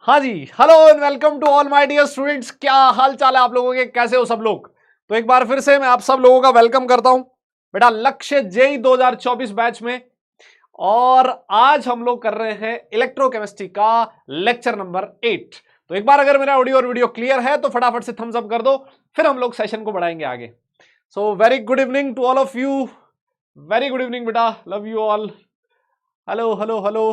हाँ जी, hello and welcome to all my dear students. क्या हाल चाल है आप लोगों के, कैसे हो सब लोग। तो एक बार फिर से मैं आप सब लोगों का वेलकम करता हूं बेटा लक्ष्य जेई 2024 बैच में। और आज हम लोग कर रहे हैं इलेक्ट्रोकेमिस्ट्री का लेक्चर नंबर 8। तो एक बार अगर मेरा ऑडियो और वीडियो क्लियर है तो फटाफट से थम्स अप कर दो, फिर हम लोग सेशन को बढ़ाएंगे आगे। So very good evening to all of you, very good evening बेटा, love you all. Hello hello hello.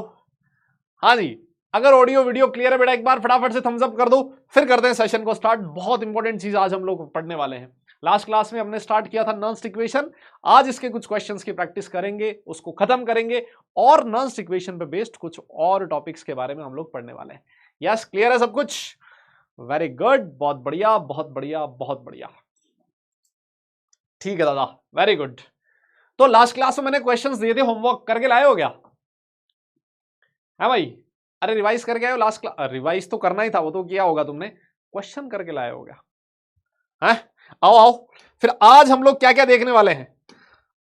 हाँ जी, अगर ऑडियो वीडियो क्लियर है बेटा एक बार फटाफट से थम्स अप कर दो, फिर करते हैं सेशन को स्टार्ट। बहुत इंपॉर्टेंट चीज आज हम लोग पढ़ने वाले हैं। लास्ट क्लास में हमने स्टार्ट किया था नॉन्स्ट इक्वेशन, आज इसके कुछ क्वेश्चंस की प्रैक्टिस करेंगे, उसको खत्म करेंगे और नॉन्स्ट इक्वेशन पे बेस्ड कुछ और टॉपिक्स के बारे में हम लोग पढ़ने वाले हैं। यस, क्लियर है सब कुछ? वेरी गुड, बहुत बढ़िया बहुत बढ़िया बहुत बढ़िया। ठीक है दादा, वेरी गुड। तो लास्ट क्लास में मैंने क्वेश्चंस दिए थे, होमवर्क करके लाए हो क्या? है भाई? अरे रिवाइज करके आए हो लास्ट क्लास? रिवाइज तो करना ही था, वो तो किया होगा तुमने, क्वेश्चन करके लाए हो क्या? हैं? आओ आओ, फिर आज हम लोग क्या क्या देखने वाले हैं।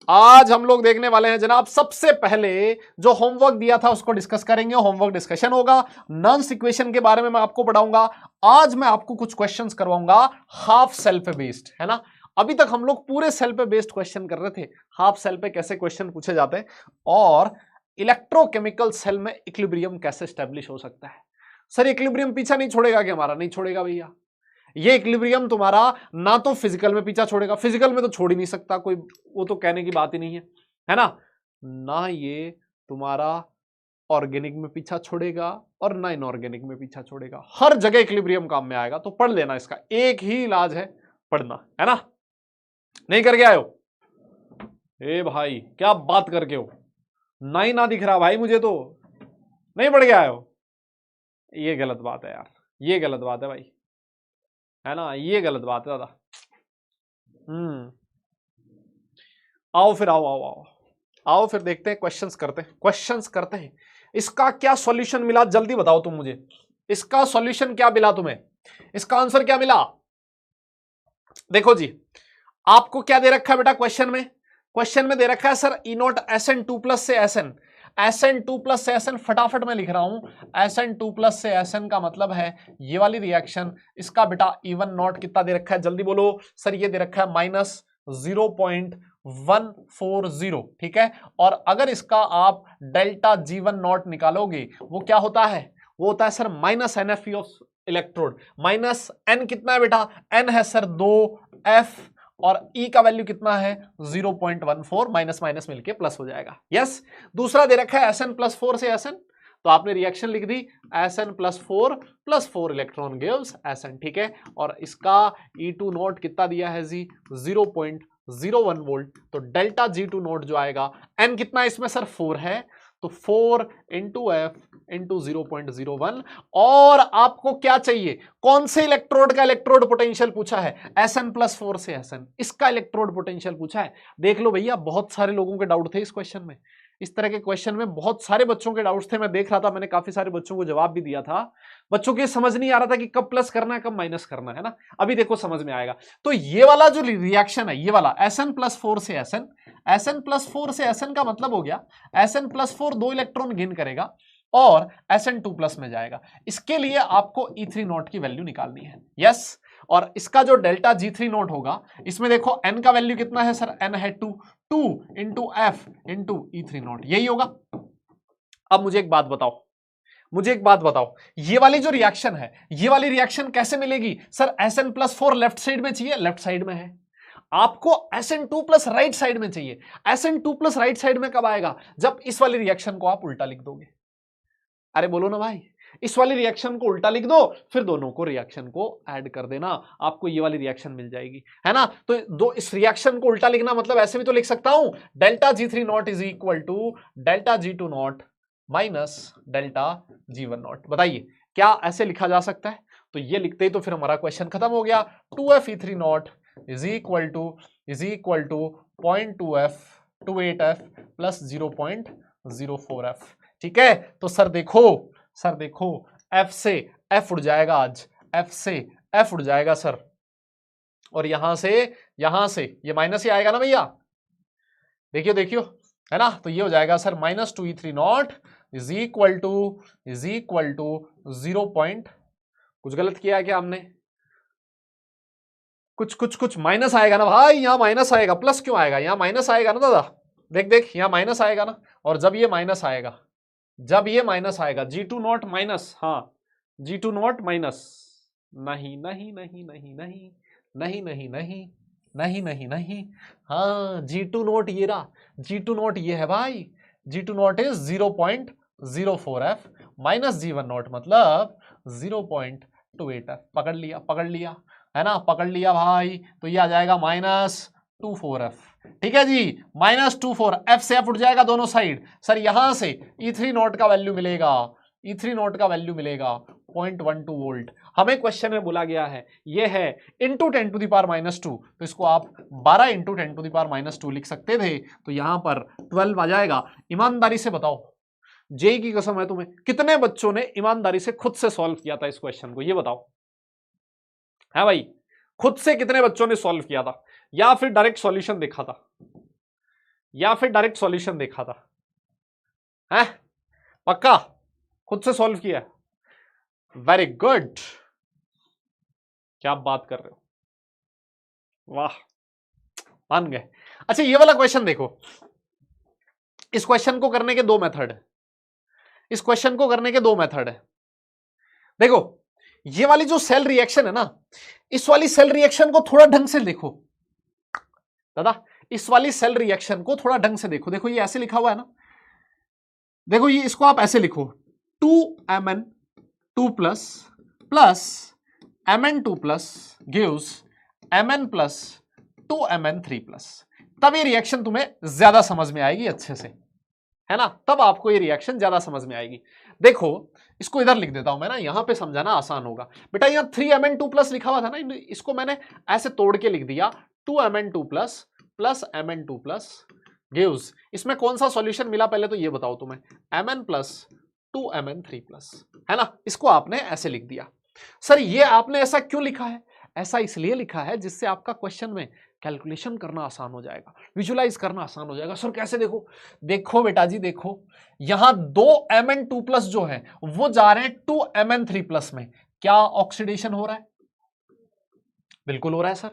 आज हम लोग देखने वाले हैं जनाब, सबसे पहले जो होमवर्क दिया था उसको डिस्कस करेंगे, होमवर्क डिस्कशन होगा। नॉन्स इक्वेशन के बारे में मैं आपको पढ़ाऊंगा। आज मैं आपको कुछ क्वेश्चंस करवाऊंगा हाफ सेल पे बेस्ड, है ना। अभी तक हम लोग पूरे सेल पे बेस्ड क्वेश्चन कर रहे थे, हाफ सेल पे कैसे क्वेश्चन पूछे जाते हैं और इलेक्ट्रोकेमिकल सेल में इक्विलिब्रियम कैसे स्टैब्लिश हो सकता है। सर इक्विलिब्रियम पीछा नहीं छोड़ेगा कि हमारा? नहीं छोड़ेगा भैया। ये इक्विलिब्रियम तुम्हारा ना तो फिजिकल में पीछा छोड़ेगा, फिजिकल में तो छोड़ ही नहीं सकता कोई, वो तो कहने की बात ही नहीं है ना ये तुम्हारा ऑर्गेनिक में पीछा छोड़ेगा और ना इनऑर्गेनिक में पीछा छोड़ेगा। हर जगह इक्विलिब्रियम काम में आएगा, तो पढ़ लेना, इसका एक ही इलाज है, पढ़ना, है ना। नहीं करके आयो? ए भाई क्या बात करके हो, ना ही ना दिख रहा भाई मुझे तो, नहीं पढ़ के आए हो। ये गलत बात है यार, ये गलत बात है भाई, है ना, ये गलत बात है दादा। आओ फिर, आओ आओ आओ आओ, फिर देखते हैं, क्वेश्चंस करते हैं, क्वेश्चंस करते हैं। इसका क्या सॉल्यूशन मिला जल्दी बताओ तुम मुझे, इसका सॉल्यूशन क्या मिला तुम्हें, इसका आंसर क्या मिला? देखो जी, आपको क्या दे रखा है बेटा क्वेश्चन में? क्वेश्चन में दे रखा है sir E naught S N two plus से S N, SN two plus से एसएन, फटाफट में लिख रहा हूं, एसएन टू प्लस से एसएन का मतलब है ये वाली रिएक्शन। इसका बेटा इवन नॉट कितना दे रखा है जल्दी बोलो सर? ये दे रखा है -0.140, ठीक है। और अगर इसका आप डेल्टा G1 नॉट निकालोगे वो क्या होता है? वो होता है sir minus NF of electrode. Minus n कितना है बेटा? n है सर 2f और E का वैल्यू कितना है 0.14, माइनस माइनस मिलके प्लस हो जाएगा। यस। दूसरा दे रखा है Sn प्लस 4 से Sn, तो आपने रिएक्शन लिख दी Sn plus 4 electron gives Sn, ठीक है। और इसका E2 नोट कितना दिया है जी 0.01 वोल्ट, तो डेल्टा G2 नोट जो आएगा, n कितना है इसमें सर 4 है, तो 4 इंटू एफ इंटू 0.01। और आपको क्या चाहिए, कौन से इलेक्ट्रोड का इलेक्ट्रोड पोटेंशियल पूछा है? Sn प्लस 4 से Sn, इसका इलेक्ट्रोड पोटेंशियल पूछा है। देख लो भैया, बहुत सारे लोगों के डाउट थे इस क्वेश्चन में, इस तरह के क्वेश्चन में बहुत सारे बच्चों के डाउट्स थे। मैं देख रहा था, मैंने काफी सारे बच्चों को जवाब भी दिया था। बच्चों के समझ नहीं आ रहा था कि कब प्लस करना है कब माइनस करना है ना। अभी देखो समझ में आएगा। तो ये वाला जो रिएक्शन है, ये वाला Sn प्लस 4 से Sn, Sn प्लस 4 से Sn का मतलब हो गया Sn प्लस 4 2 इलेक्ट्रॉन गेन करेगा और Sn2 प्लस में जाएगा। इसके लिए आपको E3 नोट की वैल्यू निकालनी है। यस। और इसका जो डेल्टा G3 नोट होगा, इसमें देखो n का वैल्यू कितना है सर? n है 2 into F into E3 note, यही होगा। अब मुझे एक बात बताओ, मुझे एक बात बताओ, ये वाली जो रिएक्शन है, ये वाली रिएक्शन कैसे मिलेगी sir? Sn plus 4 left side में चाहिए, लेफ्ट साइड में है। आपको Sn2 प्लस राइट साइड में चाहिए। Sn2 प्लस राइट साइड में कब आएगा? जब इस वाली रिएक्शन को आप उल्टा लिख दोगे। अरे बोलो ना भाई, इस वाली रिएक्शन को उल्टा लिख दो, फिर दोनों को रिएक्शन को ऐड कर देना, आपको ये वाली रिएक्शन मिल जाएगी, है ना। तो दो इस रिएक्शन को उल्टा लिखना मतलब ऐसे भी तो लिख सकता हूं, delta G3 not is equal to delta G2 not minus delta G1 not. बताइए क्या ऐसे लिखा जा सकता है? तो ये लिखते ही तो फिर हमारा क्वेश्चन खत्म हो गया। 2f E3 not is equal to 0.2f 28f plus 0.04f, ठीक है। तो सर देखो F से F उड़ जाएगा, आज F से F उड़ जाएगा सर, और यहां से ये माइनस ही आएगा ना भैया, देखियो है ना। तो ये हो जाएगा sir -2 E3 not is equal to 0 point, कुछ गलत किया है क्या हमने? कुछ माइनस आएगा ना भाई, यहां माइनस आएगा, प्लस क्यों आएगा? यहां माइनस आएगा ना दादा, देख यहां माइनस आएगा ना, और जब ये माइनस आएगा G2 नॉट माइनस, हाँ G2 नॉट माइनस, नहीं नहीं नहीं नहीं नहीं नहीं नहीं नहीं नहीं नहीं नहीं, हाँ G2 नॉट ये रहा, G2 नॉट ये है भाई, G2 not is 0.04f minus G1 not मतलब 0.28f। पकड़ लिया है ना, पकड़ लिया भाई, तो ये आ जाएगा -24f। ठीक है जी, -24, f से f उठ जाएगा दोनों साइड। सर यहां से E3 नॉट का वैल्यू मिलेगा, E3 नॉट का वैल्यू मिलेगा 0.12 वोल्ट। हमें क्वेश्चन में बोला गया है ये है इंटू 10 टू द पावर -2, तो इसको आप 12 इंटू 10 टू द पावर -2 लिख सकते थे, तो यहां पर 12 आ जाएगा। ईमानदारी से बताओ, जेई की कसम है तुम्हें, कितने बच्चों ने ईमानदारी से खुद से सॉल्व किया था इस क्वेश्चन को, ये बताओ। है भाई, खुद से कितने बच्चों ने सॉल्व किया था, या फिर डायरेक्ट सॉल्यूशन देखा था, है? पक्का खुद से सॉल्व किया? वेरी गुड, क्या बात कर रहे हो, वाह, मान गए। अच्छा ये वाला क्वेश्चन देखो, इस क्वेश्चन को करने के दो मेथड है, देखो ये वाली जो सेल रिएक्शन है ना, इस वाली सेल रिएक्शन को थोड़ा ढंग से देखो दादा, इस वाली सेल रिएक्शन को थोड़ा ढंग से देखो ये ऐसे लिखा हुआ है ना, देखो ये, इसको आप ऐसे लिखो 2Mn2 plus Mn2 gives Mn plus 2Mn3 तब ये रिएक्शन तुम्हें ज्यादा समझ में आएगी अच्छे से, है ना, तब आपको ये रिएक्शन ज्यादा समझ में आएगी। देखो इसको इधर लिख देता हूं मैं ना, यहां पे समझाना आसान होगा बेटा। यहां 3Mn2 लिखा हुआ था ना, इसको मैंने ऐसे तोड़ के लिख दिया 2Mn2 प्लस Mn2 गिव्स, इसमें कौन सा सॉल्यूशन मिला पहले तो ये बताओ तुम्हें, Mn प्लस 2Mn3 है ना, इसको आपने ऐसे लिख दिया। सर ये आपने ऐसा क्यों लिखा है? ऐसा इसलिए लिखा है जिससे आपका क्वेश्चन में कैलकुलेशन करना आसान हो जाएगा, विजुलाइज करना आसान हो जाएगा। सर कैसे? देखो बेटा जी, देखो यहां 2Mn2 जो है वो जा रहे हैं 2Mn3 में, क्या ऑक्सीडेशन हो रहा है? बिल्कुल हो रहा है सर।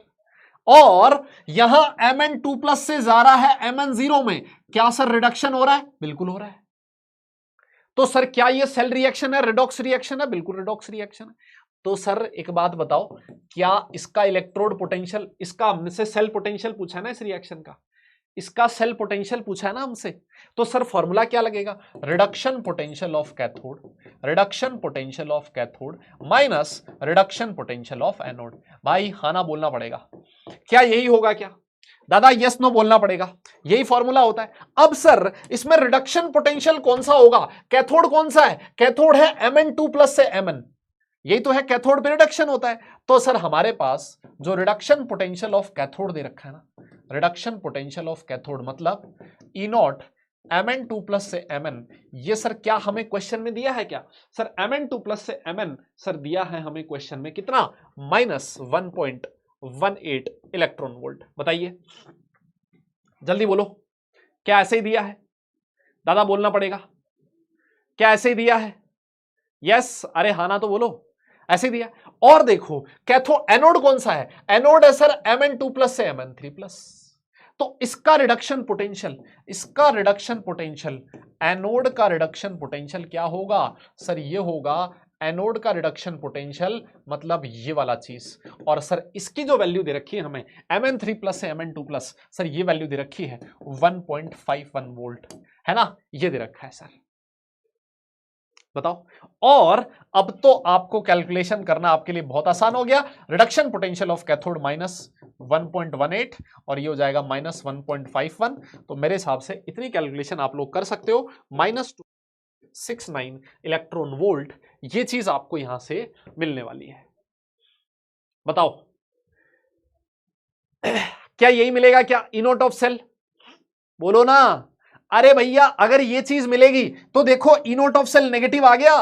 और यहां Mn2 से जा रहा है Mn0 में, क्या सर रिडक्शन हो रहा है? बिल्कुल हो रहा है। तो सर क्या ये सेल रिएक्शन है, रिडॉक्स रिएक्शन है? बिल्कुल रिडॉक्स रिएक्शन है। तो सर एक बात बताओ, क्या इसका इलेक्ट्रोड पोटेंशियल, इसका हमसे सेल पोटेंशियल पूछा है ना, इस रिएक्शन का, इसका सेल पोटेंशियल पूछा है ना हमसे, तो सर फॉर्मूला क्या लगेगा? Reduction potential of cathode minus reduction potential of anode. भाई हाँ ना बोलना पड़ेगा, क्या यही होगा क्या दादा? यस नो बोलना पड़ेगा, यही फॉर्मूला होता है। अब सर इसमें रिडक्शन पोटेंशियल कौन सा होगा? कैथोड कौन सा है? कैथोड है Mn2 से Mn, यही तो है, कैथोड पे रिडक्शन होता है। तो सर हमारे पास जो रिडक्शन पोटेंशियल ऑफ कैथोड दे रखा है ना, रिडक्शन पोटेंशियल ऑफ कैथोड मतलब E0 Mn2 से Mn, ये सर क्या हमें क्वेश्चन में दिया है क्या? सर Mn2 से Mn सर दिया है हमें क्वेश्चन में, कितना? -1.18 इलेक्ट्रॉन वोल्ट। बताइए जल्दी बोलो, क्या ऐसे ही दिया है दादा? बोलना पड़ेगा, क्या ऐसे ही दिया है? यस, अरे हाँ ना तो बोलो, ऐसे दिया। और देखो एनोड कौन सा है? एनोड है सर Mn2 से Mn3, तो इसका रिडक्शन पोटेंशियल, एनोड का रिडक्शन पोटेंशियल क्या होगा सर? ये होगा एनोड का रिडक्शन पोटेंशियल मतलब ये वाला चीज। और सर इसकी जो वैल्यू दे रखी है हमें Mn3 से Mn2, सर ये वैल्यू दे रखी है 1.51 वोल्ट, है ना, ये दे रखा है सर। बताओ, और अब तो आपको कैलकुलेशन करना आपके लिए बहुत आसान हो गया। रिडक्शन पोटेंशियल ऑफ कैथोड -1.18 और ये हो जाएगा -1.51, तो मेरे हिसाब से इतनी कैलकुलेशन आप लोग कर सकते हो। -269 इलेक्ट्रॉन वोल्ट, ये चीज आपको यहां से मिलने वाली है। बताओ क्या यही मिलेगा क्या? E0 ऑफ सेल, बोलो ना। अरे भैया अगर ये चीज मिलेगी तो देखो E0 ऑफ सेल नेगेटिव आ गया।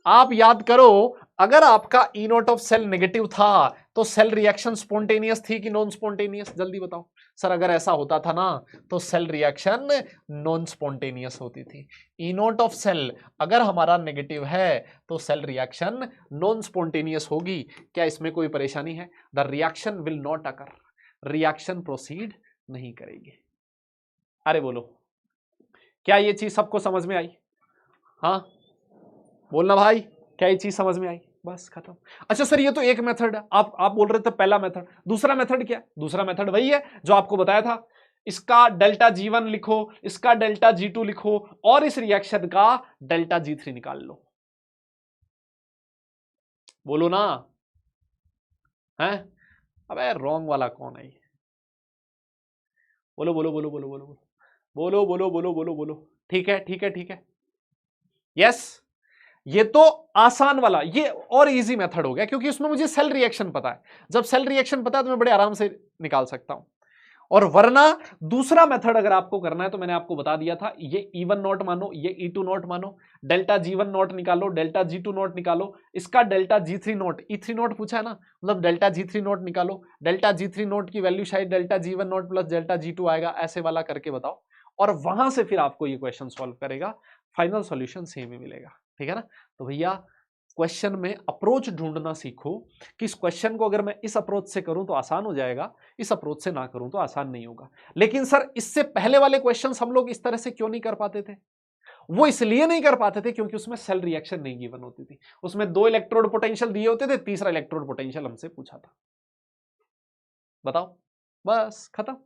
आप याद करो, अगर आपका ई नॉट ऑफ सेल नेगेटिव था तो सेल रिएक्शन स्पॉन्टेनियस थी कि नॉन स्पॉन्टेनियस? जल्दी बताओ सर। अगर ऐसा होता था ना तो सेल रिएक्शन नॉन स्पॉन्टेनियस होती थी। ई नॉट ऑफ सेल अगर हमारा नेगेटिव है तो सेल रिएक्शन नॉन स्पॉन्टेनियस होगी। क्या इसमें कोई परेशानी है? The reaction will not occur, reaction proceed नहीं करेगी। अरे बोलो, क्या ये चीज सबको समझ में आई? हाँ बोलना भाई, क्या ये चीज समझ में आई? बस खत्म। अच्छा सर ये तो एक मेथड है, आप बोल रहे थे पहला मेथड। दूसरा मेथड क्या? दूसरा मेथड वही है जो आपको बताया था। इसका डेल्टा G1 लिखो, इसका डेल्टा G2 लिखो और इस रिएक्शन का डेल्टा G3 निकाल लो। बोलो ना, हैं? अबे रॉन्ग वाला कौन है? बोलो बोलो बोलो बोलो बोलो बोलो बोलो बोलो बोलो बोलो। ठीक है ठीक है ठीक है, यस। ये तो आसान वाला, ये और इजी मेथड हो गया क्योंकि उसमें मुझे सेल रिएक्शन पता है। जब सेल रिएक्शन पता है तो मैं बड़े आराम से निकाल सकता हूं। और वरना दूसरा मेथड अगर आपको करना है तो मैंने आपको बता दिया था, ये E1 नॉट मानो, ये E2 नॉट मानो, डेल्टा G1 नॉट निकालो, डेल्टा G2 नॉट निकालो, इसका delta G3 not, E3 not पूछा है ना, मतलब डेल्टा G3 नॉट निकालो, डेल्टा G3 नॉट की वैल्यू शायद delta G1 not plus delta G2 आएगा, ऐसे वाला करके बताओ। और वहां से फिर आपको ये क्वेश्चन सॉल्व करेगा, फाइनल सॉल्यूशन सेम ही मिलेगा। ठीक है ना? तो भैया क्वेश्चन में अप्रोच ढूंढना सीखो कि इस क्वेश्चन को अगर मैं इस अप्रोच से करूं तो आसान हो जाएगा, इस अप्रोच से ना करूं तो आसान नहीं होगा। लेकिन सर इससे पहले वाले क्वेश्चंस हम लोग इस तरह से क्यों नहीं कर पाते थे? वो इसलिए नहीं कर पाते थे क्योंकि उसमें सेल रिएक्शन नहीं गिवन होती थी। उसमें 2 इलेक्ट्रोड पोटेंशियल दिए होते थे, तीसरा इलेक्ट्रोड पोटेंशियल हमसे पूछा था। बताओ, बस खत्म।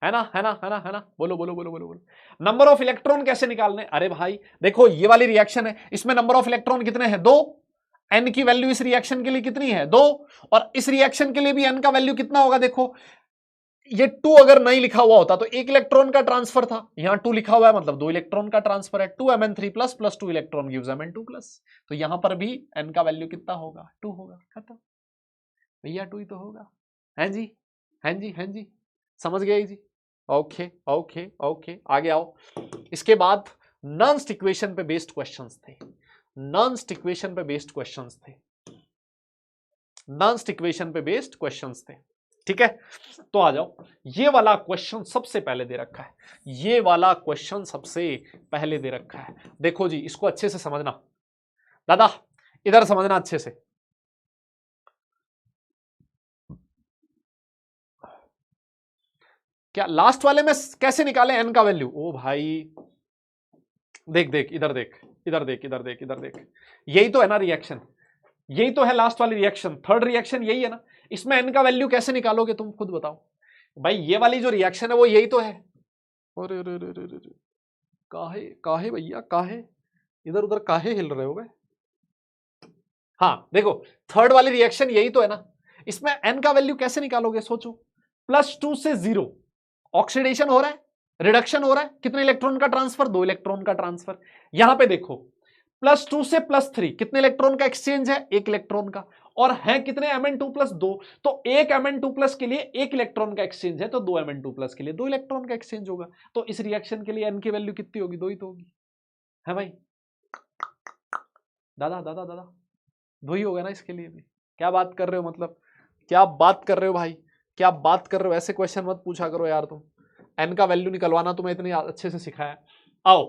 है ना है ना है ना है ना? बोलो बोलो बोलो बोलो बोलो। नंबर ऑफ इलेक्ट्रॉन कैसे निकालने? अरे भाई देखो, ये वाली रिएक्शन है, इसमें नंबर ऑफ इलेक्ट्रॉन कितने हैं? 2। एन की वैल्यू इस रिएक्शन के लिए कितनी है? 2। और इस रिएक्शन के लिए भी एन का वैल्यू कितना होगा? देखो, ये 2 अगर नहीं लिखा हुआ होता तो 1 इलेक्ट्रॉन का ट्रांसफर था, यहां 2 लिखा हुआ है मतलब 2 इलेक्ट्रॉन का ट्रांसफर है। 2Mn3 plus 2 electron gives Mn2 plus. तो यहां पर भी एन का वैल्यू कितना होगा? 2 होगा। खत्म भैया, 2 ही तो होगा। हैं जी, हैं जी, हैं जी, समझ गए जी? ओके ओके ओके, आगे आओ। इसके बाद नॉन्स्ट इक्वेशन पे बेस्ड क्वेश्चंस थे, नॉन्स्ट इक्वेशन पे बेस्ड क्वेश्चंस थे, नॉन्स्ट इक्वेशन पे बेस्ड क्वेश्चंस थे। ठीक है, तो आ जाओ। ये वाला क्वेश्चन सबसे पहले दे रखा है, ये वाला क्वेश्चन सबसे पहले दे रखा है। देखो जी, इसको अच्छे से समझना दादा, इधर समझना अच्छे से। क्या लास्ट वाले में कैसे निकाले एन का वैल्यू? ओ भाई देख देख, इधर देख, इधर देख, इधर देख, इधर देख, यही तो है ना रिएक्शन, यही तो है लास्ट वाली रिएक्शन, थर्ड रिएक्शन यही है ना। इसमें एन का वैल्यू कैसे निकालोगे तुम खुद बताओ भाई। ये वाली जो रिएक्शन है वो यही तो है। अरे काहे काहे भैया, काहे इधर उधर काहे हिल रहे हो भाई? हाँ देखो, थर्ड वाली रिएक्शन यही तो है ना। इसमें एन का वैल्यू कैसे निकालोगे? सोचो, +2 से 0 ऑक्सीडेशन हो रहा है, रिडक्शन हो रहा है, कितने इलेक्ट्रॉन का ट्रांसफर? 2 इलेक्ट्रॉन का ट्रांसफर। यहां पे देखो, +2 से +3 कितने इलेक्ट्रॉन का एक्सचेंज है? 1 इलेक्ट्रॉन का। और है कितने? Mn2+2। तो 1 Mn2+ के लिए 1 इलेक्ट्रॉन का एक्सचेंज है, तो 2 Mn2+ के लिए 2 इलेक्ट्रॉन का एक्सचेंज होगा। तो इस रिएक्शन के लिए n की वैल्यू कितनी होगी? 2 ही तो होगी, है भाई? दादा दादा दादा, 2 ही होगा ना इसके लिए भी। क्या बात कर रहे हो, मतलब क्या बात कर रहे हो भाई, क्या बात कर रहे हो? ऐसे क्वेश्चन मत पूछा करो यार तुम। एन का वैल्यू निकलवाना तुम्हें इतने अच्छे से सिखाया। आओ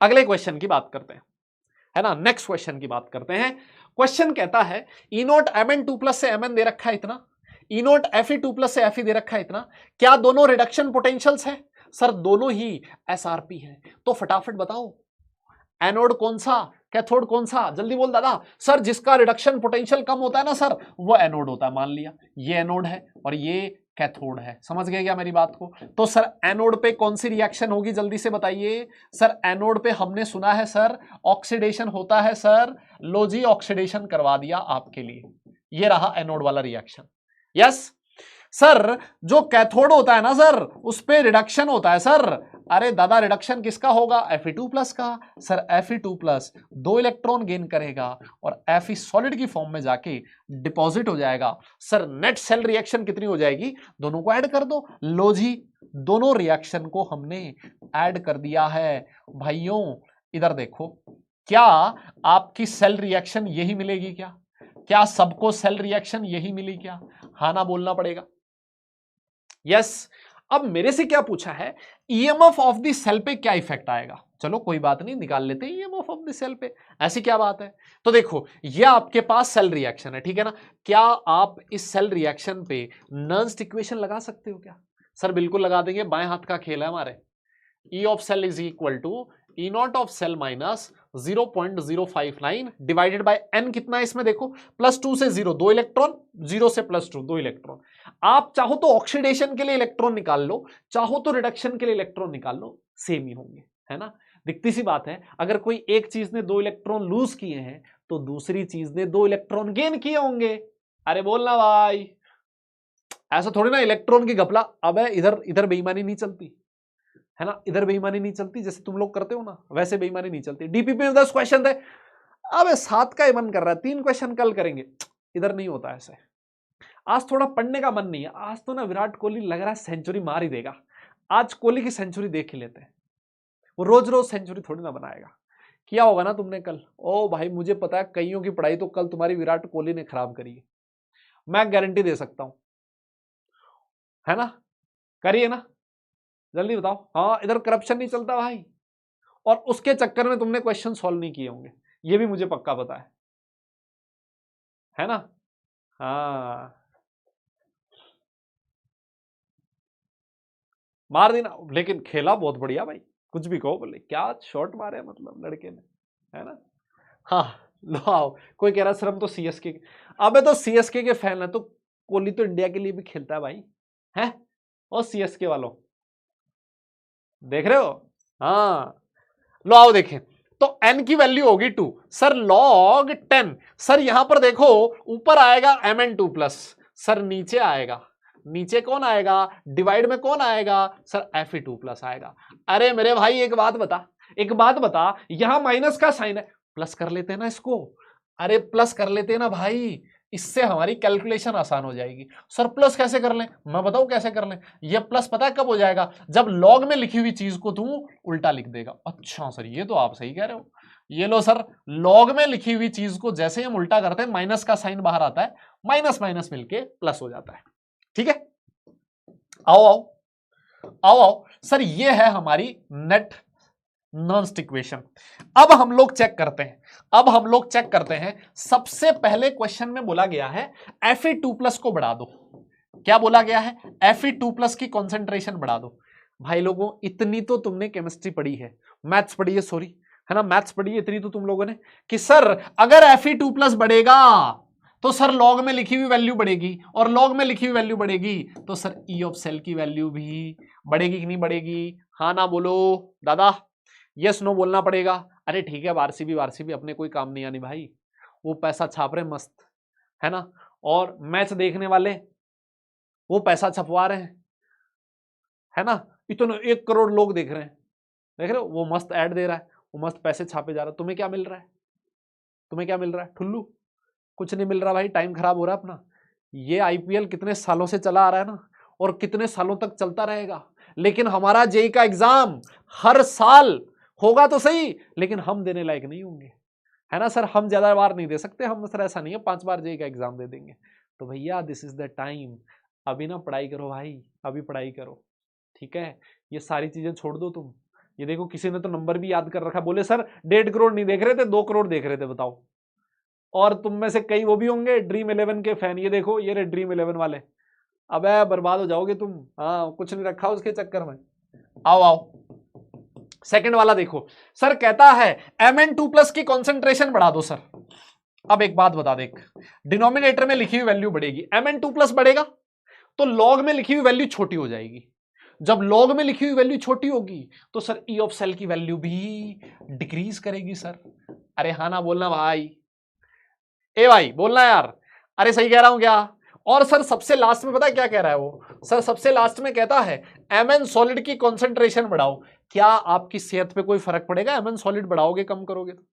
अगले क्वेश्चन की बात करते हैं, है ना? नेक्स्ट क्वेश्चन की बात करते हैं। क्वेश्चन कहता है ई नोट Mn2+ से Mn दे रखा है इतना, ई नोट Fe2+ से Fe दे रखा है इतना। क्या दोनों रिडक्शन पोटेंशियल्स है? सर दोनों ही SRP है। तो फटाफट बताओ, एनोड कौन सा, कैथोड कौन सा? जल्दी बोल दादा। सर जिसका रिडक्शन पोटेंशियल कम होता है ना सर, वो एनोड होता है। मान लिया ये एनोड है और ये कैथोड है। समझ गए क्या मेरी बात को? तो सर एनोड पे कौन सी रिएक्शन होगी? जल्दी से बताइए सर। एनोड पे हमने सुना है सर ऑक्सीडेशन होता है सर। लो जी, ऑक्सीडेशन करवा दिया आपके लिए, ये रहा एनोड वाला रिएक्शन। यस सर, जो कैथोड होता है ना सर, उस पे रिडक्शन होता है सर। अरे दादा, रिडक्शन किसका होगा? Fe2+ का। सर Fe2+ 2 इलेक्ट्रॉन गेन करेगा और Fe सॉलिड की फॉर्म में जाके डिपॉजिट हो जाएगा। सर नेट सेल रिएक्शन कितनी हो जाएगी? दोनों को ऐड कर दो। लो जी, दोनों रिएक्शन को हमने ऐड कर दिया है। भाइयों इधर देखो, क्या आपकी सेल रिएक्शन यही मिलेगी क्या? क्या सबको सेल रिएक्शन यही मिली क्या? हाँ ना बोलना पड़ेगा। यस। अब मेरे से क्या पूछा है, ईएमएफ ऑफ द सेल पे क्या इफेक्ट आएगा? चलो कोई बात नहीं, निकाल लेते हैं ईएमएफ ऑफ द सेल पे, ऐसी क्या बात है। तो देखो ये आपके पास सेल रिएक्शन है, ठीक है ना। क्या आप इस सेल रिएक्शन पे नर्न्स्ट इक्वेशन लगा सकते हो क्या? सर बिल्कुल लगा देंगे, बाएं हाथ का खेल है हमारे। E of cell is equal to E not of cell minus 0.059 divided by N. कितना है इसमें देखो, +2 से 0 2 इलेक्ट्रॉन, 0 से +2 2 इलेक्ट्रॉन। आप चाहो तो ऑक्सीडेशन के लिए इलेक्ट्रॉन निकाल लो, चाहो तो रिडक्शन के लिए इलेक्ट्रॉन निकाल लो, सेम ही होंगे, है ना। दिखती सी बात है, अगर कोई एक चीज ने 2 इलेक्ट्रॉन लूज किए हैं तो दूसरी चीज ने 2 इलेक्ट्रॉन गेन किए होंगे। अरे बोलना भाई, ऐसा थोड़ी ना इलेक्ट्रॉन की घपला। अब इधर इधर बेईमानी नहीं चलती, है ना, इधर बेईमानी नहीं चलती, जैसे तुम लोग करते हो ना वैसे बेईमानी नहीं चलती। डीपीपी में 10 क्वेश्चन थे, अब 7 का ही मन कर रहा है, 3 क्वेश्चन कल करेंगे, इधर नहीं होता ऐसे। आज थोड़ा पढ़ने का मन नहीं है, आज तो ना विराट कोहली लग रहा है सेंचुरी मार ही देगा। आज कोहली की सेंचुरी देख ही लेते हैं, वो रोज रोज सेंचुरी थोड़ी ना बनाएगा। किया होगा ना तुमने कल, ओ भाई मुझे पता है कईयों की पढ़ाई तो कल तुम्हारी विराट कोहली ने खराब करी है, मैं गारंटी दे सकता हूं, है ना। करिए ना, जल्दी बताओ। हाँ इधर करप्शन नहीं चलता भाई, और उसके चक्कर में तुमने क्वेश्चन सॉल्व नहीं किए होंगे, ये भी मुझे पक्का पता है ना। हाँ मार देना, लेकिन खेला बहुत बढ़िया भाई, कुछ भी कहो, बोले क्या शॉट मारे मतलब लड़के ने, है ना। हाँ लो आओ, कोई कह रहा सर हम तो सीएसके के, अबे तो सीएसके के फैन है तो कोहली तो इंडिया के लिए भी खेलता है भाई, है। और सीएसके वालों देख रहे हो, हाँ लो आओ देखें। तो n की वैल्यू होगी 2, सर log 10, सर यहां पर देखो ऊपर आएगा mn2 प्लस, सर नीचे आएगा, नीचे कौन आएगा, डिवाइड में कौन आएगा, सर Fe2 प्लस आएगा। अरे मेरे भाई एक बात बता, यहां माइनस का साइन है, प्लस कर लेते हैं ना इसको, अरे प्लस कर लेते हैं ना भाई, इससे हमारी कैलकुलेशन आसान हो जाएगी। सर प्लस कैसे कर लें, मैं बताऊं कैसे कर लें। ये प्लस पता है कब हो जाएगा, जब लॉग में लिखी हुई चीज को तू उल्टा लिख देगा। अच्छा सर ये तो आप सही कह रहे हो, ये लो सर, लॉग में लिखी हुई चीज को जैसे हम उल्टा करते हैं माइनस का साइन बाहर आता है, माइनस माइनस मिलके प्लस हो जाता है, ठीक है। आओ आओ आओ आओ, सर ये है हमारी नेट नॉन्स्ट इक्वेशन। अब हम लोग चेक करते हैं, सबसे पहले क्वेश्चन में बोला गया है Fe2+ को बढ़ा दो। क्या बोला गया है, Fe2+ की कॉन्सेंट्रेशन बढ़ा दो। भाई लोगों इतनी तो तुमने केमिस्ट्री पढ़ी है, मैथ्स पढ़ी है, सॉरी है ना, मैथ्स पढ़ी है इतनी तो तुम लोगों ने, कि सर अगर Fe2+ बढ़ेगा तो सर लॉग में लिखी हुई वैल्यू बढ़ेगी, और लॉग में लिखी हुई वैल्यू बढ़ेगी तो सर ई ऑफ सेल की वैल्यू भी बढ़ेगी कि नहीं बढ़ेगी। हाँ ना बोलो दादा, यस नो बोलना पड़ेगा। अरे ठीक है, वारसीबी अपने कोई काम नहीं आनी भाई, वो पैसा छाप रहे मस्त, है ना, और मैच देखने वाले वो पैसा छपवा रहे हैं, है ना, इतने 1 करोड़ लोग देख रहे हैं, देख रहे हो, वो मस्त ऐड दे रहा है, वो मस्त पैसे छापे जा रहा है। तुम्हें क्या मिल रहा है, ठुल्लू, कुछ नहीं मिल रहा भाई, टाइम खराब हो रहा है अपना। ये आईपीएल कितने सालों से चला आ रहा है ना, और कितने सालों तक चलता रहेगा, लेकिन हमारा जेई का एग्जाम हर साल होगा तो सही, लेकिन हम देने लायक नहीं होंगे, है ना सर, हम ज्यादा बार नहीं दे सकते हम, सर ऐसा नहीं है 5 बार जेई का एग्जाम दे देंगे। तो भैया दिस इज द टाइम, अभी ना पढ़ाई करो भाई, अभी पढ़ाई करो, ठीक है। ये सारी चीजें छोड़ दो तुम। ये देखो किसी ने तो नंबर भी याद कर रखा, बोले सर 1.5 करोड़ नहीं देख रहे थे, 2 करोड़ देख रहे थे, बताओ। और तुम में से कई वो भी होंगे ड्रीम 11 के फैन, ये देखो ये रहे ड्रीम 11 वाले, अबे बर्बाद हो जाओगे तुम। हाँ कुछ नहीं रखा उसके चक्कर में। आओ आओ सेकंड वाला देखो, सर कहता है Mn2+ की कॉन्सेंट्रेशन बढ़ा दो सर। अब एक बात बता दे, डिनोमिनेटर में लिखी हुई वैल्यू बढ़ेगी, Mn2+ बढ़ेगा तो लॉग में लिखी हुई वैल्यू छोटी हो जाएगी। जब लॉग में लिखी हुई वैल्यू छोटी होगी तो सर ई ऑफ सेल की वैल्यू भी डिक्रीज करेगी सर। अरे हाँ ना बोलना भाई, ए भाई बोलना यार, अरे सही कह रहा हूं क्या। और सर सबसे लास्ट में पता है क्या कह रहा है वो, सर सबसे लास्ट में कहता है Mn सॉलिड की कॉन्सेंट्रेशन बढ़ाओ। क्या आपकी सेहत पे कोई फर्क पड़ेगा Mn सॉलिड बढ़ाओगे कम करोगे तो?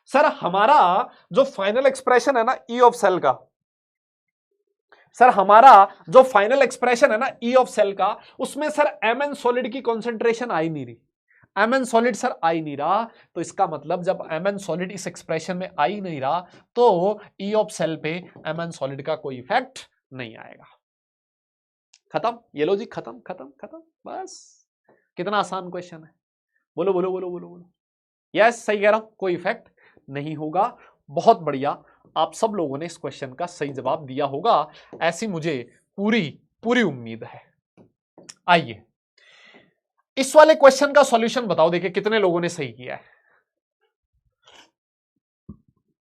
सर हमारा जो फाइनल एक्सप्रेशन है ना ई ऑफ सेल का, सर हमारा जो फाइनल एक्सप्रेशन है ना ई ऑफ सेल का, उसमें सर Mn सॉलिड की कॉन्सेंट्रेशन आ ही नहीं रही, Mn सॉलिड सर आ ही नहीं रहा, तो इसका मतलब जब Mn सॉलिड इस एक्सप्रेशन में आ ही नहीं रहा तो E ऑफ सेल पे Mn सॉलिड का कोई इफेक्ट नहीं आएगा। खत्म, ये लो जी, खत्म खत्म खत्म, बस। कितना आसान क्वेश्चन है, बोलो बोलो बोलो बोलो बोलो। यस, सही कह रहा हूं, कोई इफेक्ट नहीं होगा। बहुत बढ़िया, आप सब लोगों ने इस क्वेश्चन का सही जवाब दिया होगा, ऐसी मुझे पूरी पूरी उम्मीद है। आइए इस वाले क्वेश्चन का सॉल्यूशन बताओ, देखिए कितने लोगों ने सही किया है।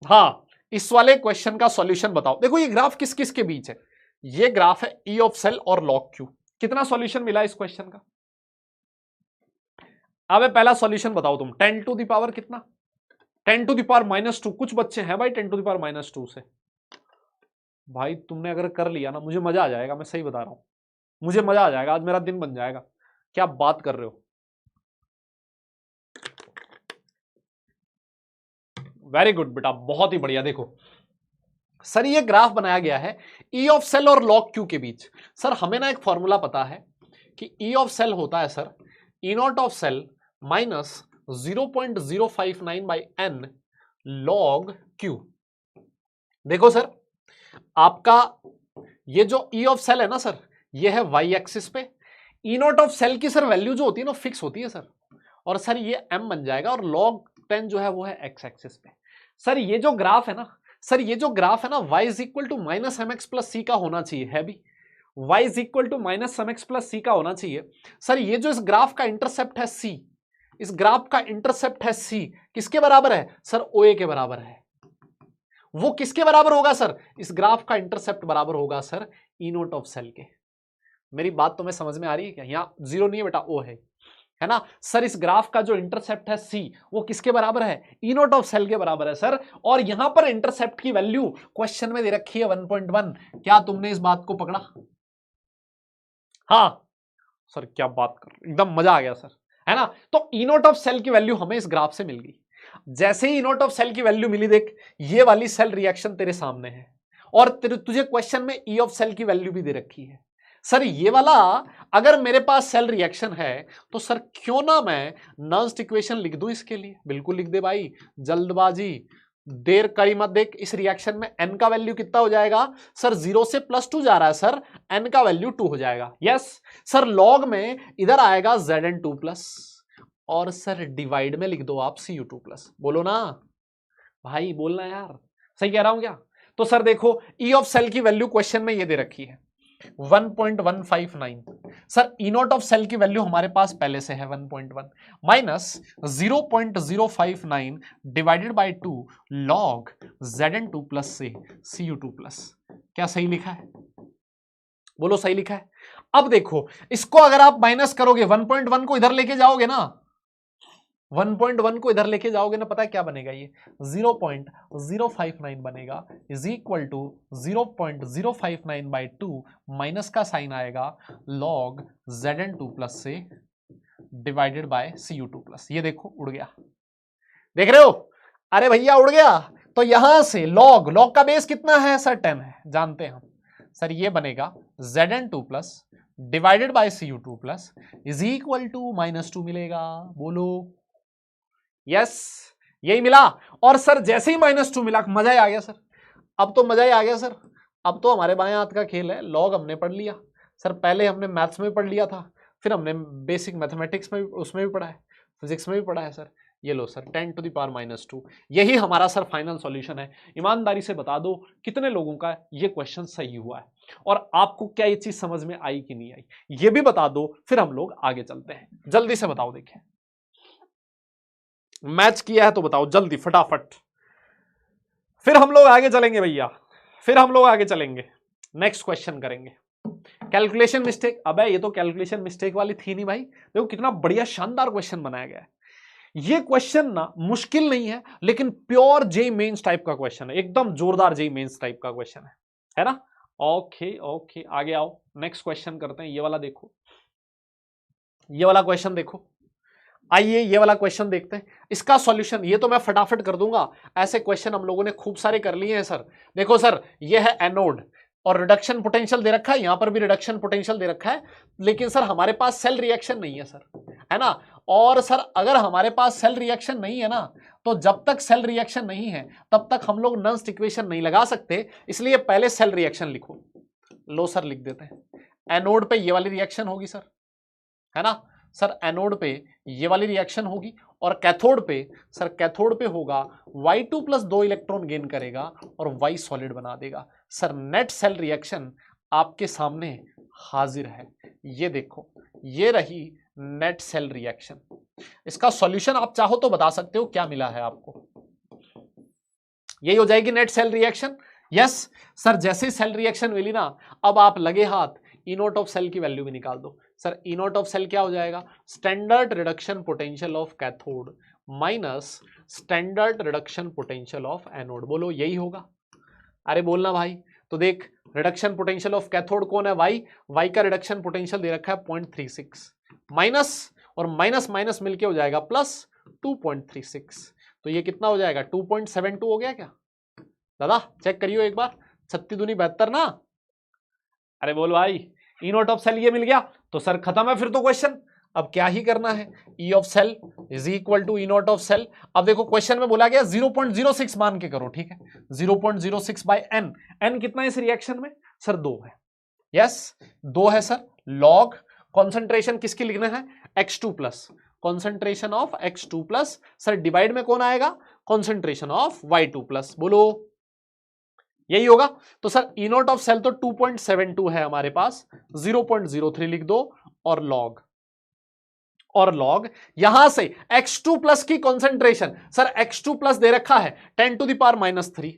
हाँ, इस वाले क्वेश्चन का सॉल्यूशन बताओ। देखो ये ग्राफ किस किस के बीच है, ये ग्राफ है ई ऑफ सेल और लॉग क्यू। कितना सॉल्यूशन मिला इस क्वेश्चन का? अब पहला सॉल्यूशन बताओ तुम, 10 टू द पावर कितना? 10 टू द पावर -2। कुछ बच्चे हैं भाई 10 टू द पावर -2 से, भाई तुमने अगर कर लिया ना मुझे मजा आ जाएगा, मैं सही बता रहा हूं, मुझे मजा आ जाएगा, आज मेरा दिन बन जाएगा। क्या बात कर रहे हो, वेरी गुड बेटा, बहुत ही बढ़िया। देखो सर ये ग्राफ बनाया गया है ई ऑफ सेल और लॉग क्यू के बीच। सर हमें ना एक फॉर्मूला पता है कि ई ऑफ सेल होता है sir E not of cell minus 0.059 by N log Q. देखो सर आपका ये जो ई ऑफ सेल है ना सर, ये है वाई एक्सिस पे, ई नॉट ऑफ सेल की सर वैल्यू जो होती है ना फिक्स होती है सर, और सर ये एम बन जाएगा, और लॉग 10 जो है वो है एक्स एक्सिस पे। सर ये जो ग्राफ है ना सर, ये जो ग्राफ है ना y is equal to minus M X plus C का होना चाहिए, है भी y is equal to minus M X plus C का होना चाहिए। सर ये जो इस ग्राफ का इंटरसेप्ट है c, इस ग्राफ का इंटरसेप्ट है c, किसके बराबर है सर? OA के बराबर है। वो किसके बराबर होगा सर? इस ग्राफ का इंटरसेप्ट बराबर होगा sir E not of cell के। मेरी बात तुम्हें समझ में आ रही है क्या? यहाँ जीरो नहीं है बेटा, ओ है ना सर। इस ग्राफ का जो इंटरसेप्ट है c, वो किसके बराबर है? ई नोट ऑफ सेल के बराबर है सर। और यहां पर इंटरसेप्ट की वैल्यू क्वेश्चन में दे रखी है 1.1। क्या तुमने इस बात को पकड़ा? हाँ सर, क्या बात कर, एकदम मजा आ गया सर, है ना। तो ई नोट ऑफ सेल की वैल्यू हमें इस ग्राफ से मिल गई। जैसे ही ई नोट ऑफ सेल की वैल्यू मिली, देख ये वाली सेल रिएक्शन तेरे सामने है, और तुझे क्वेश्चन में ई ऑफ सेल की वैल्यू भी दे रखी है। सर ये वाला अगर मेरे पास सेल रिएक्शन है तो सर क्यों ना मैं नर्स्ट इक्वेशन लिख दूं इसके लिए? बिल्कुल लिख दे भाई, जल्दबाजी देर करी मत। देख इस रिएक्शन में n का वैल्यू कितना हो जाएगा सर? 0 से +2 जा रहा है सर, n का वैल्यू 2 हो जाएगा। यस सर, लॉग में इधर आएगा Zn2+, और सर डिवाइड में लिख दो आप Cu2+। बोलो ना भाई, बोलना यार, सही कह रहा हूं क्या? तो सर देखो ई ऑफ सेल की वैल्यू क्वेश्चन में ये दे रखी है 1.159। Sir E not of cell की वैल्यू हमारे पास पहले से है 1.1 minus 0.059 divided bye 2 log Zn2+ से Cu2+। क्या सही लिखा है? बोलो सही लिखा है। अब देखो इसको अगर आप माइनस करोगे, 1.1 को इधर लेके जाओगे ना, 1.1 को इधर लेके जाओगे ना, पता है क्या बनेगा? ये 0.059 बनेगा, is equal to 0.059 by 2 minus का साइन आएगा लॉग Zn2+ से डिवाइडेड बाय Cu2+। ये देखो उड़ गया, देख रहे हो? अरे भैया उड़ गया। तो यहां से लॉग का बेस कितना है सर? 10 है, जानते हैं हम सर। ये बनेगा Zn2+ divided by Cu2+ is equal to -2 मिलेगा। बोलो यस, यही मिला। और सर जैसे ही -2 मिला, मजा ही आ गया सर। अब तो मजा ही आ गया सर, अब तो हमारे बाएं हाथ का खेल है। लॉग हमने पढ़ लिया सर, पहले हमने मैथ्स में पढ़ लिया था, फिर हमने बेसिक मैथमेटिक्स में उसमें भी पढ़ा है, फिजिक्स में भी पढ़ा है सर। ये लो सर 10 टू द पावर -2, यही हमारा सर फाइनल सॉल्यूशन है। ईमानदारी से बता दो कितने लोगों का ये क्वेश्चन सही हुआ है, और आपको क्या ये चीज समझ में आई कि नहीं आई, ये भी बता दो, फिर हम लोग आगे चलते हैं। जल्दी से बताओ, देखें मैच किया है तो बताओ जल्दी फटाफट, फिर हम लोग आगे चलेंगे भैया, फिर हम लोग आगे चलेंगे, नेक्स्ट क्वेश्चन करेंगे। कैलकुलेशन मिस्टेक, अबे ये तो कैलकुलेशन मिस्टेक वाली थी नहीं भाई। देखो कितना बढ़िया शानदार क्वेश्चन बनाया गया है। ये क्वेश्चन ना मुश्किल नहीं है, लेकिन प्योर जेईई मेंस टाइप का क्वेश्चन है, एकदम जोरदार जेईई मेंस टाइप का क्वेश्चन है ना। ओके ओके, आगे आओ, नेक्स्ट क्वेश्चन करते हैं। ये वाला देखो, ये वाला क्वेश्चन देखो, आइए ये वाला क्वेश्चन देखते हैं। इसका सॉल्यूशन ये तो मैं फटाफट कर दूंगा, ऐसे क्वेश्चन हम लोगों ने खूब सारे कर लिए हैं सर। देखो सर, ये है एनोड और रिडक्शन पोटेंशियल दे रखा है, यहां पर भी रिडक्शन पोटेंशियल दे रखा है, लेकिन सर हमारे पास सेल रिएक्शन नहीं है सर, है ना। और सर अगर हमारे पास सेल रिएक्शन नहीं है ना, तो जब तक सेल रिएक्शन नहीं है तब तक हम लोग नंस्ट इक्वेशन नहीं लगा सकते, इसलिए पहले सेल रिएक्शन लिखो। लो सर लिख देते हैं। एनोड पे ये वाली रिएक्शन होगी सर, है ना सर, एनोड पे ये वाली रिएक्शन होगी, और कैथोड पे सर, कैथोड पे होगा Y2 प्लस 2 इलेक्ट्रॉन गेन करेगा और Y सॉलिड बना देगा। सर नेट सेल रिएक्शन आपके सामने हाजिर है, ये देखो, ये रही नेट सेल रिएक्शन। इसका सॉल्यूशन आप चाहो तो बता सकते हो क्या मिला है आपको, यही हो जाएगी net cell reaction. Yes sir, जैसे सेल रिएक्शन मिली ना, अब आप लगे हाथ ई नॉट ऑफ सेल की वैल्यू भी निकाल दो। Sir E not of cell क्या हो जाएगा, standard reduction potential of cathode minus standard reduction potential of anode. बोलो यही होगा, अरे बोलना भाई। तो देख, रिडक्शन पोटेंशियल ऑफ कैथोड कौन है, वाई का रिडक्शन पोटेंशियल दे रखा है 0.36, माइनस और माइनस माइनस मिलके हो जाएगा प्लस 2.36, तो ये कितना हो जाएगा 2.72 हो गया क्या दादा, चेक करियो एक बार, 36 दूनी 72 ना। अरे बोल भाई, ई नॉट ऑफ सेल ये मिल गया, तो सर खत्म है फिर तो क्वेश्चन। अब क्या ही करना है, E of cell is equal to E not of cell. अब देखो क्वेश्चन में बोला गया 0.06 मान के करो, ठीक है, 0.06 बाय एन। एन कितना है इस रिएक्शन में सर, 2 है। यस 2 है सर। लॉग कॉन्सेंट्रेशन किसकी लिखना है, x2 plus, concentration of x2 plus, sir divide में कौन आएगा, कॉन्सेंट्रेशन ऑफ y2 प्लस। बोलो यही होगा। तो sir E not of cell तो 2.72 है हमारे पास, 0.03 लिख दो, और लॉग यहां से x2 प्लस की कॉन्सेंट्रेशन, सर x2 प्लस दे रखा है 10 टू द पावर -3,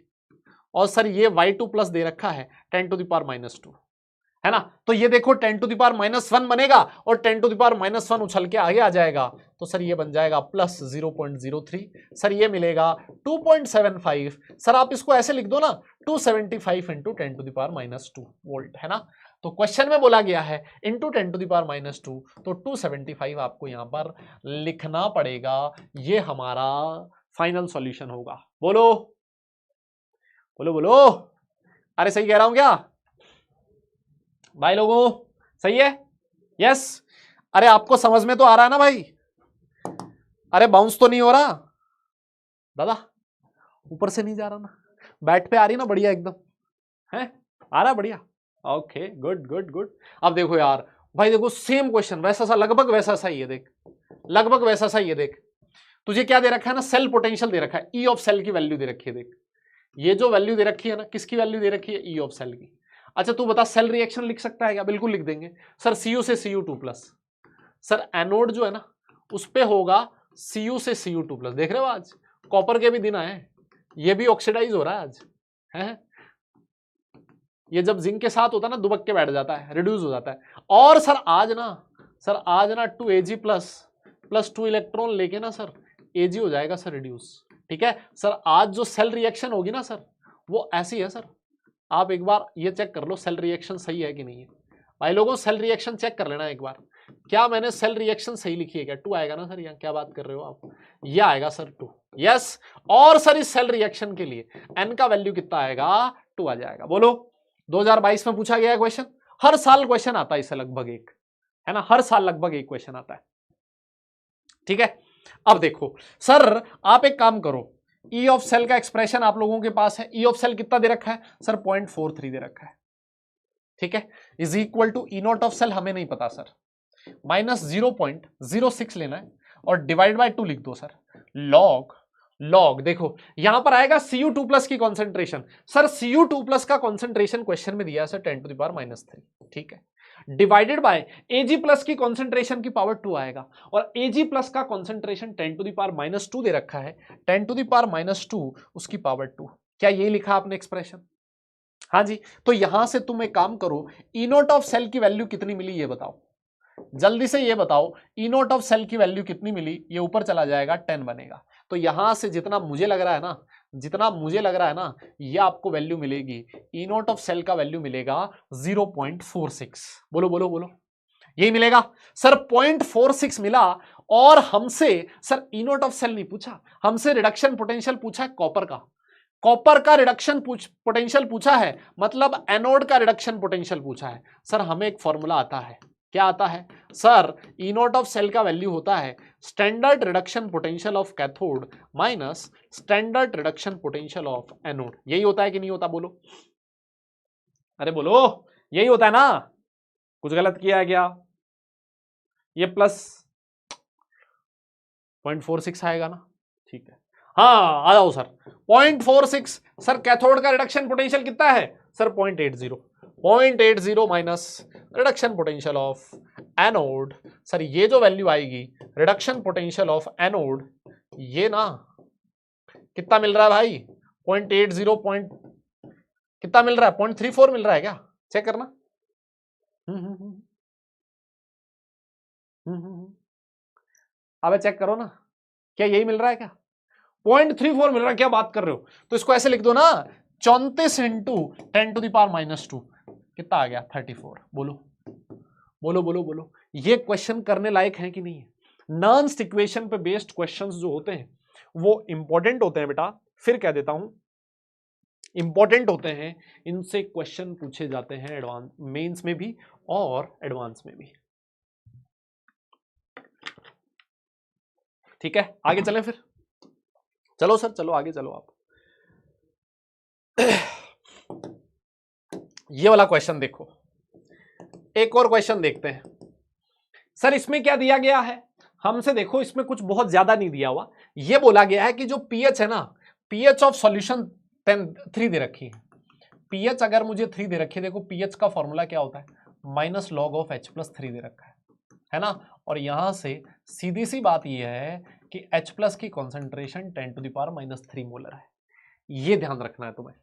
और सर ये y2 प्लस दे रखा है 10 टू द पावर -2, है ना। तो ये देखो 10 टू द पावर -1 बनेगा, और 10 टू द पावर -1 उछल के आगे आ जाएगा, तो सर ये बन जाएगा प्लस 0.03, सर ये मिलेगा 2.75। सर आप इसको ऐसे लिख दो ना, 275 into 10 to the power -2 volt, है ना। तो क्वेश्चन में बोला गया है इंटू 10 टू द पावर -2, तो 275 आपको यहां पर लिखना पड़ेगा। ये हमारा फाइनल सॉल्यूशन होगा। बोलो बोलो बोलो, अरे सही कह रहा हूं क्या भाई लोगों, सही है। यस, अरे आपको समझ में तो आ रहा है ना भाई, अरे बाउंस तो नहीं हो रहा दादा, ऊपर से नहीं जा रहा ना, बैट पे आ रही ना बढ़िया एकदम, है आ रहा बढ़िया, ओके गुड गुड गुड। अब देखो यार भाई, देखो सेम क्वेश्चन वैसा सा, लगभग वैसा सा ही है, देख लगभग वैसा सा ही है। देख तुझे क्या दे रखा है ना, सेल पोटेंशियल दे रखा है, ई ऑफ सेल की वैल्यू दे रखी है। देख ये जो वैल्यू दे रखी है ना, किसकी वैल्यू दे रखी है, ई ऑफ सेल की। अच्छा तू बता सेल रिएक्शन लिख सकता है क्या, बिल्कुल लिख देंगे सर, Cu से Cu2 प्लस। सर एनोड जो है ना उस पे होगा Cu से Cu2 प्लस। देख रहे हो आज कॉपर के भी दिन आए, ये भी ऑक्सीडाइज हो रहा है आज, है ये जब जिंक के साथ होता है ना दुबक के बैठ जाता है, रिड्यूस हो जाता है। और सर आज ना 2 Ag प्लस 2 इलेक्ट्रॉन लेके ना सर Ag हो जाएगा सर रिड्यूस, ठीक है सर। आज जो सेल रिएक्शन होगी ना सर वो ऐसी है सर, आप एक बार ये चेक कर लो सेल रिएक्शन सही है कि नहीं है। भाई लोगों सेल रिएक्शन चेक कर लेना एक बार, क्या मैंने सेल रिएक्शन सही लिखी है क्या, 2 आएगा ना सर, यहाँ क्या बात कर रहे हो आप, ये आएगा सर 2। यस, और सर इस सेल रिएक्शन के लिए n का वैल्यू कितना आएगा, 2 आ जाएगा। बोलो 2022 में पूछा गया क्वेश्चन, हर साल क्वेश्चन आता है इससे लगभग एक, है ना, हर साल लगभग एक क्वेश्चन आता है, ठीक है। अब देखो सर आप एक काम करो, ई ऑफ सेल का एक्सप्रेशन आप लोगों के पास है, ई ऑफ सेल कितना दे रखा है सर, 0.43 दे रखा है, ठीक है, is equal to E not of cell हमें नहीं पता सर, माइनस 0.06 लेना है और डिवाइड बाय 2 लिख दो सर। लॉग देखो यहां पर आएगा Cu2 प्लस की कॉन्सेंट्रेशन, सर Cu2 प्लस का कॉन्सेंट्रेशन क्वेश्चन में दिया है सर 10 टू द पावर -3, ठीक है, डिवाइडेड बाय Ag प्लस की कॉन्सेंट्रेशन की पावर 2 आएगा, और Ag प्लस का कॉन्सेंट्रेशन 10 टू द पावर -2 दे रखा है, 10 टू द पावर -2 उसकी पावर 2। क्या ये लिखा आपने एक्सप्रेशन, हाँ जी। तो यहां से तुम एक काम करो, ई नॉट ऑफ सेल की वैल्यू कितनी मिली ये बताओ, जल्दी से ये बताओ, ई नॉट ऑफ सेल की वैल्यू कितनी मिली, ये ऊपर चला जाएगा 10 बनेगा। तो यहां से जितना मुझे लग रहा है ना ये आपको वैल्यू मिलेगी, ई नॉट ऑफ सेल का वैल्यू मिलेगा 0.46। बोलो बोलो बोलो, यही मिलेगा सर, 0.46 मिला। और हमसे sir E not of cell नहीं पूछा, हमसे रिडक्शन पोटेंशियल पूछा है कॉपर का रिडक्शन पोटेंशियल पूछा है, मतलब एनोड का रिडक्शन पोटेंशियल पूछा है। सर हमें एक फॉर्मूला आता है, क्या आता है sir, E not of cell का वैल्यू होता है standard reduction potential of cathode minus standard reduction potential of anode. यही होता है कि नहीं होता, बोलो, अरे बोलो, यही होता है ना, कुछ गलत किया है क्या? ये प्लस 0.46 आएगा ना, ठीक है, हाँ आ जाओ सर। 0.46 सर, कैथोड का रिडक्शन पोटेंशियल कितना है sir? 0.80 minus reduction potential of anode. Sir ये जो वैल्यू आएगी रिडक्शन पोटेंशियल ऑफ एनोड, ये ना कितना मिल रहा है भाई? 0.80 कितना मिल रहा है? 0.34 मिल रहा है क्या? चेक करना। अबे चेक करो ना, क्या यही मिल रहा है क्या? 0.34 मिल रहा है, क्या बात कर रहे हो? तो इसको ऐसे लिख दो ना, 34 इंटू 10⁻², कितना आ गया? 34। बोलो बोलो बोलो बोलो, ये क्वेश्चन करने लायक है कि नहीं है? नॉन्स्ट इक्वेशन पे बेस्ड क्वेश्चंस जो होते हैं वो इंपॉर्टेंट होते हैं बेटा, फिर कह देता हूं इंपॉर्टेंट होते हैं, इनसे क्वेश्चन पूछे जाते हैं एडवांस मेंस में भी और एडवांस में भी। ठीक है, आगे चलें फिर। चलो सर, चलो आगे चलो आप। ये वाला क्वेश्चन देखो, एक और क्वेश्चन देखते हैं। सर इसमें क्या दिया गया है हमसे? देखो इसमें कुछ बहुत ज्यादा नहीं दिया हुआ, ये बोला गया है कि जो पीएच है ना, पीएच ऑफ सॉल्यूशन 3 दे रखी है। पीएच अगर मुझे 3 दे रखी है, देखो पीएच का फॉर्मूला क्या होता है? माइनस लॉग ऑफ H+3 दे रखा है ना। और यहां से सीधी सी बात यह है कि H+ की कॉन्सेंट्रेशन 10⁻³ मोलर है। ये ध्यान रखना है तुम्हें।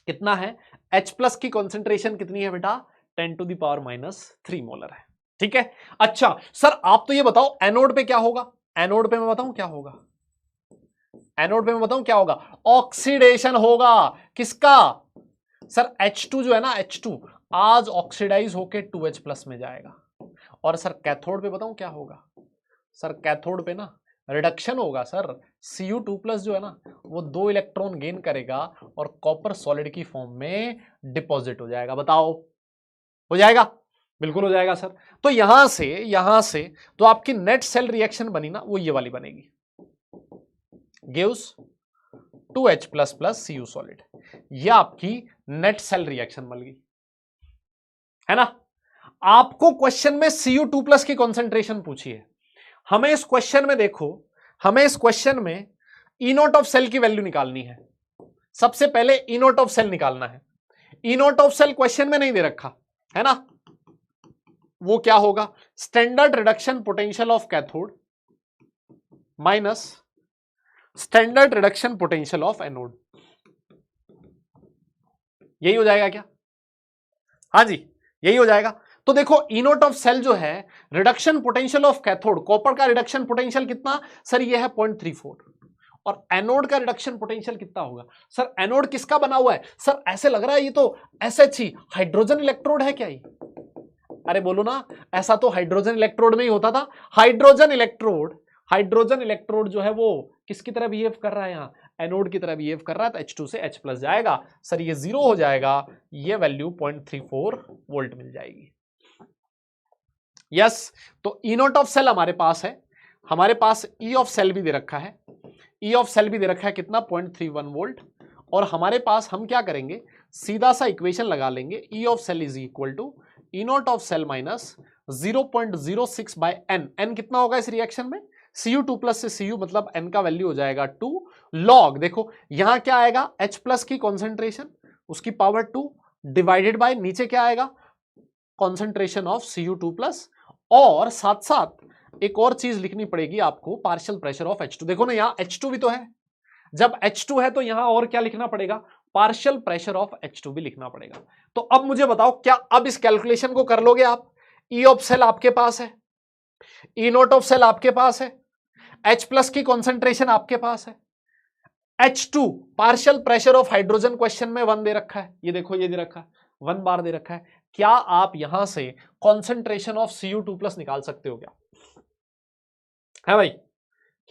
कितना है? H+ की कॉन्सेंट्रेशन कितनी है बेटा? 10⁻³ मोलर है। ठीक है, अच्छा सर आप तो ये बताओ एनोड पे क्या होगा? एनोड पे मैं बताऊं क्या होगा? एनोड पे मैं बताऊं क्या होगा? ऑक्सीडेशन होगा। किसका? सर H2 जो है ना, H2 आज ऑक्सीडाइज होके 2H+ में जाएगा। और सर कैथोड पे बताऊं क्या होगा? सर कैथोड पे ना रिडक्शन होगा सर, Cu2+ जो है ना वो 2 इलेक्ट्रॉन गेन करेगा और कॉपर सॉलिड की फॉर्म में डिपॉजिट हो जाएगा। बताओ हो जाएगा? बिल्कुल हो जाएगा सर। तो यहां से तो आपकी नेट सेल रिएक्शन बनी ना, वो ये वाली बनेगी, गिव्स 2H++ Cu सॉलिड। ये आपकी नेट सेल रिएक्शन बन गई है ना। आपको क्वेश्चन में Cu2+ की कॉन्सेंट्रेशन पूछी है। हमें इस क्वेश्चन में देखो, हमें इस क्वेश्चन में ई नॉट ऑफ सेल की वैल्यू निकालनी है। सबसे पहले ई नॉट ऑफ सेल निकालना है। ई नॉट ऑफ सेल क्वेश्चन में नहीं दे रखा है ना, वो क्या होगा? Standard reduction potential of cathode minus standard reduction potential of anode. यही हो जाएगा क्या? हाँ जी, यही हो जाएगा। तो देखो ई नॉट ऑफ सेल जो है, reduction potential of cathode, copper का रिडक्शन पोटेंशियल कितना सर? ये है 0.34। और एनोड का रिडक्शन पोटेंशियल कितना होगा सर? एनोड किसका बना हुआ है सर? ऐसे लग रहा है ये तो SH हाइड्रोजन इलेक्ट्रोड है क्या ये? अरे बोलो ना, ऐसा तो हाइड्रोजन इलेक्ट्रोड में ही होता था। हाइड्रोजन इलेक्ट्रोड जो है वो किसकी तरह बिहेव कर रहा है? यहाँ एनोड की तरह बिहेव कर रहा है, तो H2 से H+ जाएगा सर, ये 0 हो जाएगा, ये वैल्यू 0.34 वोल्ट मिल जाएगी। यस, तो ई नॉट ऑफ सेल हमारे पास है, हमारे पास ई ऑफ सेल भी दे रखा है, ई ऑफ सेल भी दे रखा है कितना? 0.31 वोल्ट। और हमारे पास हम क्या करेंगे, सीधा सा इक्वेशन लगा लेंगे, E of cell is equal to E not of cell minus 0.06 by N. N कितना होगा इस रिएक्शन में? Cu2+ से Cu मतलब n का वैल्यू हो जाएगा 2 लॉग, देखो यहां क्या आएगा? H+ की कॉन्सेंट्रेशन उसकी पावर 2 डिवाइडेड बाय नीचे क्या आएगा? Concentration of Cu2+। और साथ साथ एक और चीज लिखनी पड़ेगी आपको, पार्शियल प्रेशर ऑफ H2। देखो ना यहां H2 भी तो है, जब H2 है तो यहां और क्या लिखना पड़ेगा? पार्शियल प्रेशर ऑफ H2 भी लिखना पड़ेगा। तो अब मुझे बताओ, क्या अब इस कैलकुलेशन को कर लोगे आप? ई ऑफ सेल आपके पास है, ई नोट ऑफ सेल आपके पास है, H+ की कॉन्सेंट्रेशन आपके पास है, H2 partial pressure of hydrogen question में 1 दे रखा है, ये देखो ये दे रखा है 1 बार दे रखा है। क्या आप यहां से कॉन्सेंट्रेशन ऑफ Cu2+ निकाल सकते हो क्या? है भाई,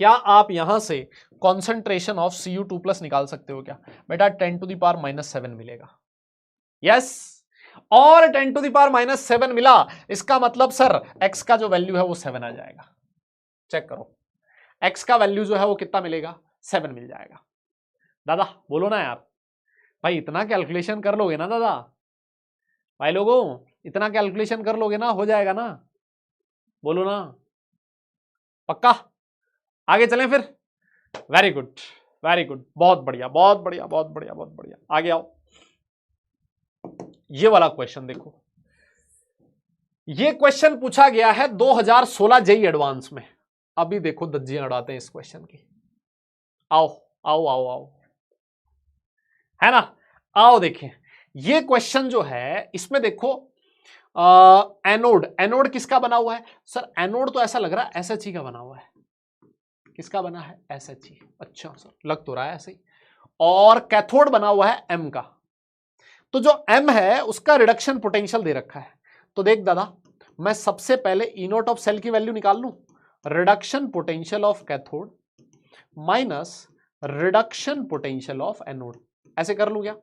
क्या आप यहां से कॉन्सेंट्रेशन ऑफ Cu2+ निकाल सकते हो क्या? बेटा 10⁻⁷ मिलेगा। यस, और 10⁻⁻7 मिला, इसका मतलब सर x का जो वैल्यू है वो 7 आ जाएगा। चेक करो, x का वैल्यू जो है वो कितना मिलेगा, 7 मिल जाएगा। दादा बोलो ना यार, भाई इतना कैलकुलेशन कर लोगे ना दादा, भाई लोगों इतना कैलकुलेशन कर लोगे ना, हो जाएगा ना, बोलो ना, पक्का? आगे चलें फिर। वेरी गुड वेरी गुड, बहुत बढ़िया बहुत बढ़िया बहुत बढ़िया बहुत बढ़िया, आगे आओ। ये वाला क्वेश्चन देखो, ये क्वेश्चन पूछा गया है 2016 जेई एडवांस में। अभी देखो दज्जियां उड़ाते हैं इस क्वेश्चन की। आओ आओ आओ आओ, है ना, आओ देखें ये क्वेश्चन जो है, इसमें देखो एनोड, एनोड किसका बना हुआ है सर? एनोड तो ऐसा लग रहा है एसएचई का बना हुआ है। किसका बना है? एसएचई। अच्छा सर, लग तो रहा है ऐसे ही। और कैथोड बना हुआ है एम का। तो जो एम है उसका रिडक्शन पोटेंशियल दे रखा है। तो देख दादा, मैं सबसे पहले ई नॉट ऑफ सेल की वैल्यू निकाल लूं, reduction potential of cathode minus reduction potential of anode, ऐसे कर लूं क्या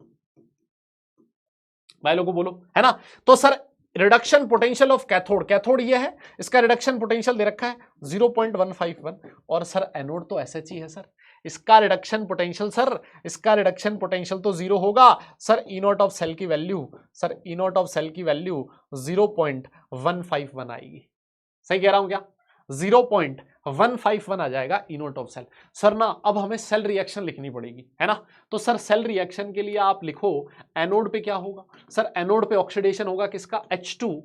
भाई लोगों, बोलो, है ना? तो sir reduction potential of cathode, cathode ये है, इसका रिडक्शन पोटेंशियल दे रखा है 0.151, और सर एनोड तो एसएचई है सर, इसका रिडक्शन पोटेंशियल सर, इसका रिडक्शन पोटेंशियल तो 0 होगा sir. E not of cell की value, sir E not of cell की वैल्यू 0.151 आएगी। सही कह रहा हूं क्या? 0.151 आ जाएगा ई नॉट ऑफ सेल। सर ना अब हमें सेल रिएक्शन लिखनी पड़ेगी, है ना? तो सर सेल रिएक्शन के लिए आप लिखो, एनोड पे क्या होगा सर? एनोड पे ऑक्सीडेशन होगा किसका? H2।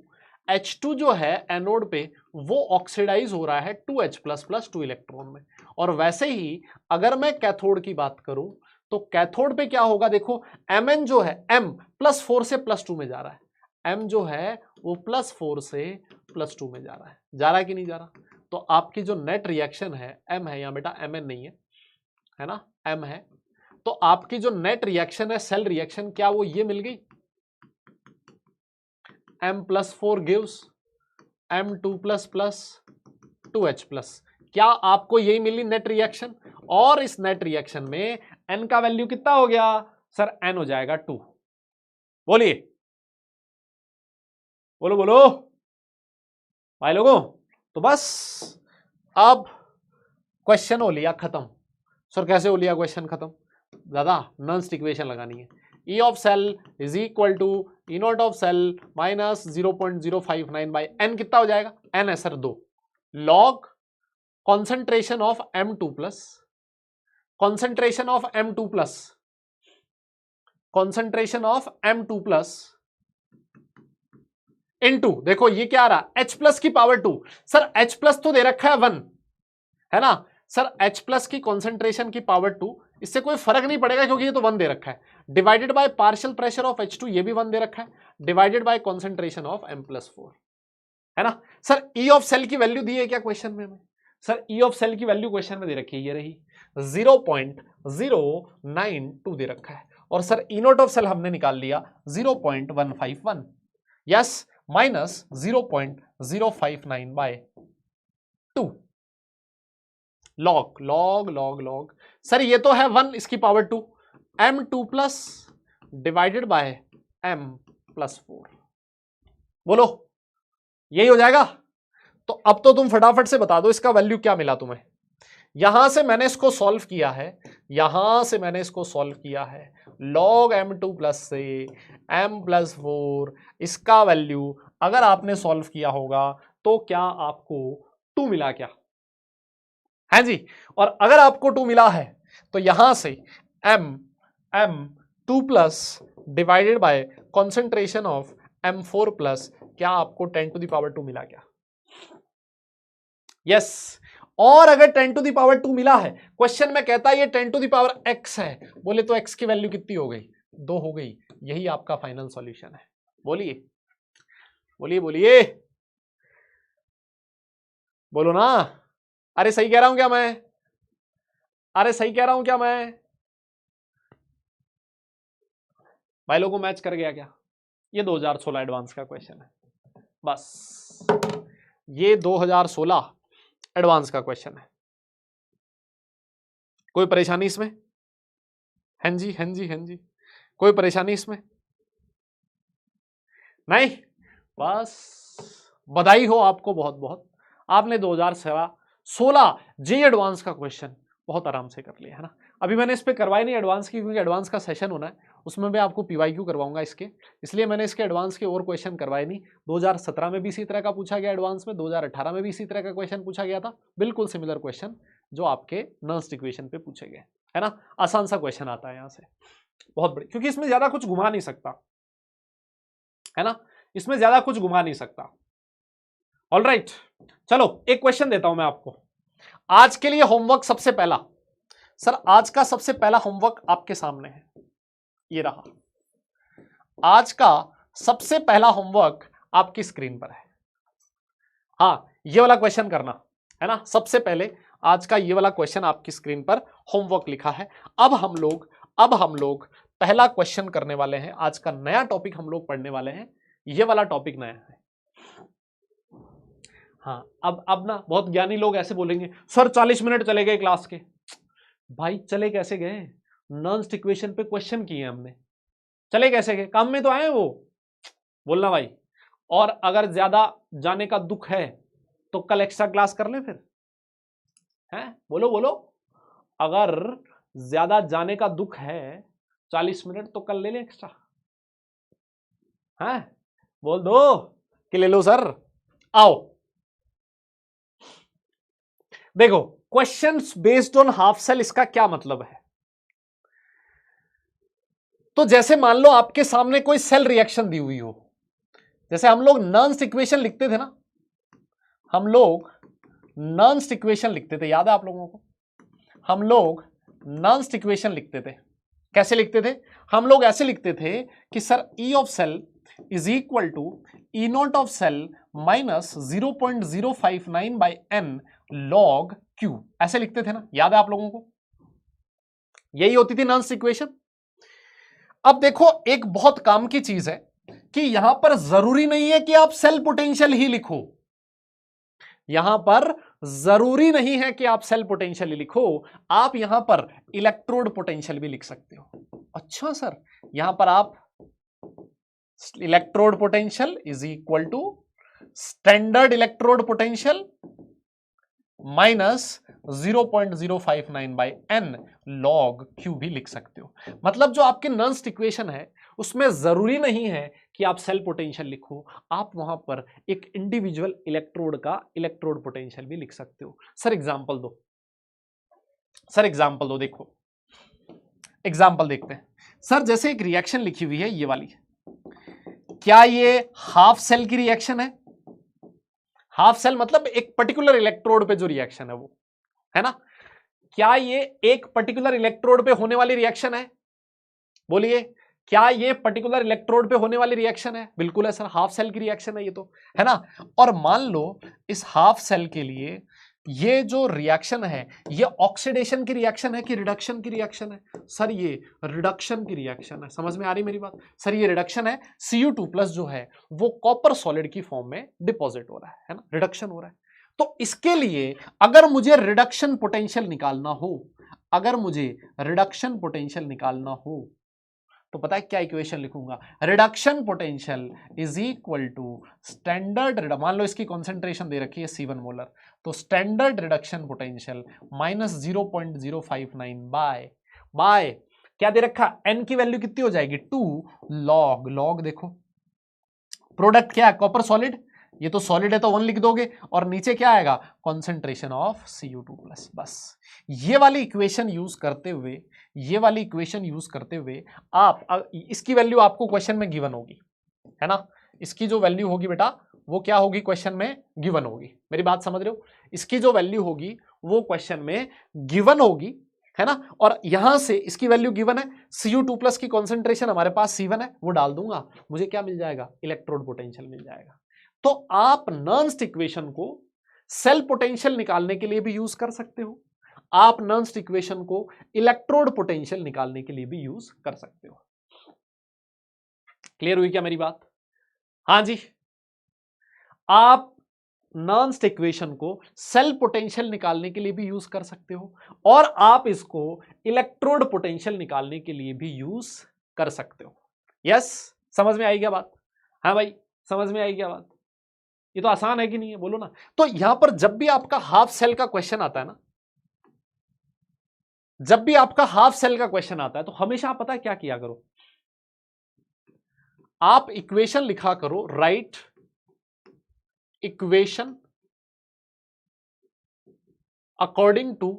H2 जो है एनोड पे वो ऑक्सीडाइज हो रहा है 2H++ 2 इलेक्ट्रॉन में। और वैसे ही अगर मैं कैथोड की बात करूं तो कैथोड पे क्या होगा? देखो Mn जो है m +4 से +2 में जा रहा है, m जो है वो +4 से +2 में जा रहा है, जा रहा है कि नहीं जा रहा? तो आपकी जो नेट रिएक्शन है m है, यहां बेटा Mn नहीं है ना, m है। तो आपकी जो नेट रिएक्शन है सेल रिएक्शन, क्या वो ये मिल गई? m+4 gives m2++ 2H+। क्या आपको यही मिली नेट रिएक्शन? और इस नेट रिएक्शन में n का वैल्यू कितना हो गया सर? n हो जाएगा 2। बोलिए, बोलो बोलो भाई लोगों। तो बस अब क्वेश्चन हो लिया खत्म। सर कैसे हो लिया क्वेश्चन खत्म? दादा नॉन्स्ट इक्वेशन लगानी है, E of cell is equal to E not of cell minus 0.059 by n. कितना हो जाएगा? एन है sir 2, log concentration of M2+, concentration of M2+, concentration of M2+ into, देखो ये क्या आ रहा है? H+ की पावर 2। सर H+ तो दे रखा है 1, है ना सर? H+ की कॉन्सेंट्रेशन की पावर 2, इससे कोई फर्क नहीं पड़ेगा क्योंकि ये तो 1 दे रखा है, divided by partial pressure of H2, ये भी 1 दे रखा है, divided by concentration of M+4, है ना? सर ई ऑफ सेल की वैल्यू दी है क्या क्वेश्चन में? सर ई ऑफ सेल की वैल्यू क्वेश्चन में दे रखी है, ये रही 0.092 दे रखा है। और sir E not of cell हमने निकाल लिया 0.151, yes, minus 0.059 by 2, log log log log. Sir ये तो है 1, इसकी power 2, M2+ divided by M+4, बोलो यही हो जाएगा? तो अब तो तुम फटाफट से बता दो इसका वैल्यू क्या मिला तुम्हें। यहां से मैंने इसको सॉल्व किया है, यहां से मैंने इसको सॉल्व किया है, log M2+ से M+4, इसका वैल्यू अगर आपने सॉल्व किया होगा तो क्या आपको 2 मिला क्या? है जी। और अगर आपको 2 मिला है तो यहां से M2+ divided by concentration of M4+, क्या आपको 10⁻² मिला क्या? यस। और अगर 10⁻² मिला है, क्वेश्चन में कहता है ये 10⁻x है, बोले तो x की वैल्यू कितनी हो गई? 2 हो गई। यही आपका फाइनल सॉल्यूशन है। बोलिए बोलिए बोलिए, बोलो ना। अरे सही कह रहा हूं क्या मैं? अरे सही कह रहा हूं क्या मैं? भाई लोगों मैच कर गया क्या? ये 2016 एडवांस का क्वेश्चन है, बस ये 2016 एडवांस का क्वेश्चन है। कोई परेशानी इसमें? हाँ जी हाँ जी हाँ जी, कोई परेशानी इसमें? नहीं, बस बधाई हो आपको बहुत बहुत, आपने 2016 जे एडवांस का क्वेश्चन बहुत आराम से कर लिया है ना। अभी मैंने इस पे करवाई नहीं एडवांस की, क्योंकि एडवांस का सेशन होना है, उसमें मैं आपको पीवाईक्यू करवाऊंगा इसके, इसलिए मैंने इसके एडवांस के और क्वेश्चन करवाए नहीं। 2017 में भी इसी तरह का पूछा गया एडवांस में, 2018 में भी इसी तरह का क्वेश्चन पूछा गया था, बिल्कुल सिमिलर क्वेश्चन जो आपके नर्स्ट इक्वेशन पे पूछे गए, है ना। आसान सा क्वेश्चन आता है यहाँ से, बहुत बड़ी, क्योंकि इसमें ज्यादा कुछ घुमा नहीं सकता, है ना, इसमें ज्यादा कुछ घुमा नहीं सकता। ऑलराइट, चलो एक क्वेश्चन देता हूं मैं आपको आज के लिए होमवर्क। सबसे पहला सर, आज का सबसे पहला होमवर्क आपके सामने है, ये रहा। आज का सबसे पहला होमवर्क आपकी स्क्रीन पर है। हाँ, ये वाला क्वेश्चन करना है ना। सबसे पहले आज का ये वाला क्वेश्चन आपकी स्क्रीन पर होमवर्क लिखा है। अब हम लोग पहला क्वेश्चन करने वाले हैं। आज का नया टॉपिक हम लोग पढ़ने वाले हैं, ये वाला टॉपिक नया है। हाँ, अब ना बहुत ज्ञानी लोग ऐसे बोलेंगे, सर 40 मिनट चले गए क्लास के। भाई चले कैसे गए? नॉन इक्वेशन पे क्वेश्चन किए हमने, चले कैसे गए? काम में तो आए वो, बोलना भाई। और अगर ज्यादा जाने का दुख है तो कल एक्स्ट्रा क्लास कर ले फिर, हैं? बोलो बोलो, अगर ज्यादा जाने का दुख है 40 मिनट तो कल ले ले एक्स्ट्रा, हैं? बोल दो कि ले लो सर। आओ देखो, questions based on half cell, इसका क्या मतलब है? तो जैसे मान लो आपके सामने कोई सेल रिएक्शन दी हुई हो, जैसे हम लोग नर्न्स इक्वेशन लिखते थे ना, हम लोग नर्न्स इक्वेशन लिखते थे, याद है आप लोगों को? हम लोग नर्न्स इक्वेशन लिखते थे, कैसे लिखते थे? हम लोग ऐसे लिखते थे कि sir E of cell is equal to E not of cell minus 0.059 by N log Q, ऐसे लिखते थे ना, याद है आप लोगों को? यही होती थी नर्न्स इक्वेशन। अब देखो, एक बहुत काम की चीज है कि यहां पर जरूरी नहीं है कि आप सेल पोटेंशियल ही लिखो, यहां पर जरूरी नहीं है कि आप सेल पोटेंशियल ही लिखो, आप यहां पर इलेक्ट्रोड पोटेंशियल भी लिख सकते हो। अच्छा सर, यहां पर आप electrode potential is equal to standard electrode potential minus 0.059 by N log Q भी लिख सकते हो। मतलब जो आपके नर्न्स इक्वेशन है उसमें जरूरी नहीं है कि आप सेल पोटेंशियल लिखो, आप वहां पर एक इंडिविजुअल इलेक्ट्रोड का इलेक्ट्रोड पोटेंशियल भी लिख सकते हो। सर एग्जांपल दो, सर एग्जांपल दो। देखो एग्जांपल देखते हैं। सर जैसे एक रिएक्शन लिखी हुई है ये वाली, क्या ये हाफ सेल की रिएक्शन है? हाफ सेल मतलब एक पर्टिकुलर इलेक्ट्रोड पे जो रिएक्शन है वो, है ना। क्या ये एक पर्टिकुलर इलेक्ट्रोड पे होने वाली रिएक्शन है? बोलिए, क्या ये पर्टिकुलर इलेक्ट्रोड पे होने वाली रिएक्शन है? बिल्कुल है सर, हाफ सेल की रिएक्शन है ये तो, है ना। और मान लो इस हाफ सेल के लिए ये जो रिएक्शन है ये ऑक्सीडेशन की रिएक्शन है कि रिडक्शन की रिएक्शन है? सर ये रिडक्शन की रिएक्शन है। समझ में आ रही मेरी बात? सर ये रिडक्शन है, Cu2+ जो है वो कॉपर सॉलिड की फॉर्म में डिपॉजिट हो रहा है ना, रिडक्शन हो रहा है। तो इसके लिए अगर मुझे रिडक्शन पोटेंशियल निकालना हो, अगर मुझे रिडक्शन पोटेंशियल निकालना हो तो पता है क्या इक्वेशन लिखूंगा? Reduction potential is equal to standard, मान लो इसकी कॉन्सेंट्रेशन दे रखी है C1 मोलर, तो standard reduction potential minus 0.059 by क्या दे रखा? n की वैल्यू कितनी हो जाएगी? 2 लॉग, लॉग देखो प्रोडक्ट क्या है? कॉपर सॉलिड, ये तो सॉलिड है तो 1 लिख दोगे, और नीचे क्या आएगा? Concentration of Cu2+। बस ये वाली इक्वेशन यूज करते हुए, ये वाली इक्वेशन यूज करते हुए आप इसकी वैल्यू आपको क्वेश्चन में गिवन होगी, है ना। इसकी जो वैल्यू होगी बेटा वो क्या होगी? क्वेश्चन में गिवन होगी। मेरी बात समझ रहे हो? इसकी जो वैल्यू होगी वो क्वेश्चन में गिवन होगी, है ना। और यहां से इसकी वैल्यू गिवन है, Cu2+ की कॉन्सेंट्रेशन हमारे पास C1 है, वो डाल दूंगा, मुझे क्या मिल जाएगा? इलेक्ट्रोड पोटेंशियल मिल जाएगा। तो आप नर्न्स इक्वेशन को सेल पोटेंशियल निकालने के लिए भी यूज कर सकते हो, आप नर्न्स इक्वेशन को इलेक्ट्रोड पोटेंशियल निकालने के लिए भी यूज कर सकते हो। क्लियर हुई क्या मेरी बात? हाँ जी, आप नर्न्स इक्वेशन को सेल पोटेंशियल निकालने के लिए भी यूज कर सकते हो, और आप इसको इलेक्ट्रोड पोटेंशियल निकालने के लिए भी यूज कर सकते हो। यस, समझ में आई क्या बात? हाँ भाई, समझ में आई क्या बात? ये तो आसान है कि नहीं है, बोलो ना। तो यहां पर जब भी आपका हाफ सेल का क्वेश्चन आता है ना, जब भी आपका हाफ सेल का क्वेश्चन आता है तो हमेशा आप पता है क्या किया करो, आप इक्वेशन लिखा करो, write equation according to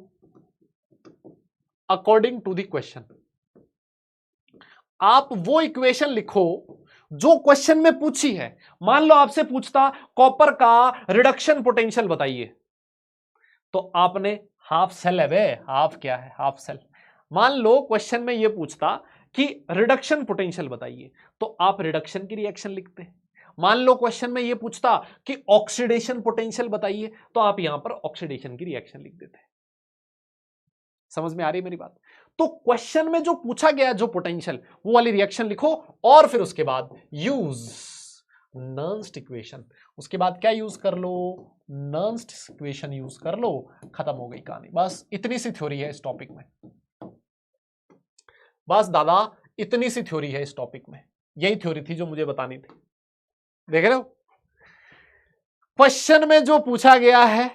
the question. आप वो इक्वेशन लिखो जो क्वेश्चन में पूछी है। मान लो आपसे पूछता कॉपर का रिडक्शन पोटेंशियल बताइए, तो आपने हाफ सेल है बे, हाफ क्या है, हाफ सेल। मान लो क्वेश्चन में ये पूछता कि रिडक्शन पोटेंशियल बताइए, तो आप रिडक्शन की रिएक्शन लिखते। मान लो क्वेश्चन में ये पूछता कि ऑक्सीडेशन पोटेंशियल बताइए, तो आप यहां पर ऑक्सीडेशन की रिएक्शन लिख देते। समझ में आ रही है मेरी बात? तो क्वेश्चन में जो पूछा गया जो पोटेंशियल, वो वाली रिएक्शन लिखो, और फिर उसके बाद यूज नर्न्स्ट इक्वेशन। उसके बाद क्या यूज कर लो, नर्न्स्ट इक्वेशन यूज कर लो, खत्म हो गई कहानी। बस इतनी सी थ्योरी है इस टॉपिक में, बस दादा इतनी सी थ्योरी है इस टॉपिक में। यही थ्योरी थी जो मुझे बतानी थी। देख रहे हो, क्वेश्चन में जो पूछा गया है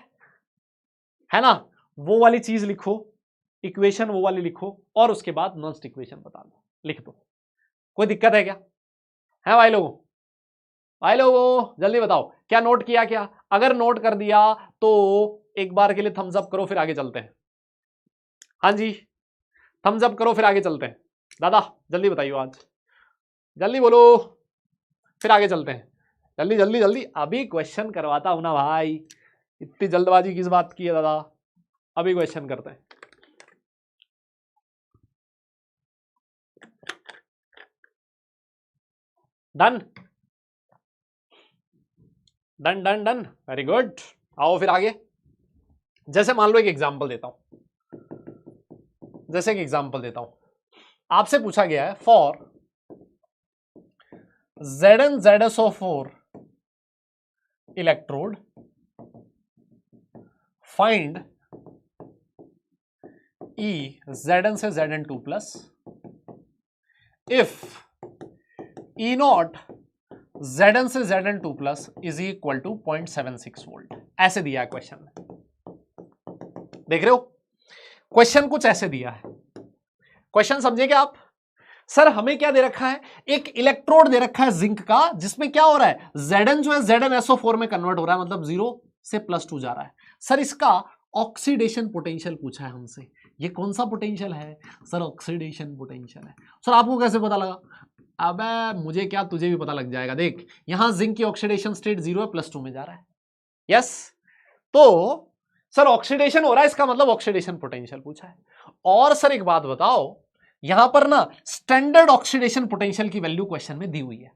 ना, वो वाली चीज लिखो, इक्वेशन वो वाली लिखो, और उसके बाद नर्न्स्ट इक्वेशन बता दो, लिख दो। कोई दिक्कत है क्या? है भाई लोगों, भाई लोगों जल्दी बताओ, क्या नोट किया क्या? अगर नोट कर दिया तो एक बार के लिए थम्स अप करो, फिर आगे चलते हैं। हाँ जी, थम्स अप करो, फिर आगे चलते हैं। दादा जल्दी बताइए, आज जल्दी बोलो, फिर आगे चलते हैं। जल्दी जल्दी जल्दी, अभी क्वेश्चन करवाता हूं ना भाई, इतनी जल्दबाजी किस बात की है दादा, अभी क्वेश्चन करते हैं। Done done done done, very good. आओ फिर आगे। जैसे मान लो एक एग्जांपल देता हूं, जैसे एक एग्जांपल देता हूं, आपसे पूछा गया है for Zn ZSO4 electrode find E Zn से Zn2 plus if E not Zn से Zn2 plus is equal to 0.76 volt. ऐसे दिया है क्वेश्चन में, देख रहे हो, क्वेश्चन कुछ ऐसे दिया है। क्वेश्चन समझे क्या आप? सर हमें क्या दे रखा है, एक इलेक्ट्रोड दे रखा है जिंक का, जिसमें क्या हो रहा है, Zn जो है ZnSO4 में कन्वर्ट हो रहा है, मतलब 0 से +2 जा रहा है। सर इसका ऑक्सीडेशन पोटेंशियल पूछा है हमसे। ये कौन सा पोटेंशियल है? सर ऑक्सीडेशन पोटेंशियल है। सर आपको कैसे पता लगा? अबे मुझे क्या, तुझे भी पता लग जाएगा। देख यहां जिंक की ऑक्सीडेशन स्टेट 0 है, +2 में जा रहा है। यस, तो सर ऑक्सीडेशन हो रहा है, इसका मतलब ऑक्सीडेशन पोटेंशियल पूछा है। और सर एक बात बताओ, यहां पर ना स्टैंडर्ड ऑक्सीडेशन पोटेंशियल की वैल्यू क्वेश्चन में दी हुई है।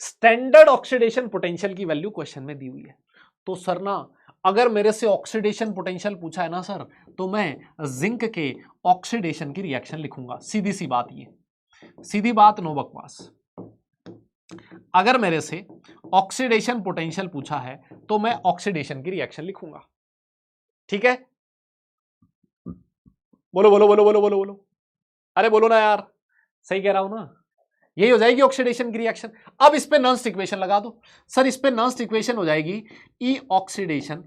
स्टैंडर्ड ऑक्सीडेशन पोटेंशियल की वैल्यू क्वेश्चन में दी हुई है। तो सर ना अगर मेरे से ऑक्सीडेशन पोटेंशियल पूछा है ना सर, तो मैं जिंक के ऑक्सीडेशन की रिएक्शन लिखूंगा। सीधी सी बात, ये सीधी बात, नो बकवास। अगर मेरे से ऑक्सीडेशन पोटेंशियल पूछा है तो मैं ऑक्सीडेशन की रिएक्शन लिखूंगा। ठीक है, बोलो बोलो बोलो बोलो बोलो बोलो, अरे बोलो ना यार, सही कह रहा हूं ना, यही हो जाएगी ऑक्सीडेशन की रिएक्शन। अब इस पे नर्न्स्ट इक्वेशन लगा दो। सर इस पे नर्न्स्ट इक्वेशन हो जाएगी E oxidation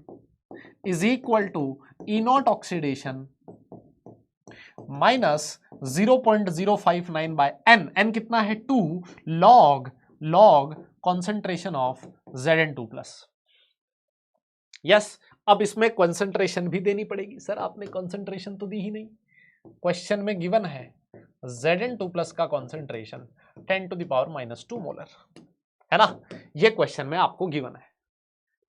is equal to E naught oxidation minus 0.059 by N. N कितना है? 2 log concentration of Zn2 plus. Yes, अब इसमें कॉन्सेंट्रेशन भी देनी पड़ेगी। सर आपने कॉन्सेंट्रेशन तो दी ही नहीं, क्वेश्चन में गिवन है Zn2 प्लस का कॉन्सेंट्रेशन 10⁻⁻2 मोलर, है ना, ये क्वेश्चन में आपको गिवन है।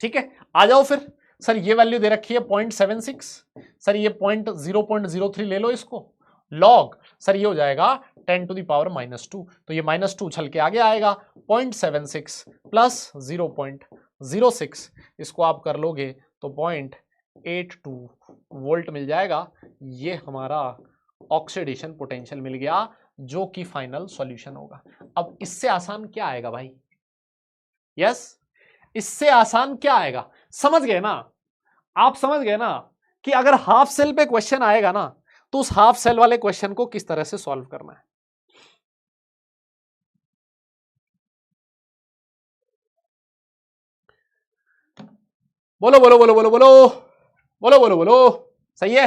ठीक है, आ जाओ फिर। सर ये वैल्यू दे रखी है 0.76, सर ये 0.03 ले लो इसको, लॉग सर ये हो जाएगा 10⁻⁻2, तो ये -2 उछल के आगे आएगा, 0.76 प्लस 0.06, इसको आप कर लोगे तो 0.82 वोल्ट मिल जाएगा। ये हमारा ऑक्सीडेशन पोटेंशियल मिल गया, जो कि फाइनल सॉल्यूशन होगा। अब इससे आसान क्या आएगा भाई? यस, इससे आसान क्या आएगा? समझ गए ना आप? समझ गए ना कि अगर हाफ सेल पे क्वेश्चन आएगा ना, तो उस हाफ सेल वाले क्वेश्चन को किस तरह से सॉल्व करना है। बोलो बोलो बोलो बोलो बोलो बोलो बोलो बोलो। सही है?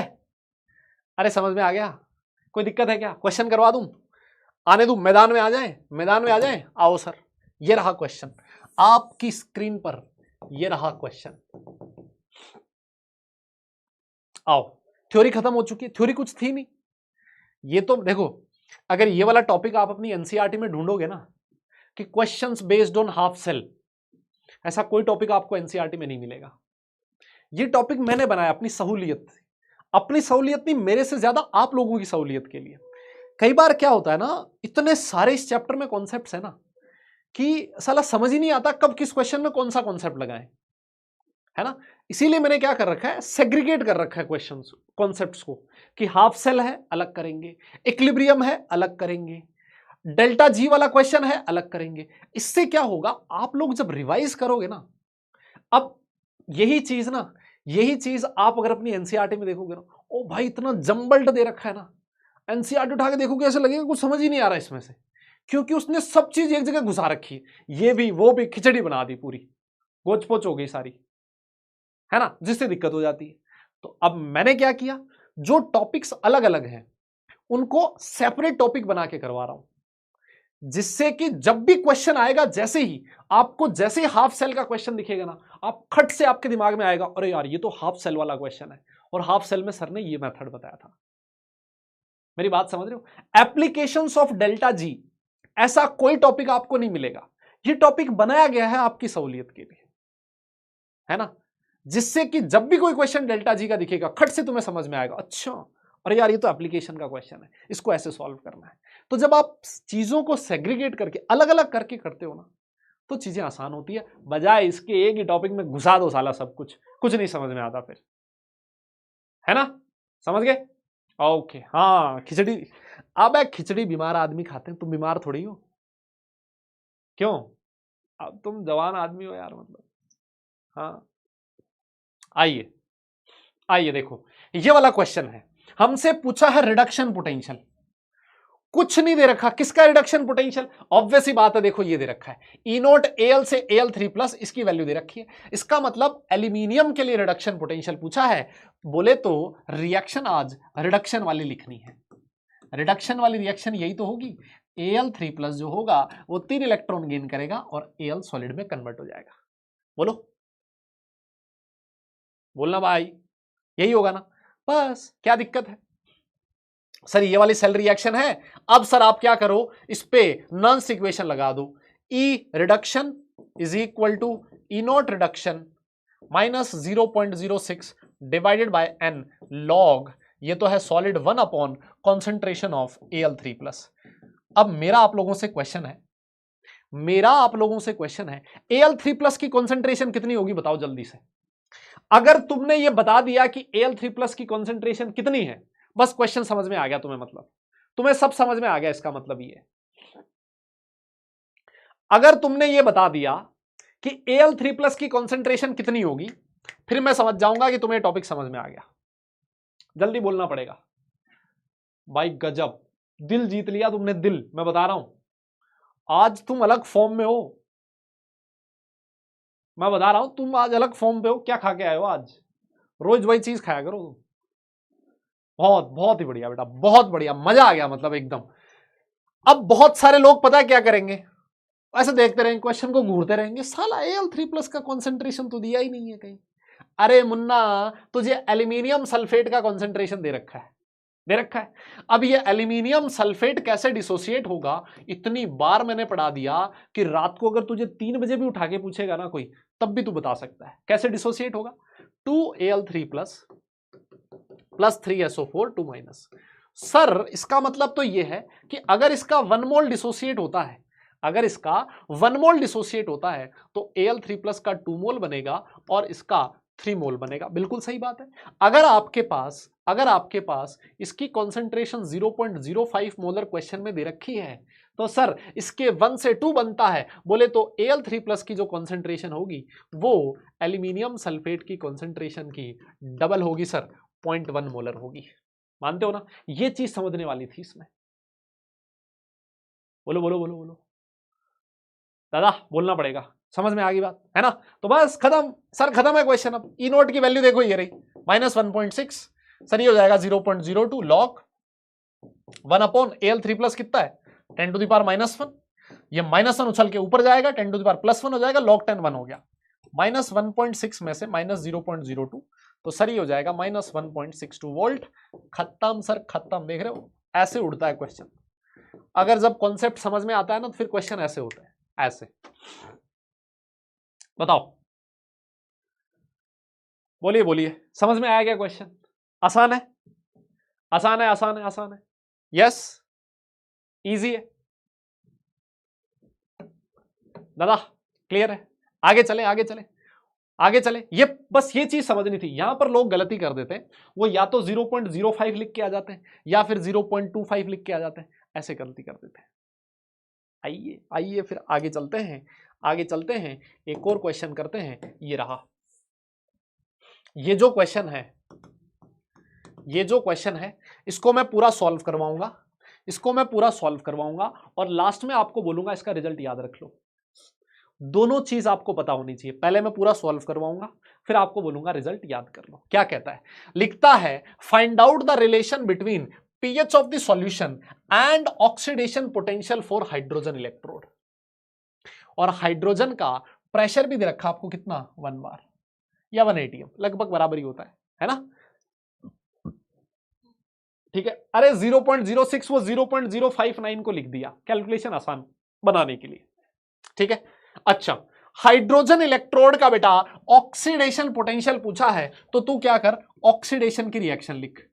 अरे समझ में आ गया? कोई दिक्कत है क्या? क्वेश्चन करवा दूं? आने दूं? मैदान में आ जाए, मैदान में आ जाए। आओ सर, ये रहा क्वेश्चन आपकी स्क्रीन पर, ये रहा क्वेश्चन। आओ, थ्योरी खत्म हो चुकी है, थ्योरी कुछ थी नहीं। ये तो देखो, अगर ये वाला टॉपिक आप अपनी एनसीईआरटी में ढूंढोगे ना कि questions based on half cell, ऐसा कोई टॉपिक आपको एनसीईआरटी में नहीं मिलेगा। ये टॉपिक मैंने बनाया अपनी सहूलियत, अपनी सहूलियत नहीं, मेरे से ज्यादा आप लोगों की सहूलियत के लिए। कई बार क्या होता है ना, इतने सारे इस चैप्टर में कॉन्सेप्ट्स है ना कि साला समझ ही नहीं आता कब किस क्वेश्चन में कौन सा कॉन्सेप्ट लगाएं, है ना। इसीलिए मैंने क्या कर रखा है, सेग्रीगेट कर रखा है क्वेश्चंस, कॉन्सेप्ट्स को, कि हाफ सेल है अलग करेंगे, इक्विलिब्रियम है अलग करेंगे, डेल्टा जी वाला क्वेश्चन है अलग करेंगे। इससे क्या होगा, आप लोग जब रिवाइज करोगे ना, अब यही चीज ना, यही चीज आप अगर अपनी एनसीईआरटी में देखोगे ना, ओ भाई इतना जम्बल्ड दे रखा है ना, एनसीईआरटी उठा के देखोगे ऐसा लगेगा कुछ समझ ही नहीं आ रहा इसमें से, क्योंकि उसने सब चीज एक जगह घुसा रखी है, ये भी वो भी, खिचड़ी बना दी पूरी, गोच पोच हो गई सारी, है ना, जिससे दिक्कत हो जाती है। तो अब मैंने क्या किया, जो टॉपिक्स अलग अलग हैं उनको सेपरेट टॉपिक बना के करवा रहा हूं, जिससे कि जब भी क्वेश्चन आएगा, जैसे ही आपको, जैसे ही हाफ सेल का क्वेश्चन दिखेगा ना, आप खट से आपके दिमाग में आएगा, अरे यार ये तो हाफ सेल वाला क्वेश्चन है, और हाफ सेल में सर ने ये मेथड बताया था। मेरी बात समझ रहे हो? एप्लीकेशंस ऑफ डेल्टा जी, ऐसा कोई टॉपिक आपको नहीं मिलेगा, ये टॉपिक बनाया गया है आपकी सहूलियत के लिए, है ना, जिससे कि जब भी कोई क्वेश्चन डेल्टा जी का दिखेगा, खट से तुम्हें समझ में आएगा, अच्छा अरे यार ये तो एप्लीकेशन का क्वेश्चन है, इसको ऐसे सॉल्व करना है। तो जब आप चीजों को सेग्रीगेट करके अलग अलग करके करते हो ना, तो चीजें आसान होती है, बजाय इसके एक ही टॉपिक में घुसा दो साला सब कुछ, कुछ नहीं समझ में आता फिर, है ना। समझ गए? ओके, हाँ खिचड़ी, अब खिचड़ी बीमार आदमी खाते हैं, तुम बीमार थोड़ी हो, क्यों? अब तुम जवान आदमी हो यार, मतलब। हाँ, आइए आइए देखो, ये वाला क्वेश्चन है, हमसे पूछा है रिडक्शन पोटेंशियल, कुछ नहीं दे रखा, किसका रिडक्शन पोटेंशियल, ऑब्वियस ही बात है, देखो ये दे रखा है ई नोट एल से Al3 प्लस, इसकी वैल्यू दे रखी है, इसका मतलब एल्यूमिनियम के लिए रिडक्शन पोटेंशियल पूछा है। बोले तो रिएक्शन आज रिडक्शन वाली लिखनी है, रिडक्शन वाली रिएक्शन यही तो होगी, Al3 प्लस जो होगा वो 3 इलेक्ट्रॉन गेन करेगा और Al सॉलिड में कन्वर्ट हो जाएगा। बोलो, बोलना भाई, यही होगा ना, बस क्या दिक्कत है सर, ये वाली सेल रिएक्शन है। अब सर आप क्या करो, इस पे नॉन्स इक्वेशन लगा दो, E reduction is equal to E naught reduction minus 0.06 divided by N log, ये तो है solid 1 upon concentration of Al3 plus. अब मेरा आप लोगों से क्वेश्चन है, मेरा आप लोगों से क्वेश्चन है, Al3 प्लस की कॉन्सेंट्रेशन कितनी होगी बताओ जल्दी से। अगर तुमने ये बता दिया कि Al3 प्लस की कॉन्सेंट्रेशन कितनी है, बस क्वेश्चन समझ में आ गया तुम्हें, मतलब तुम्हें सब समझ में आ गया, इसका मतलब ये। अगर तुमने ये बता दिया कि Al3 प्लस की कॉन्सेंट्रेशन कितनी होगी, फिर मैं समझ जाऊंगा कि तुम्हें टॉपिक समझ में आ गया। जल्दी बोलना पड़ेगा भाई, गजब, दिल जीत लिया तुमने, दिल, मैं बता रहा हूं आज तुम अलग फॉर्म में हो, मैं बता रहा हूं तुम आज अलग फॉर्म पे हो। क्या खा के आए हो आज? रोज वही चीज खाया करो। बहुत बहुत ही बढ़िया बेटा, बहुत बढ़िया, मजा आ गया मतलब एकदम। अब बहुत सारे लोग पता है क्या करेंगे, ऐसे देखते रहेंगे, क्वेश्चन को घूरते रहेंगे, साला Al3 प्लस का कॉन्सेंट्रेशन तो दिया ही नहीं है कहीं। अरे मुन्ना, तुझे एल्यूमिनियम सल्फेट का कॉन्सेंट्रेशन दे रखा है, दे रखा है। अब ये एल्यूमिनियम सल्फेट कैसे डिसोसिएट होगा, इतनी बार मैंने पढ़ा दिया कि रात को अगर तुझे 3 बजे भी उठा के पूछेगा ना कोई, तब भी तू बता सकता है कैसे डिसोसिएट होगा। 2Al3 plus plus 3SO4 2 minus. Sir इसका मतलब तो ये है कि अगर इसका 1 मोल डिसोसिएट होता है, अगर इसका 1 मोल डिसोसिएट होता है तो Al3 प्लस का 2 मोल बनेगा और इसका 3 मोल बनेगा। बिल्कुल सही बात है। अगर आपके पास इसकी कॉन्सेंट्रेशन 0.05 मोलर क्वेश्चन में दे रखी है, तो सर इसके 1 से 2 बनता है, बोले तो Al3 प्लस की जो कॉन्सेंट्रेशन होगी वो एल्यूमिनियम सल्फेट की कॉन्सेंट्रेशन की डबल होगी सर, 0.1 मोलर होगी। मानते हो ना? ये चीज समझने वाली थी इसमें। बोलो बोलो बोलो बोलो दादा, बोलना पड़ेगा। समझ में आ गई बात, है ना? तो बस खत्म सर, खत्म है क्वेश्चन। अब ई नोट की वैल्यू देखो, ये रही -1.6, सर ये हो जाएगा 0.02 log 1/AL3 प्लस कितना है 10⁻⁻1। ये -1 उछल के ऊपर जाएगा, 10⁻+1 हो जाएगा, log 10 1 हो गया। -1.6 में से -0.02, तो सर ये हो जाएगा -1.62 वोल्ट। खत्म सर, खत्म। देख रहे हो, ऐसे उड़ता है क्वेश्चन। अगर जब कॉन्सेप्ट समझ में आता है ना, तो फिर क्वेश्चन ऐसे होता है, ऐसे। बताओ, बोलिए बोलिए, समझ में आया क्या क्वेश्चन? आसान है, आसान है, आसान है, आसान है। यस, इजी है दादा, क्लियर है। आगे चले, आगे चले, आगे चले। ये बस ये चीज समझनी थी। यहां पर लोग गलती कर देते हैं, वो या तो 0.05 लिख के आ जाते हैं या फिर 0.25 लिख के आ जाते हैं, ऐसे गलती कर देते हैं। आइए आइए, फिर आगे चलते हैं, आगे चलते हैं, एक और क्वेश्चन करते हैं। ये रहा, ये जो क्वेश्चन है, ये जो क्वेश्चन है, इसको मैं पूरा सॉल्व करवाऊंगा, इसको मैं पूरा सॉल्व करवाऊंगा, और लास्ट में आपको बोलूंगा इसका रिजल्ट याद रख लो। दोनों चीज आपको पता होनी चाहिए। पहले मैं पूरा सॉल्व करवाऊंगा, फिर आपको बोलूंगा रिजल्ट याद कर लो। क्या कहता है? लिखता है, find out the relation between pH of the solution and oxidation potential for hydrogen electrode. और हाइड्रोजन का प्रेशर भी दे रखा आपको, कितना 1 बार या 1 atm, लगभग बराबर ही होता है ना? ठीक है। अरे 0.06 वो 0.059 को लिख दिया, कैलकुलेशन आसान बनाने के लिए। ठीक है। अच्छा, हाइड्रोजन इलेक्ट्रोड का बेटा ऑक्सीडेशन पोटेंशियल पूछा है, तो तू क्या कर, ऑक्सीडेशन की रिएक्शन लिख।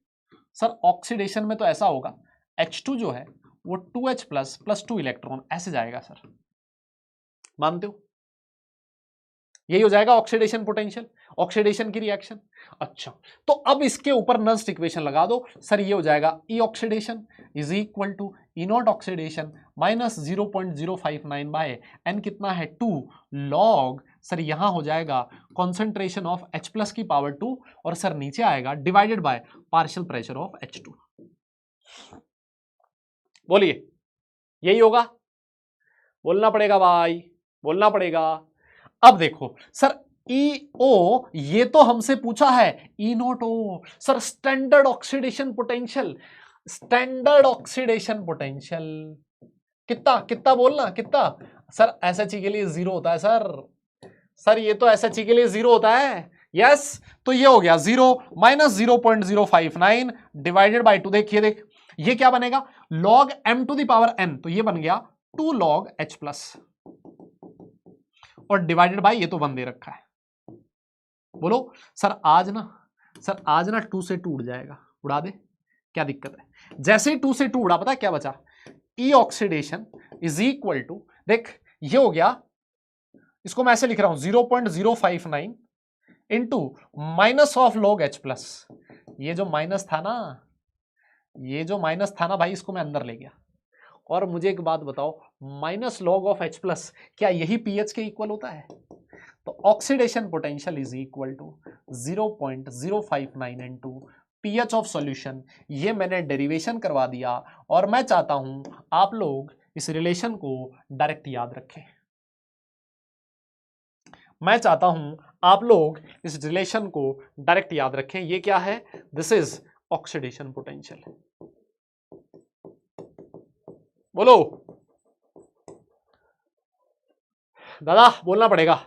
सर ऑक्सीडेशन में तो ऐसा होगा, H2 जो है वो 2H प्लस 2 इलेक्ट्रॉन ऐसे जाएगा सर, मानते हो? यही हो जाएगा ऑक्सीडेशन पोटेंशियल, ऑक्सीडेशन की रिएक्शन। अच्छा, तो अब इसके ऊपर नस्ट इक्वेशन लगा दो सर, ये हो जाएगा E oxidation is equal to E naught oxidation minus 0.059 by N, कितना है 2 लॉग, सर यहां हो जाएगा कॉन्सेंट्रेशन ऑफ H प्लस की पावर 2, और सर नीचे आएगा divided by partial pressure of H2। बोलिए, यही होगा? बोलना पड़ेगा भाई, बोलना पड़ेगा। अब देखो सर, EO ये तो हमसे पूछा है, E not O sir, standard oxidation potential, standard oxidation potential कितना कितना बोलना कितना? सर SHE के लिए 0 होता है सर, सर ये तो SHE के लिए 0 होता है। यस, तो ये हो गया 0 माइनस 0.059 डिवाइडेड बाई 2। देखिए देख, ये क्या बनेगा, log m to the power n, तो ये बन गया 2 log H प्लस, और डिवाइडेड बाई ये तो 1 दे रखा है। बोलो सर आज ना, सर आज ना 2 से 2 उड़ जाएगा, उड़ा दे, क्या दिक्कत है? जैसे ही 2 से 2 उड़ा, पता है क्या बचा, ई ऑक्सीडेशन इज इक्वल टू, देख ये हो गया, इसको मैं ऐसे लिख रहा हूं 0.059 into minus of log H plus. ये जो माइनस था ना, ये जो माइनस था ना भाई, इसको मैं अंदर ले गया। और मुझे एक बात बताओ, minus log of H plus क्या यही पीएच के इक्वल होता है? तो oxidation potential is equal to 0.059 into pH of solution. ये मैंने डेरिवेशन करवा दिया, और मैं चाहता हूं आप लोग इस रिलेशन को डायरेक्ट याद रखें। मैं चाहता हूं आप लोग इस रिलेशन को डायरेक्ट याद रखें। ये क्या है? This is oxidation potential. बोलो दादा, बोलना पड़ेगा।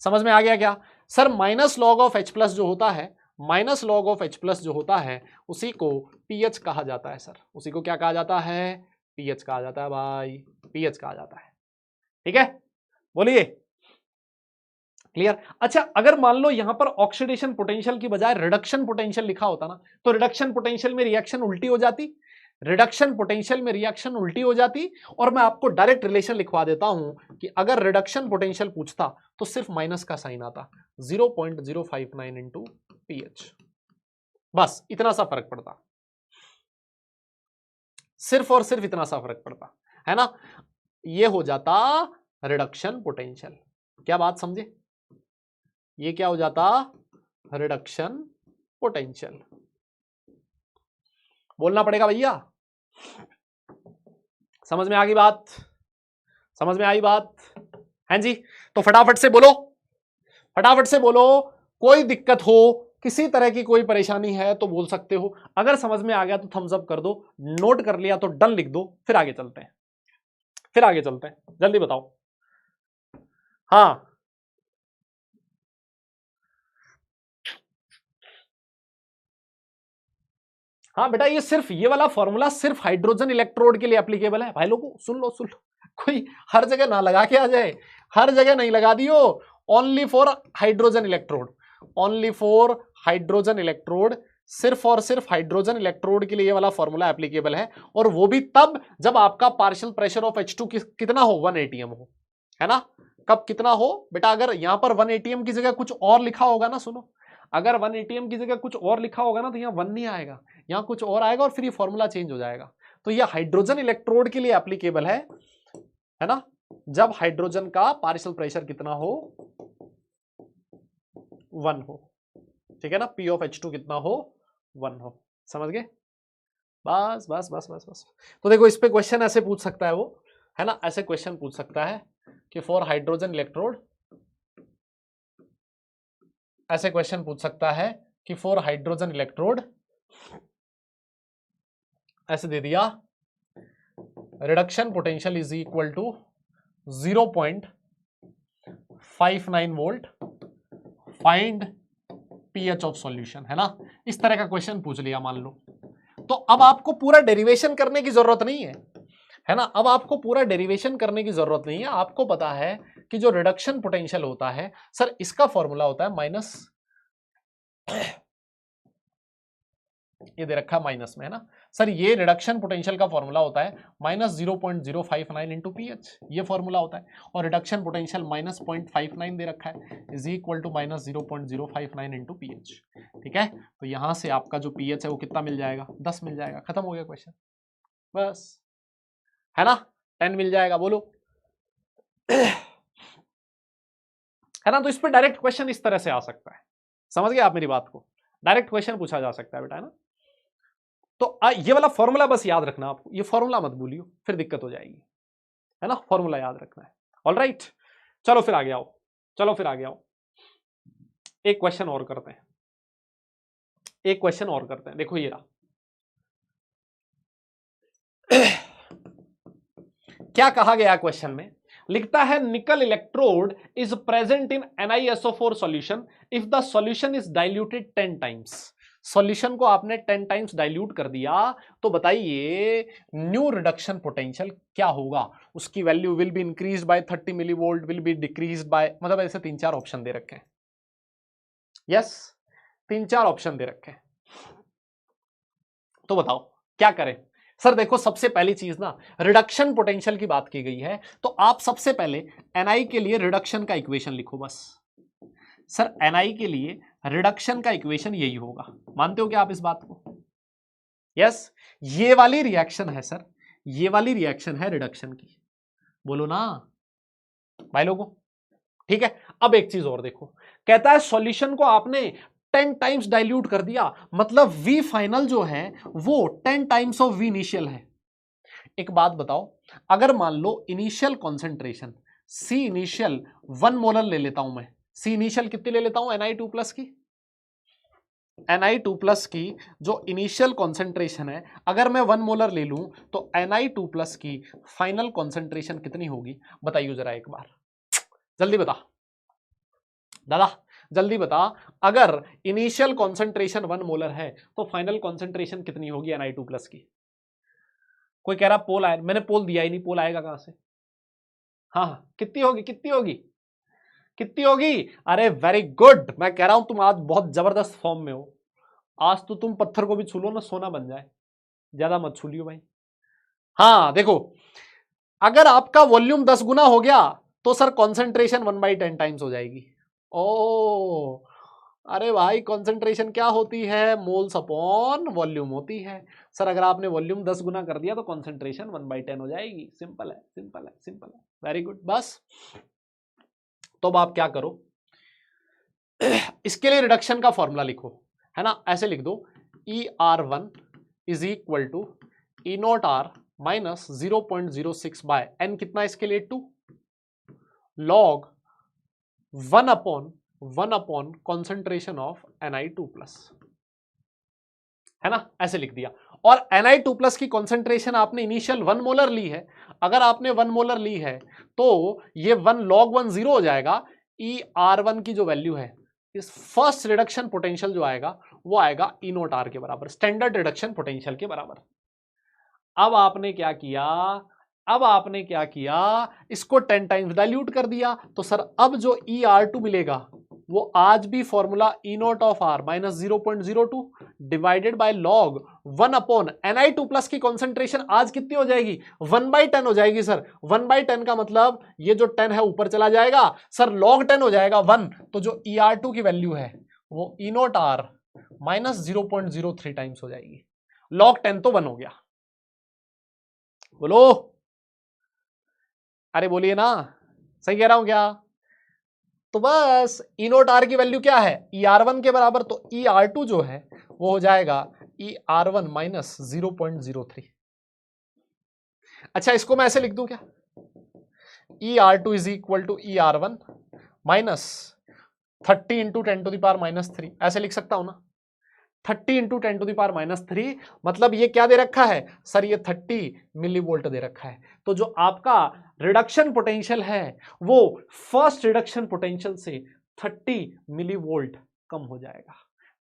समझ में आ गया क्या? Sir minus log of H plus जो होता है, minus log of H plus जो होता है, उसी को पीएच कहा जाता है सर। उसी को क्या कहा जाता है? पीएच कहा जाता है भाई, पीएच कहा जाता है। ठीक है, बोलिए, क्लियर? अच्छा, अगर मान लो यहां पर ऑक्सीडेशन पोटेंशियल की बजाय रिडक्शन पोटेंशियल लिखा होता ना, तो रिडक्शन पोटेंशियल में रिएक्शन उल्टी हो जाती, रिडक्शन पोटेंशियल में रिएक्शन उल्टी हो जाती। और मैं आपको डायरेक्ट रिलेशन लिखवा देता हूं कि अगर रिडक्शन पोटेंशियल पूछता तो सिर्फ माइनस का साइन आता, 0.059 इंटू पीएच, बस इतना सा फर्क पड़ता, सिर्फ और सिर्फ इतना सा फर्क पड़ता है ना, ये हो जाता रिडक्शन पोटेंशियल। क्या बात समझे? ये क्या हो जाता? Reduction potential. बोलना पड़ेगा भैया, समझ में आ गई बात? समझ में आई बात? हाँ जी, तो फटाफट से बोलो, फटाफट से बोलो, कोई दिक्कत हो, किसी तरह की कोई परेशानी है तो बोल सकते हो। अगर समझ में आ गया तो थम्स अप कर दो, नोट कर लिया तो डन लिख दो, फिर आगे चलते हैं, फिर आगे चलते हैं, जल्दी बताओ। हाँ हाँ बेटा, ये सिर्फ ये वाला फॉर्मूला सिर्फ हाइड्रोजन इलेक्ट्रोड के लिए एप्लीकेबल है भाई लोगों, सुन लो सुन लो, कोई हर जगह ना लगा के आ जाए, हर जगह नहीं लगा दियो, only for hydrogen electrode, only for hydrogen electrode, सिर्फ और सिर्फ हाइड्रोजन इलेक्ट्रोड के लिए ये वाला फॉर्मूला एप्लीकेबल है, और वो भी तब जब आपका पार्शियल प्रेशर ऑफ H2 कितना हो, 1 atm हो, है ना। कब कितना हो बेटा, अगर यहां पर 1 atm की जगह कुछ और लिखा होगा ना, सुनो, अगर 1 atm की जगह कुछ और लिखा होगा ना तो यहाँ 1 नहीं आएगा, यहाँ कुछ और आएगा और फिर ये फॉर्मूला चेंज हो जाएगा। तो ये हाइड्रोजन इलेक्ट्रोड के लिए एप्लीकेबल है ना, जब हाइड्रोजन का पार्शियल प्रेशर कितना हो, 1 हो, ठीक है ना, P ऑफ H2 कितना हो, 1 हो, समझ गए। बस बस बस बस बस। तो देखो इस पे क्वेश्चन ऐसे पूछ सकता है वो, है ना, ऐसे क्वेश्चन पूछ सकता है कि फॉर हाइड्रोजन इलेक्ट्रोड, ऐसे क्वेश्चन पूछ सकता है कि फॉर हाइड्रोजन इलेक्ट्रोड, ऐसे दे दिया, reduction potential is equal to 0.59 volt, find pH of solution, है ना, इस तरह का क्वेश्चन पूछ लिया मान लो। तो अब आपको पूरा डेरिवेशन करने की जरूरत नहीं है ना, अब आपको पूरा डेरिवेशन करने की जरूरत नहीं है, आपको पता है कि जो रिडक्शन पोटेंशियल होता है सर, इसका फॉर्मूला होता है माइनस, ये दे रखा है माइनस में, है ना सर, ये रिडक्शन पोटेंशियल का फॉर्मूला होता है माइनस 0.059 इंटू पीएच, ये फॉर्मूला होता है, और रिडक्शन पोटेंशियल माइनस 0.59 दे रखा है, is equal to minus 0.059 into pH, ठीक है। तो यहां से आपका जो पीएच है वो कितना मिल जाएगा, 10 मिल जाएगा, खत्म हो गया क्वेश्चन, बस, है ना, 10 मिल जाएगा, बोलो है ना। तो इस पर डायरेक्ट क्वेश्चन इस तरह से आ सकता है, समझ गए आप मेरी बात को, डायरेक्ट क्वेश्चन पूछा जा सकता है बेटा, है ना। तो ये वाला फॉर्मूला बस याद रखना आपको, ये फॉर्मूला मत भूलियो, फिर दिक्कत हो जाएगी, है ना, फॉर्मूला याद रखना है। ऑलराइट, चलो फिर आगे आओ, चलो फिर आगे आओ, एक क्वेश्चन और करते हैं, एक क्वेश्चन और करते हैं, देखो ये रहा क्या कहा गया क्वेश्चन में, लिखता है निकल electrode is present in NiSO4 solution if the solution is diluted 10 times, solution को आपने 10 टाइम्स डाइल्यूट कर दिया, तो बताइए न्यू रिडक्शन पोटेंशियल क्या होगा, उसकी value will be increased by 30 millivolt, will be decreased bye, मतलब ऐसे 3-4 ऑप्शन दे रखे हैं, यस 3-4 ऑप्शन दे रखे हैं, तो बताओ क्या करें। सर देखो सबसे पहली चीज ना, रिडक्शन पोटेंशियल की बात की गई है, तो आप सबसे पहले Ni के लिए रिडक्शन का इक्वेशन लिखो बस। सर Ni के लिए रिडक्शन का इक्वेशन यही होगा, मानते हो क्या आप इस बात को, यस, ये वाली रिएक्शन है सर, ये वाली रिएक्शन है रिडक्शन की, बोलो ना भाई लोगों, ठीक है। अब एक चीज और देखो, कहता है सॉल्यूशन को आपने 10 टाइम्स डाइल्यूट कर दिया, मतलब V फाइनल जो है वो 10 टाइम्स ऑफ V इनिशियल है। एक बात बताओ, अगर मान लो initial concentration C initial 1 molar ले लेता हूं मैं, C इनिशियल कितनी ले लेता हूं, Ni2+ की, Ni2+ की जो इनिशियल कॉन्सेंट्रेशन है, अगर मैं 1 मोलर ले लूं तो Ni2+ की फाइनल कॉन्सेंट्रेशन कितनी होगी, बताइए जरा एक बार, जल्दी बता दादा, जल्दी बता, अगर इनिशियल कॉन्सेंट्रेशन 1 मोलर है तो फाइनल कॉन्सेंट्रेशन कितनी होगी Ni2+ की। कोई कह रहा पोल आया, मैंने पोल दिया ही नहीं, पोल आएगा कहां से, हाँ कितनी होगी, कितनी होगी, कितनी होगी, अरे वेरी गुड, मैं कह रहा हूं तुम आज बहुत जबरदस्त फॉर्म में हो, आज तो तुम पत्थर को भी छू लो ना सोना बन जाए, ज्यादा मत छू लियो भाई। हाँ देखो, अगर आपका वॉल्यूम 10 गुना हो गया तो सर कॉन्सेंट्रेशन 1/10 टाइम्स हो जाएगी। ओ अरे भाई, कॉन्सेंट्रेशन क्या होती है, मोल्स अपॉन वॉल्यूम होती है। सर अगर आपने वॉल्यूम 10 गुना कर दिया तो कॉन्सेंट्रेशन 1/10 हो जाएगी, सिंपल है, सिंपल है, सिंपल है, वेरी गुड। बस तो अब आप क्या करो, इसके लिए रिडक्शन का फॉर्मूला लिखो, है ना, ऐसे लिख दो ER1 is equal to E0R minus 0.06 by N, कितना इसके लिए 2, log 1 upon concentration of Ni2+, है ना, ऐसे लिख दिया। और Ni2+ की कॉन्सेंट्रेशन आपने इनिशियल 1 मोलर ली है। अगर आपने 1 मोलर ली है तो ये 1 log 1 0 हो जाएगा। ER1 की जो वैल्यू है, इस फर्स्ट रिडक्शन पोटेंशियल जो आएगा वो आएगा E0R के बराबर, स्टैंडर्ड रिडक्शन पोटेंशियल के बराबर। अब आपने क्या किया, इसको 10 टाइम्स डाइल्यूट कर दिया। तो सर अब जो ER2 मिलेगा वो आज भी formula E0 of R minus 0.02 divided by log 1 upon Ni2+ की कॉन्सेंट्रेशन आज कितनी हो जाएगी, 1/10 हो जाएगी। सर 1/10 का मतलब ये जो 10 है ऊपर चला जाएगा, सर log 10 हो जाएगा 1। तो जो ER2 की वैल्यू है वो E0 R माइनस 0.03 टाइम्स हो जाएगी। log 10 तो 1 हो गया। बोलो, अरे बोलिए ना, सही कह रहा हूं क्या? तो बस E0 R की वैल्यू क्या है, ER1 के बराबर। तो ER2 जो है वो हो जाएगा ER1 माइनस 0.03। अच्छा, इसको मैं ऐसे लिख दूं क्या, ER2 is equal to ER1 minus 30 into 10⁻³ ऐसे लिख सकता हूं ना। 30 इंटू 10⁻³ मतलब ये क्या दे रखा है सर, ये 30 मिलीवोल्ट दे रखा है। तो जो आपका रिडक्शन पोटेंशियल है वो फर्स्ट रिडक्शन पोटेंशियल से 30 मिलीवोल्ट कम हो जाएगा।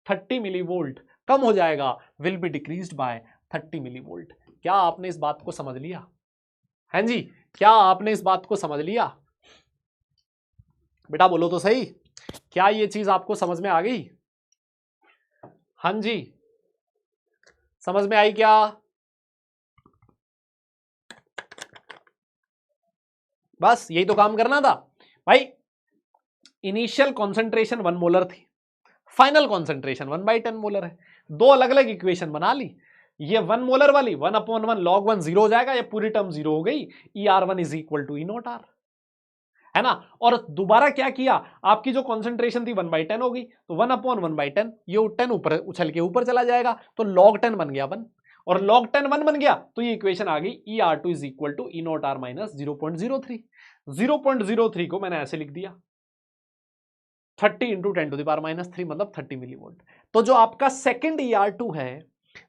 30 मिलीवोल्ट कम हो जाएगा, will be decreased bye 30 millivolt. क्या आपने इस बात को समझ लिया? हैं जी, क्या आपने इस बात को समझ लिया? बेटा बोलो तो सही, क्या ये चीज आपको समझ में आ गई? हाँ जी, समझ में आई क्या? बस यही तो काम करना था भाई। इनिशियल कॉन्सेंट्रेशन 1 मोलर थी, फाइनल कॉन्सेंट्रेशन 1/10 मोलर है। दो अलग अलग इक्वेशन बना ली। ये 1 मोलर वाली 1/1 log 1 0 हो जाएगा, ये पूरी टर्म 0 हो गई। ER1 is equal to E0 R, है ना। और दोबारा क्या किया, आपकी जो कॉन्सेंट्रेशन थी 1/10 हो गई, तो 1/1/10 ये 10 ऊपर उछल के ऊपर चला जाएगा, तो log 10 बन गया 1। और log 10 1 बन गया तो ये इक्वेशन आ गई ER2 is equal to E0 R minus 0.03। 0.03 को मैंने ऐसे लिख दिया 30 इंटू 10⁻³ मतलब 30 मिलीवोल्ट। तो जो आपका सेकेंड ER2 है,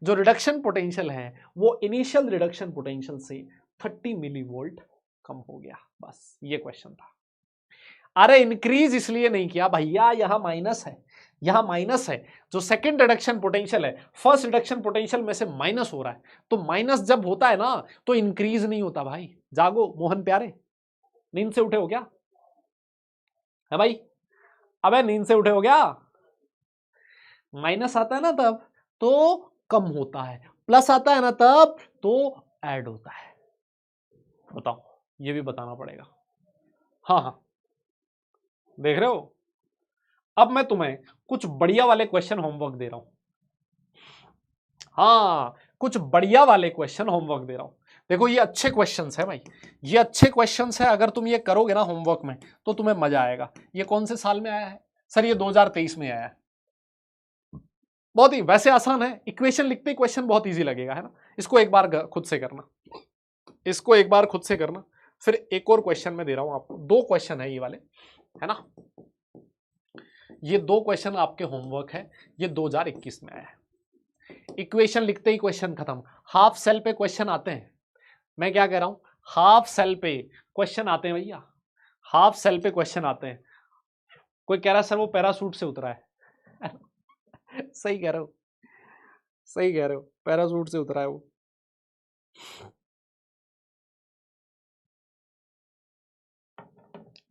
जो रिडक्शन पोटेंशियल है, वो इनिशियल रिडक्शन पोटेंशियल से 30 मिलीवोल्ट कम हो गया। बस ये क्वेश्चन था। अरे इंक्रीज इसलिए नहीं किया भैया, यहां माइनस है, यहां माइनस है। जो सेकंड रिडक्शन पोटेंशियल है फर्स्ट रिडक्शन पोटेंशियल में से माइनस हो रहा है, तो माइनस जब होता है ना तो इंक्रीज नहीं होता भाई। जागो मोहन प्यारे, नींद से उठे हो क्या? है भाई, अबे नींद से उठे हो क्या? माइनस आता है ना तब तो कम होता है, प्लस आता है ना तब तो ऐड होता है। बताओ, ये भी बताना पड़ेगा। हाँ हाँ, देख रहे हो। अब मैं तुम्हें कुछ बढ़िया वाले क्वेश्चन होमवर्क दे रहा हूं। हाँ, कुछ बढ़िया वाले क्वेश्चन होमवर्क दे रहा हूं। देखो ये अच्छे क्वेश्चंस है भाई, ये अच्छे क्वेश्चंस है। अगर तुम ये करोगे ना होमवर्क में तो तुम्हें मजा आएगा। ये कौन से साल में आया है सर? ये 2023 में आया है। बहुत ही वैसे आसान है, इक्वेशन लिखते ही क्वेश्चन बहुत इजी लगेगा, है ना। इसको एक बार खुद से करना, इसको एक बार खुद से करना। फिर एक और क्वेश्चन मैं दे रहा हूं आपको, 2 क्वेश्चन है ये वाले, है ना। ये 2 क्वेश्चन आपके होमवर्क है, ये 2021 में आया है। इक्वेशन लिखते ही क्वेश्चन खत्म। हाफ सेल पे क्वेश्चन आते हैं, मैं क्या कह रहा हूं, हाफ सेल पे क्वेश्चन आते हैं भैया, हाफ सेल पे क्वेश्चन आते हैं। कोई कह रहा है सर वो पैरासूट से उतरा है सही कह रहे हो, सही कह रहे हो, पैरासूट से उतरा है वो।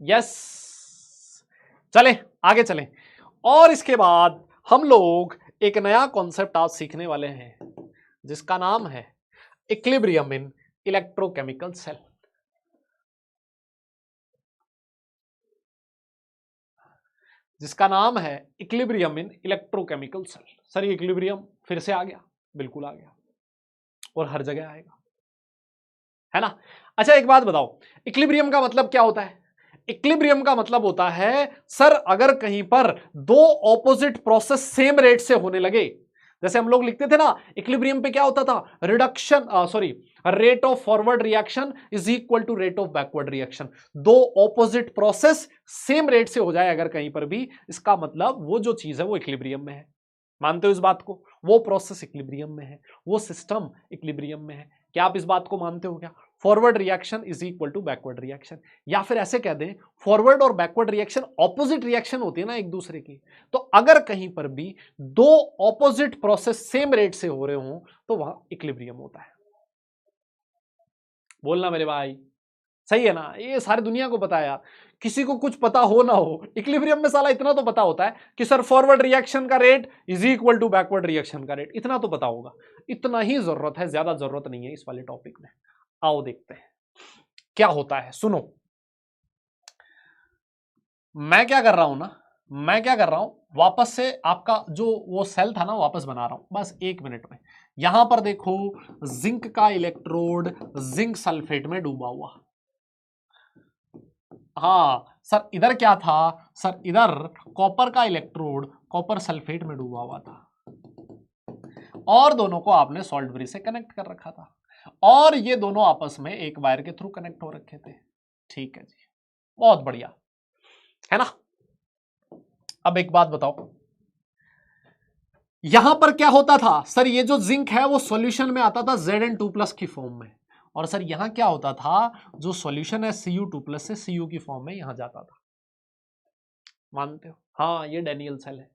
यस, चले आगे चलें। और इसके बाद हम लोग एक नया कॉन्सेप्ट आज सीखने वाले हैं जिसका नाम है इक्विलिब्रियम इन इलेक्ट्रोकेमिकल सेल। जिसका नाम है equilibrium in electrochemical cell. Sir ये इक्विलिब्रियम फिर से आ गया? बिल्कुल आ गया, और हर जगह आएगा, है ना। अच्छा एक बात बताओ, इक्विलिब्रियम का मतलब क्या होता है? इक्विलिब्रियम का मतलब होता है सर अगर कहीं पर 2 ऑपोजिट प्रोसेस सेम रेट से होने लगे, जैसे हम लोग लिखते थे ना इक्विलिब्रियम पे क्या होता था, reduction sorry rate of forward reaction is equal to rate of backward reaction. दो ऑपोजिट प्रोसेस सेम रेट से हो जाए अगर कहीं पर भी, इसका मतलब वो जो चीज है वो इक्विलिब्रियम में है। मानते हो इस बात को? वो प्रोसेस इक्विलिब्रियम में है, वो सिस्टम इक्विलिब्रियम में है। क्या आप इस बात को मानते हो क्या? Forward reaction is equal to backward reaction. या फिर ऐसे कह दें फॉरवर्ड और बैकवर्ड रिएक्शन ऑपोजिट रिएक्शन होती है ना एक दूसरे की। तो अगर कहीं पर भी दो ऑपोजिट प्रोसेस सेम रेट से हो रहे हो तो वहां इक्विलिब्रियम होता है। बोलना मेरे भाई, सही है ना? ये सारी दुनिया को पता है यार, किसी को कुछ पता हो ना हो, इक्विलिब्रियम में साला इतना तो पता होता है कि सर फॉरवर्ड रिएक्शन का rate is equal to backward reaction का रेट, इतना तो पता होगा। इतना ही जरूरत है, ज्यादा जरूरत नहीं है इस वाले टॉपिक में। आओ देखते हैं क्या होता है। सुनो, मैं क्या कर रहा हूं ना, मैं क्या कर रहा हूं, वापस से आपका जो वो सेल था ना वापस बना रहा हूं बस 1 मिनट में। यहां पर देखो जिंक का इलेक्ट्रोड जिंक सल्फेट में डूबा हुआ। हाँ सर, इधर क्या था सर, इधर कॉपर का इलेक्ट्रोड कॉपर सल्फेट में डूबा हुआ था और दोनों को आपने सॉल्ट ब्रिज से कनेक्ट कर रखा था और ये दोनों आपस में एक वायर के थ्रू कनेक्ट हो रखे थे। ठीक है जी, बहुत बढ़िया है ना। अब एक बात बताओ, यहां पर क्या होता था सर, ये जो जिंक है वो सॉल्यूशन में आता था Zn2+ की फॉर्म में, और सर यहां क्या होता था, जो सॉल्यूशन है Cu2+ से Cu की फॉर्म में यहां जाता था। मानते हो? हाँ, ये डैनियल सेल है।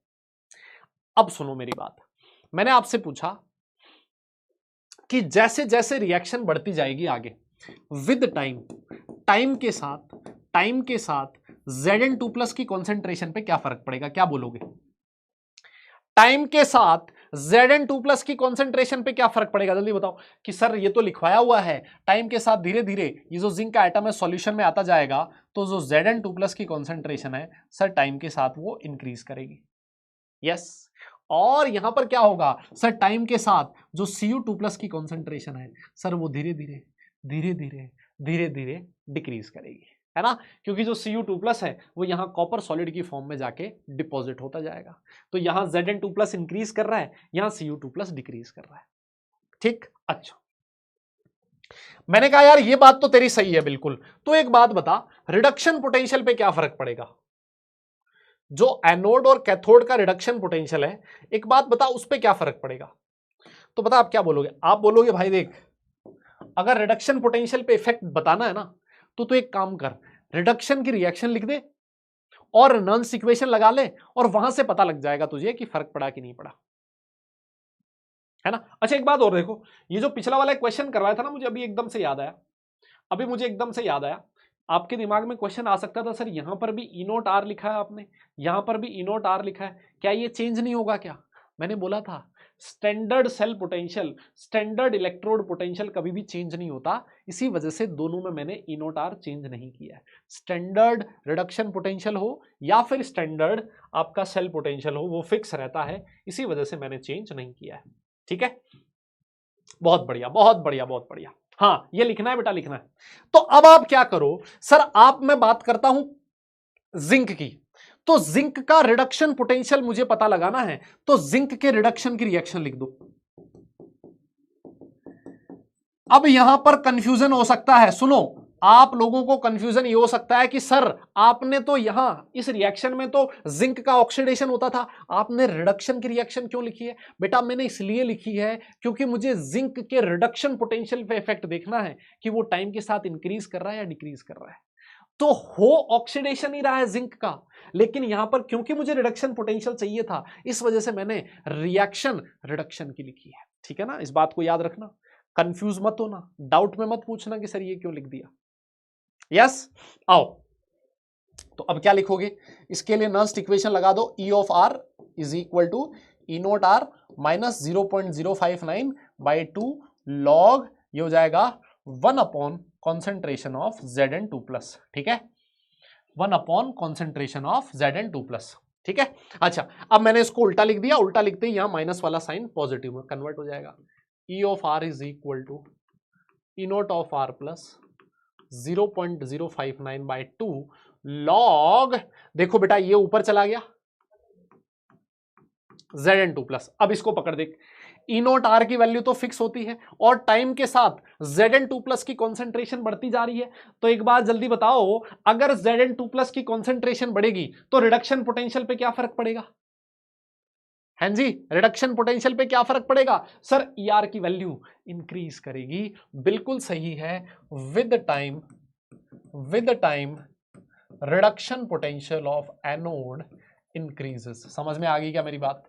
अब सुनो मेरी बात, मैंने आपसे पूछा कि जैसे जैसे रिएक्शन बढ़ती जाएगी आगे विद टाइम, टाइम के साथ Zn2+ की कॉन्सेंट्रेशन पे क्या फर्क पड़ेगा? क्या बोलोगे? टाइम के साथ Zn2+ की कॉन्सेंट्रेशन पे क्या फर्क पड़ेगा? जल्दी बताओ। कि सर ये तो लिखवाया हुआ है टाइम के साथ धीरे धीरे ये जो जिंक का एटम है सॉल्यूशन में आता जाएगा, तो जो Zn2+ की कॉन्सेंट्रेशन है सर टाइम के साथ वो इंक्रीज करेगी। यस। और यहां पर क्या होगा सर, टाइम के साथ जो Cu2+ की कॉन्सेंट्रेशन है सर वो धीरे धीरे धीरे धीरे धीरे धीरे डिक्रीज करेगी, है ना? क्योंकि जो Cu2+ है वो यहां कॉपर सॉलिड की फॉर्म में जाके डिपॉजिट होता जाएगा। तो यहां Zn2+ इंक्रीज कर रहा है, यहां Cu2+ डिक्रीज कर रहा है। ठीक, अच्छा। मैंने कहा यार ये बात तो तेरी सही है बिल्कुल, तो एक बात बता, रिडक्शन पोटेंशियल पे क्या फर्क पड़ेगा? जो एनोड और कैथोड का रिडक्शन पोटेंशियल है, एक बात बता उस पे क्या फर्क पड़ेगा? तो बता आप क्या बोलोगे? आप बोलोगे भाई देख, अगर रिडक्शन पोटेंशियल पे इफेक्ट बताना है ना तो एक काम कर, रिडक्शन की रिएक्शन लिख दे और नॉन्स इक्वेशन लगा ले और वहां से पता लग जाएगा तुझे कि फर्क पड़ा कि नहीं पड़ा, है ना? अच्छा एक बात और देखो, ये जो पिछला वाला क्वेश्चन करवाया था ना, मुझे अभी एकदम से याद आया, आपके दिमाग में क्वेश्चन आ सकता था सर यहां पर भी ई नोट आर लिखा है आपने, यहां पर भी ई नोट आर लिखा है, क्या ये चेंज नहीं होगा क्या? मैंने बोला था standard cell potential, standard electrode potential कभी भी चेंज नहीं होता, इसी वजह से दोनों में मैंने ई नोट आर चेंज नहीं किया है। स्टैंडर्ड रिडक्शन पोटेंशियल हो या फिर स्टैंडर्ड आपका सेल पोटेंशियल हो वो फिक्स रहता है, इसी वजह से मैंने चेंज नहीं किया है। ठीक है, बहुत बढ़िया बहुत बढ़िया बहुत बढ़िया। हाँ ये लिखना है बेटा, लिखना है। तो अब आप क्या करो सर, आप मैं बात करता हूं जिंक की, तो जिंक का रिडक्शन पोटेंशियल मुझे पता लगाना है, तो जिंक के रिडक्शन की रिएक्शन लिख दो। अब यहां पर कंफ्यूजन हो सकता है, सुनो, आप लोगों को कंफ्यूजन ये हो सकता है कि सर आपने तो यहां इस रिएक्शन में तो जिंक का ऑक्सीडेशन होता था, आपने रिडक्शन की रिएक्शन क्यों लिखी है? बेटा मैंने इसलिए लिखी है क्योंकि मुझे जिंक के रिडक्शन पोटेंशियल पे इफेक्ट देखना है कि वो टाइम के साथ इंक्रीज कर रहा है या डिक्रीज कर रहा है। तो हो ऑक्सीडेशन ही रहा है जिंक का, लेकिन यहां पर क्योंकि मुझे रिडक्शन पोटेंशियल चाहिए था इस वजह से मैंने रिएक्शन रिडक्शन की लिखी है। ठीक है ना, इस बात को याद रखना, कंफ्यूज मत होना, डाउट में मत पूछना कि सर ये क्यों लिख दिया। यस, आओ तो अब क्या लिखोगे, इसके लिए नॉन्स्ट इक्वेशन लगा दो, E of R is equal to E not R minus 0.059 by 2 log, ये हो जाएगा 1 अपॉन कॉन्सेंट्रेशन ऑफ Zn2+। ठीक है, 1 अपॉन कॉन्सेंट्रेशन ऑफ Zn2+। ठीक है, अच्छा अब मैंने इसको उल्टा लिख दिया, उल्टा लिखते ही यहां माइनस वाला साइन पॉजिटिव में कन्वर्ट हो जाएगा। E of R is equal to E not of R plus 0.059 by 2 log, देखो बेटा ये ऊपर चला गया, Zn2+। अब इसको पकड़ देख, E नोट आर की वैल्यू तो फिक्स होती है और टाइम के साथ Zn2+ की कॉन्सेंट्रेशन बढ़ती जा रही है। तो एक बात जल्दी बताओ, अगर Zn2+ की कॉन्सेंट्रेशन बढ़ेगी तो रिडक्शन पोटेंशियल पे क्या फर्क पड़ेगा? हाँ जी, रिडक्शन पोटेंशियल पे क्या फर्क पड़ेगा? सर ER की वैल्यू इंक्रीज करेगी। बिल्कुल सही है। With time reduction potential of anode increases. समझ में आ गई क्या मेरी बात?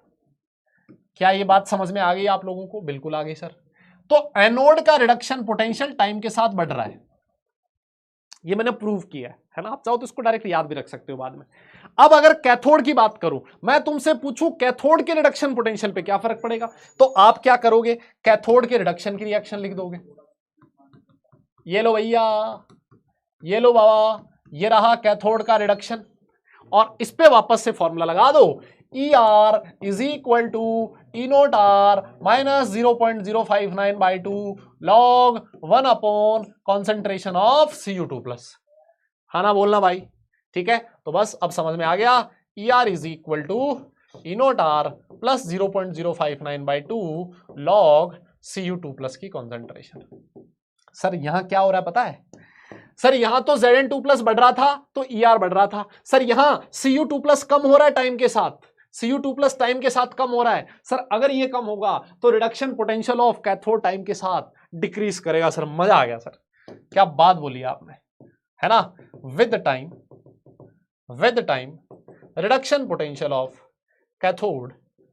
क्या ये बात समझ में आ गई आप लोगों को? बिल्कुल आ गई सर। तो एनोड का रिडक्शन पोटेंशियल टाइम के साथ बढ़ रहा है, ये मैंने प्रूव किया है ना। आप चाहो तो इसको डायरेक्ट याद भी रख सकते हो बाद में। अब अगर कैथोड की बात करूं, मैं तुमसे पूछूं कैथोड के रिडक्शन पोटेंशियल पे क्या फर्क पड़ेगा, तो आप क्या करोगे? कैथोड के रिडक्शन की रिएक्शन लिख दोगे। ये लो भैया, ये लो बाबा, ये रहा कैथोड का रिडक्शन, और इस पे वापस से फॉर्मूला लगा दो। ER is equal to E not R minus 0.059/2 log 1 upon concentration of Cu2+। हाँ ना, बोलना भाई, ठीक है। तो बस अब समझ में आ गया, ER is equal to E not R plus 0.059/2 log Cu2+ की कॉन्सेंट्रेशन। सर यहां क्या हो रहा है पता है? सर यहां तो Zn2+ बढ़ रहा था तो ER बढ़ रहा था। सर यहां Cu2+ कम हो रहा है टाइम के साथ, Cu2+ टाइम के साथ कम हो रहा है। सर अगर ये कम होगा तो reduction potential of cathode time के साथ डिक्रीज करेगा। सर मजा आ गया सर, क्या बात बोली आपने, है ना। With time reduction potential of cathode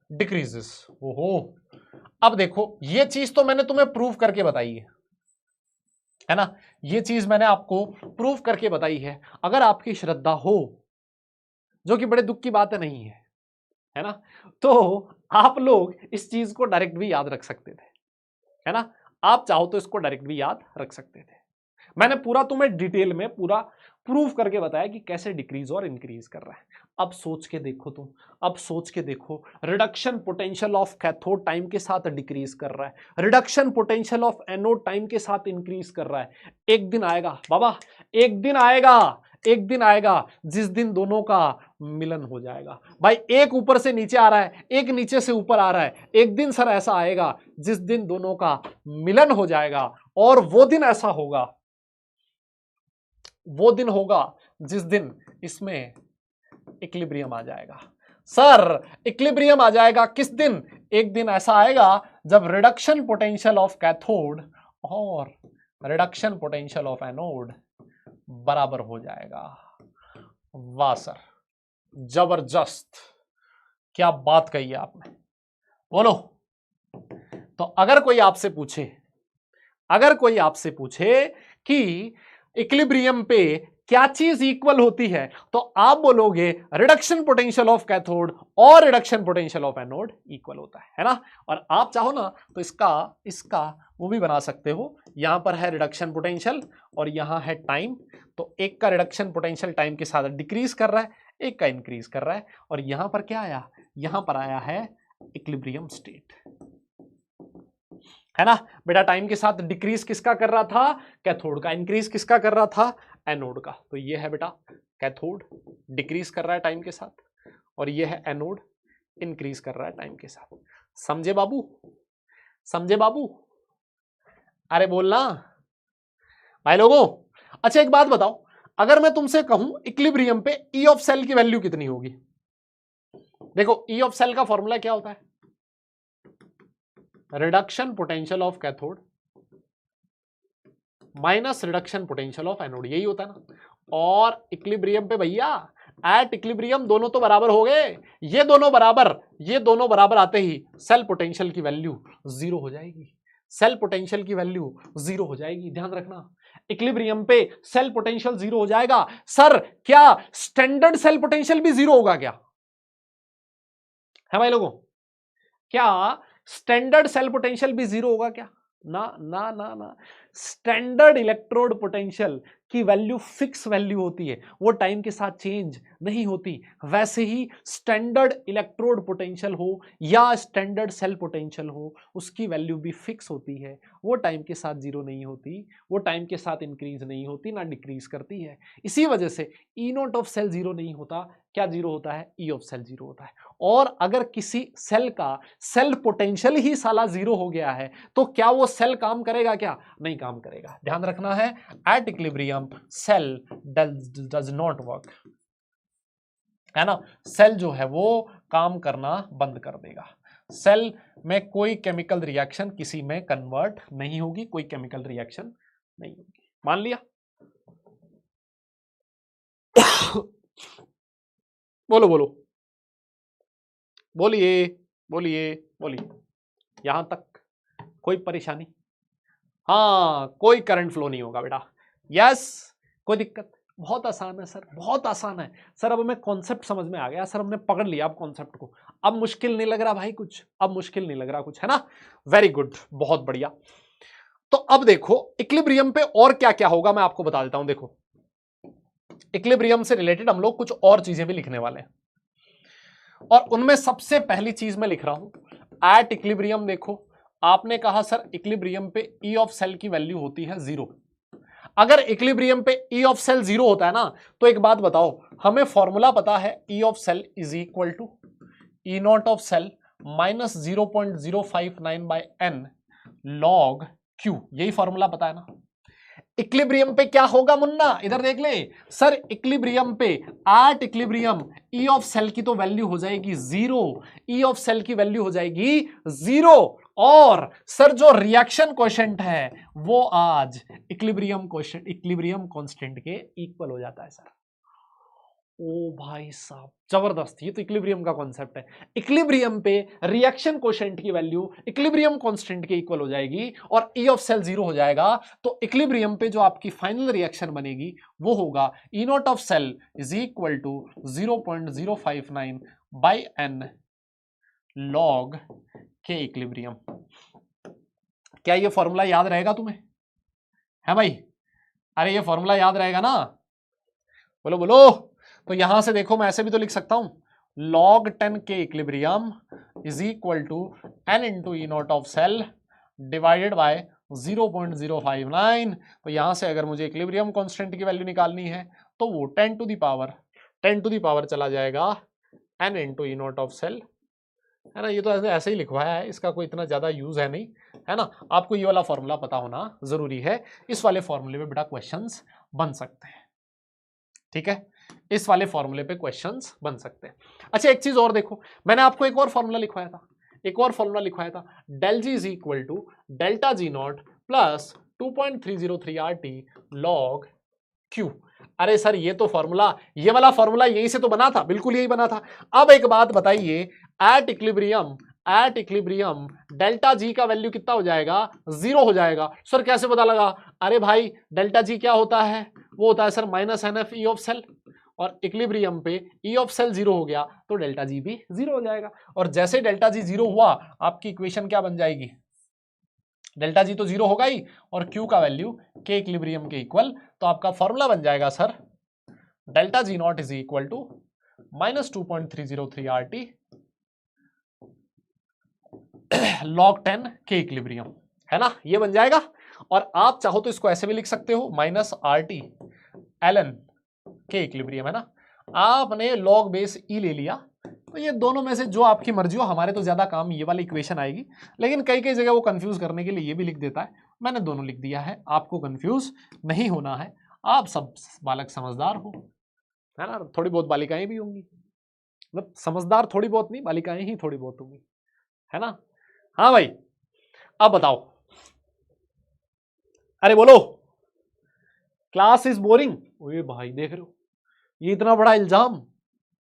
decreases. ओहो, अब देखो ये चीज तो मैंने तुम्हें प्रूव करके बताई है ना, ये चीज मैंने आपको प्रूव करके बताई है। अगर आपकी श्रद्धा हो, जो कि बड़े दुख की बात नहीं है ना, तो आप लोग इस चीज को डायरेक्ट भी याद रख सकते थे, है ना। आप चाहो तो इसको डायरेक्ट भी याद रख सकते थे। मैंने पूरा तुम्हें डिटेल में पूरा प्रूव करके बताया कि कैसे डिक्रीज और इंक्रीज कर रहा है। अब सोच के देखो तुम, अब सोच के देखो, reduction potential of cathode time के साथ डिक्रीज कर रहा है, reduction potential of anode time के साथ इंक्रीज कर रहा है। एक दिन आएगा बाबा, एक दिन आएगा जिस दिन दोनों का मिलन हो जाएगा। भाई एक ऊपर से नीचे आ रहा है, एक नीचे से ऊपर आ रहा है। एक दिन सर ऐसा आएगा जिस दिन दोनों का मिलन हो जाएगा, और वो दिन ऐसा होगा, वो दिन होगा जिस दिन इसमें इक्विलिब्रियम आ जाएगा। सर इक्विलिब्रियम आ जाएगा किस दिन? एक दिन ऐसा आएगा जब रिडक्शन पोटेंशियल ऑफ कैथोड और रिडक्शन पोटेंशियल ऑफ एनोड बराबर हो जाएगा। वाह सर, जबरदस्त, क्या बात कही है आपने, बोलो। तो अगर कोई आपसे पूछे कि इक्विलिब्रियम पे क्या चीज इक्वल होती है, तो आप बोलोगे रिडक्शन पोटेंशियल ऑफ कैथोड और reduction potential of anode equal होता है ना। और आप चाहो ना तो इसका वो भी बना सकते हो। यहां पर है रिडक्शन पोटेंशियल और यहां है टाइम, तो एक का रिडक्शन पोटेंशियल टाइम के साथ डिक्रीज कर रहा है, एक का इंक्रीज कर रहा है, और यहां पर क्या आया? यहां पर आया है इक्विलिब्रियम स्टेट, है ना बेटा। टाइम के साथ डिक्रीज किसका कर रहा था? कैथोड का। इंक्रीज किसका कर रहा था? एनोड का। तो ये है बेटा कैथोड, डिक्रीज कर रहा है टाइम के साथ, और ये है एनोड, इंक्रीज कर रहा है टाइम के साथ। समझे बाबू? समझे बाबू? अरे बोलना भाई लोगों। अच्छा एक बात बताओ, अगर मैं तुमसे कहूं इक्विलिब्रियम पे ई ऑफ सेल की वैल्यू कितनी होगी? देखो ई ऑफ सेल का फॉर्मूला क्या होता है? Reduction potential of cathode minus reduction potential of anode, यही होता है ना। और इक्विलिब्रियम पे भैया, एट इक्विलिब्रियम दोनों तो बराबर हो गए, ये दोनों बराबर आते ही सेल पोटेंशियल की वैल्यू जीरो हो जाएगी। सेल पोटेंशियल की वैल्यू जीरो हो जाएगी, ध्यान रखना। इक्विलिब्रियम पे सेल पोटेंशियल जीरो हो जाएगा। सर क्या स्टैंडर्ड सेल पोटेंशियल भी जीरो होगा क्या? है भाई लोगों, क्या स्टैंडर्ड सेल पोटेंशियल भी जीरो होगा क्या? ना ना ना ना, स्टैंडर्ड इलेक्ट्रोड पोटेंशियल की वैल्यू फिक्स वैल्यू होती है, वो टाइम के साथ चेंज नहीं होती, वैसे ही स्टैंडर्ड इलेक्ट्रोड पोटेंशियल हो या स्टैंडर्ड सेल पोटेंशियल हो, उसकी वैल्यू भी फिक्स होती है, वो टाइम के साथ जीरो नहीं होती, वो टाइम के साथ इंक्रीज नहीं होती ना डिक्रीज करती है। इसी वजह से ई नॉट ऑफ सेल जीरो नहीं होता, क्या जीरो होता है, ई ऑफ सेल जीरो होता है। और अगर किसी सेल का सेल पोटेंशियल ही साला जीरो हो गया है तो क्या वो सेल काम करेगा, क्या नहीं काम करेगा। ध्यान रखना है, at equilibrium cell does not work, है ना, सेल जो है वो काम करना बंद कर देगा। सेल में कोई केमिकल रिएक्शन किसी में कन्वर्ट नहीं होगी, कोई केमिकल रिएक्शन नहीं होगी, मान लिया। बोलो बोलो, बोलिए बोलिए बोलिए, यहां तक कोई परेशानी? हाँ, कोई करंट फ्लो नहीं होगा बेटा, यस, कोई दिक्कत? बहुत आसान है सर, बहुत आसान है सर, अब हमें कॉन्सेप्ट समझ में आ गया सर, हमने पकड़ लिया अब कॉन्सेप्ट को, अब मुश्किल नहीं लग रहा भाई कुछ, अब मुश्किल नहीं लग रहा कुछ, है ना, वेरी गुड, बहुत बढ़िया। तो अब देखो इक्विलिब्रियम पे और क्या क्या होगा मैं आपको बता देता हूं। देखो इक्विलिब्रियम से रिलेटेड हम लोग कुछ और चीजें भी लिखने वाले हैं, और उनमें सबसे पहली चीज मैं लिख रहा हूं एट इक्विलिब्रियम। देखो आपने कहा सर इक्विलिब्रियम पे ई ऑफ सेल की वैल्यू होती है जीरो। अगर इक्विलिब्रियम पे ई ऑफ सेल जीरो होता है ना, तो एक बात बताओ, हमें फॉर्मूला पता है E of cell is equal to E not of cell minus 0.059 by N log Q, यही फॉर्मूला पता है ना। इक्विलिब्रियम पे क्या होगा मुन्ना, इधर देख ले सर, इक्विलिब्रियम पे at equilibrium E of cell की तो वैल्यू हो जाएगी जीरो, ई ऑफ सेल की वैल्यू हो जाएगी जीरो, और सर जो रिएक्शन कोएफिशिएंट है वो आज इक्विलिब्रियम कोएफिशिएंट, इक्विलिब्रियम कांस्टेंट के इक्वल हो जाता है सर। ओ भाई साहब जबरदस्त, ये तो इक्विलिब्रियम का कॉन्सेप्ट है। इक्विलिब्रियम पे रिएक्शन कोएफिशिएंट की वैल्यू इक्विलिब्रियम कांस्टेंट के इक्वल हो जाएगी और ई ऑफ सेल जीरो हो जाएगा, तो इक्विलिब्रियम पे जो आपकी फाइनल रिएक्शन बनेगी वो होगा E not of cell is equal to 0.059 by N log के इक्विलिब्रियम। क्या ये फॉर्मूला याद रहेगा तुम्हें, है भाई? अरे ये फॉर्मूला याद रहेगा ना, बोलो बोलो। तो यहां से देखो मैं ऐसे भी तो लिख सकता हूं, log 10 के equilibrium is equal to n into E not of cell divided by 0.059। तो यहां से अगर मुझे इक्विलिब्रियम कांस्टेंट की वैल्यू निकालनी है तो वो 10 टू दी पावर चला जाएगा n into E not of cell, है ना। ये तो ऐसे ही लिखवाया है, इसका कोई इतना ज्यादा यूज है नहीं, है ना। आपको ये वाला फॉर्मूला पता होना जरूरी है, इस वाले फॉर्मूले पे बेटा क्वेश्चंस बन सकते हैं, ठीक है, इस वाले फॉर्मूले पे क्वेश्चंस बन सकते हैं। अच्छा एक चीज और देखो, मैंने आपको एक और फॉर्मूला लिखवाया था, del G is equal to delta G not plus 2.303 RT log Q. अरे सर ये तो फॉर्मूला, ये वाला फॉर्मूला यहीं से तो बना था, बिल्कुल यही बना था। अब एक बात बताइए, एट इक्विलिब्रियम डेल्टा जी का वैल्यू कितना हो जाएगा, जीरो हो जाएगा। सर कैसे पता लगा? अरे भाई डेल्टा जी क्या होता है, वो होता है sir minus n F E of cell, और इक्विलिब्रियम पे ई ऑफ सेल जीरो हो गया तो डेल्टा जी भी जीरो हो जाएगा। और जैसे डेल्टा जी जीरो हुआ आपकी इक्वेशन क्या बन जाएगी, डेल्टा जी तो जीरो होगा ही और क्यू का वैल्यू के इक्विलिब्रियम के इक्वल, तो आपका फॉर्मूला बन जाएगा sir delta G not is equal to minus 2.303 RT log 10 के इक्विलिब्रियम, है ना, ये बन जाएगा। और आप चाहो तो इसको ऐसे भी लिख सकते हो माइनस RT ln के इक्विलिब्रियम, है ना। आपने लॉग बेस ई ले लिया, तो ये दोनों में से जो आपकी मर्जी हो, हमारे तो ज्यादा काम ये वाली इक्वेशन आएगी, लेकिन कई कई जगह वो कंफ्यूज करने के लिए ये भी लिख देता है, मैंने दोनों लिख दिया है, आपको कंफ्यूज नहीं होना है, आप सब बालक समझदार हो, है ना। थोड़ी बहुत बालिकाएं भी होंगी, मतलब समझदार थोड़ी बहुत नहीं, बालिकाएं ही थोड़ी बहुत होंगी, है ना। हाँ भाई अब बताओ, अरे बोलो, क्लास इज बोरिंग। ओए भाई देख रहे हो, ये इतना बड़ा इल्जाम,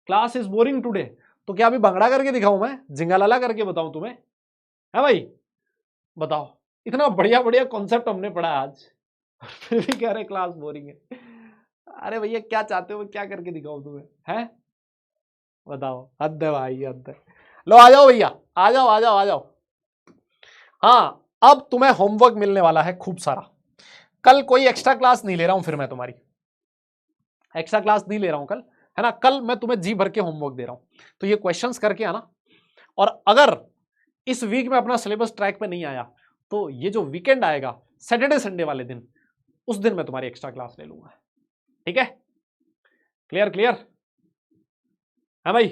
क्लास इज बोरिंग टुडे, तो क्या अभी भंगड़ा करके दिखाऊं मैं, जिंगालाला करके बताऊं तुम्हें, है भाई? बताओ, इतना बढ़िया बढ़िया कॉन्सेप्ट हमने पढ़ा आज, फिर भी कह रहे क्लास बोरिंग है। अरे भैया क्या चाहते हो, क्या करके दिखाऊं तुम्हें, है बताओ, हद है भाई हद है। लो आ जाओ भैया, आ जाओ। हाँ अब तुम्हें होमवर्क मिलने वाला है खूब सारा, कल कोई एक्स्ट्रा क्लास नहीं ले रहा हूं, फिर मैं तुम्हारी एक्स्ट्रा क्लास नहीं ले रहा हूं कल, है ना। कल मैं तुम्हें जी भर के होमवर्क दे रहा हूं, तो ये क्वेश्चंस करके आना। और अगर इस वीक में अपना सिलेबस ट्रैक पे नहीं आया तो ये जो वीकेंड आएगा सैटरडे संडे वाले दिन, उस दिन मैं तुम्हारी एक्स्ट्रा क्लास ले लूंगा, ठीक है। क्लियर क्लियर है भाई?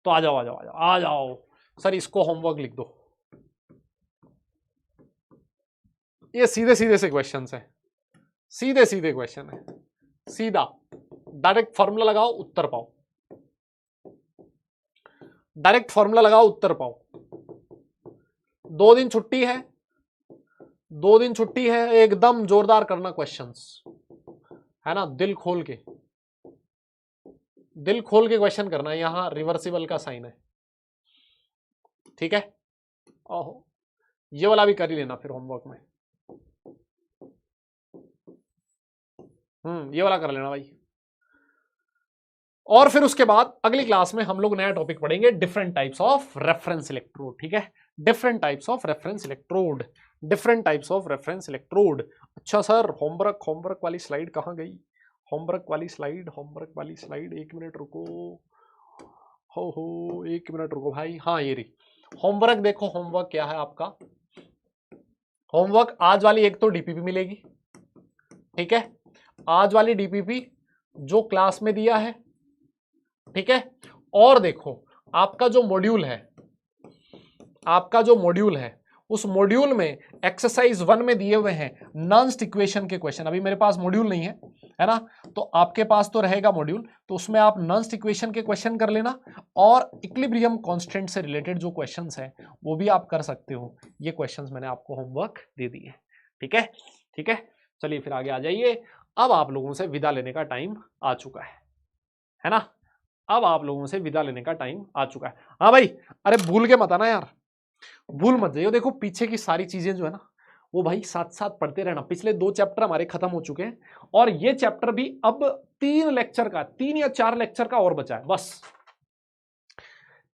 तो आ जाओ आ जाओ आ जाओ आ जाओ। सर इसको होमवर्क लिख दो। ये सीधे सीधे से क्वेश्चन है, सीधे सीधे क्वेश्चन है, सीधा डायरेक्ट फॉर्मूला लगाओ उत्तर पाओ, डायरेक्ट फॉर्मूला लगाओ उत्तर पाओ। 2 दिन छुट्टी है, 2 दिन छुट्टी है, एकदम जोरदार करना क्वेश्चंस, है ना। दिल खोल के, दिल खोल के क्वेश्चन करना है। यहां रिवर्सिबल का साइन है, ठीक है। ओहो, ये वाला भी कर ही लेना फिर होमवर्क में। ये वाला कर लेना भाई। और फिर उसके बाद अगली क्लास में हम लोग नया टॉपिक पढ़ेंगे, different types of reference electrode, ठीक है। Different types of reference electrode, different types of reference electrode. अच्छा सर, होमवर्क, होमवर्क वाली स्लाइड कहाँ गई? होमवर्क वाली स्लाइड, होमवर्क वाली स्लाइड, 1 मिनट रुको, हो 1 मिनट रुको भाई। हाँ ये रही होमवर्क। देखो होमवर्क क्या है आपका। होमवर्क आज वाली एक तो डीपीपी मिलेगी, ठीक है। आज वाली डीपीपी जो क्लास में दिया है, ठीक है। और देखो आपका जो मॉड्यूल है, आपका जो मॉड्यूल है उस मॉड्यूल में एक्सरसाइज 1 में दिए हुए हैं नॉन्स्ट इक्वेशन के क्वेश्चन। अभी मेरे पास मॉड्यूल नहीं है ना, तो आपके पास तो रहेगा मॉड्यूल, तो उसमें आप नॉन्स्ट इक्वेशन के क्वेश्चन कर लेना और इक्विलिब्रियम कांस्टेंट से रिलेटेड जो क्वेश्चंस हैं वो भी आप कर सकते हो। ये क्वेश्चंस मैंने आपको होमवर्क दे दिए, ठीक है, ठीक है। चलिए फिर आगे आ जाइए। अब आप लोगों से विदा लेने का टाइम आ चुका है ना। अब आप लोगों से विदा लेने का टाइम आ चुका है। हाँ भाई, अरे भूल के मत आना यार, भूल मत जाइए। देखो पीछे की सारी चीजें जो है ना वो भाई साथ साथ पढ़ते रहना। पिछले 2 चैप्टर हमारे खत्म हो चुके हैं और ये चैप्टर भी अब 3 लेक्चर का, 3 या 4 लेक्चर का और बचा है बस।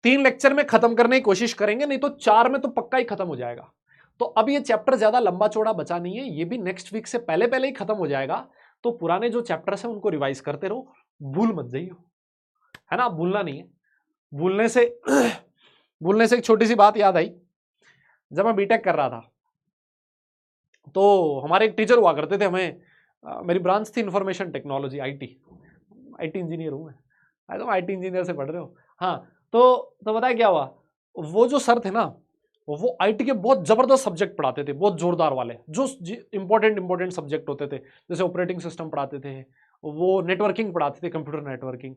3 लेक्चर में खत्म करने की कोशिश करेंगे, नहीं तो 4 में तो पक्का ही खत्म हो जाएगा। तो अब ये चैप्टर ज्यादा लंबा चौड़ा बचा नहीं है, ये भी नेक्स्ट वीक से पहले पहले ही खत्म हो जाएगा। तो पुराने जो चैप्टर्स हैं उनको रिवाइज करते रहो, भूल मत जाइए, है ना। भूलना नहीं है। भूलने से भूलने से एक छोटी सी बात याद आई। जब मैं बीटेक कर रहा था तो हमारे एक टीचर हुआ करते थे, हमें मेरी ब्रांच थी इंफॉर्मेशन टेक्नोलॉजी, आईटी इंजीनियर हूँ मैं। तुम आईटी इंजीनियर से पढ़ रहे हो? हाँ। तो पता है क्या हुआ, वो जो सर थे ना वो आईटी के बहुत जबरदस्त सब्जेक्ट पढ़ाते थे, बहुत जोरदार वाले, जो इंपॉर्टेंट सब्जेक्ट होते थे। जैसे ऑपरेटिंग सिस्टम पढ़ाते थे, वो नेटवर्किंग पढ़ाते थे, कंप्यूटर नेटवर्किंग।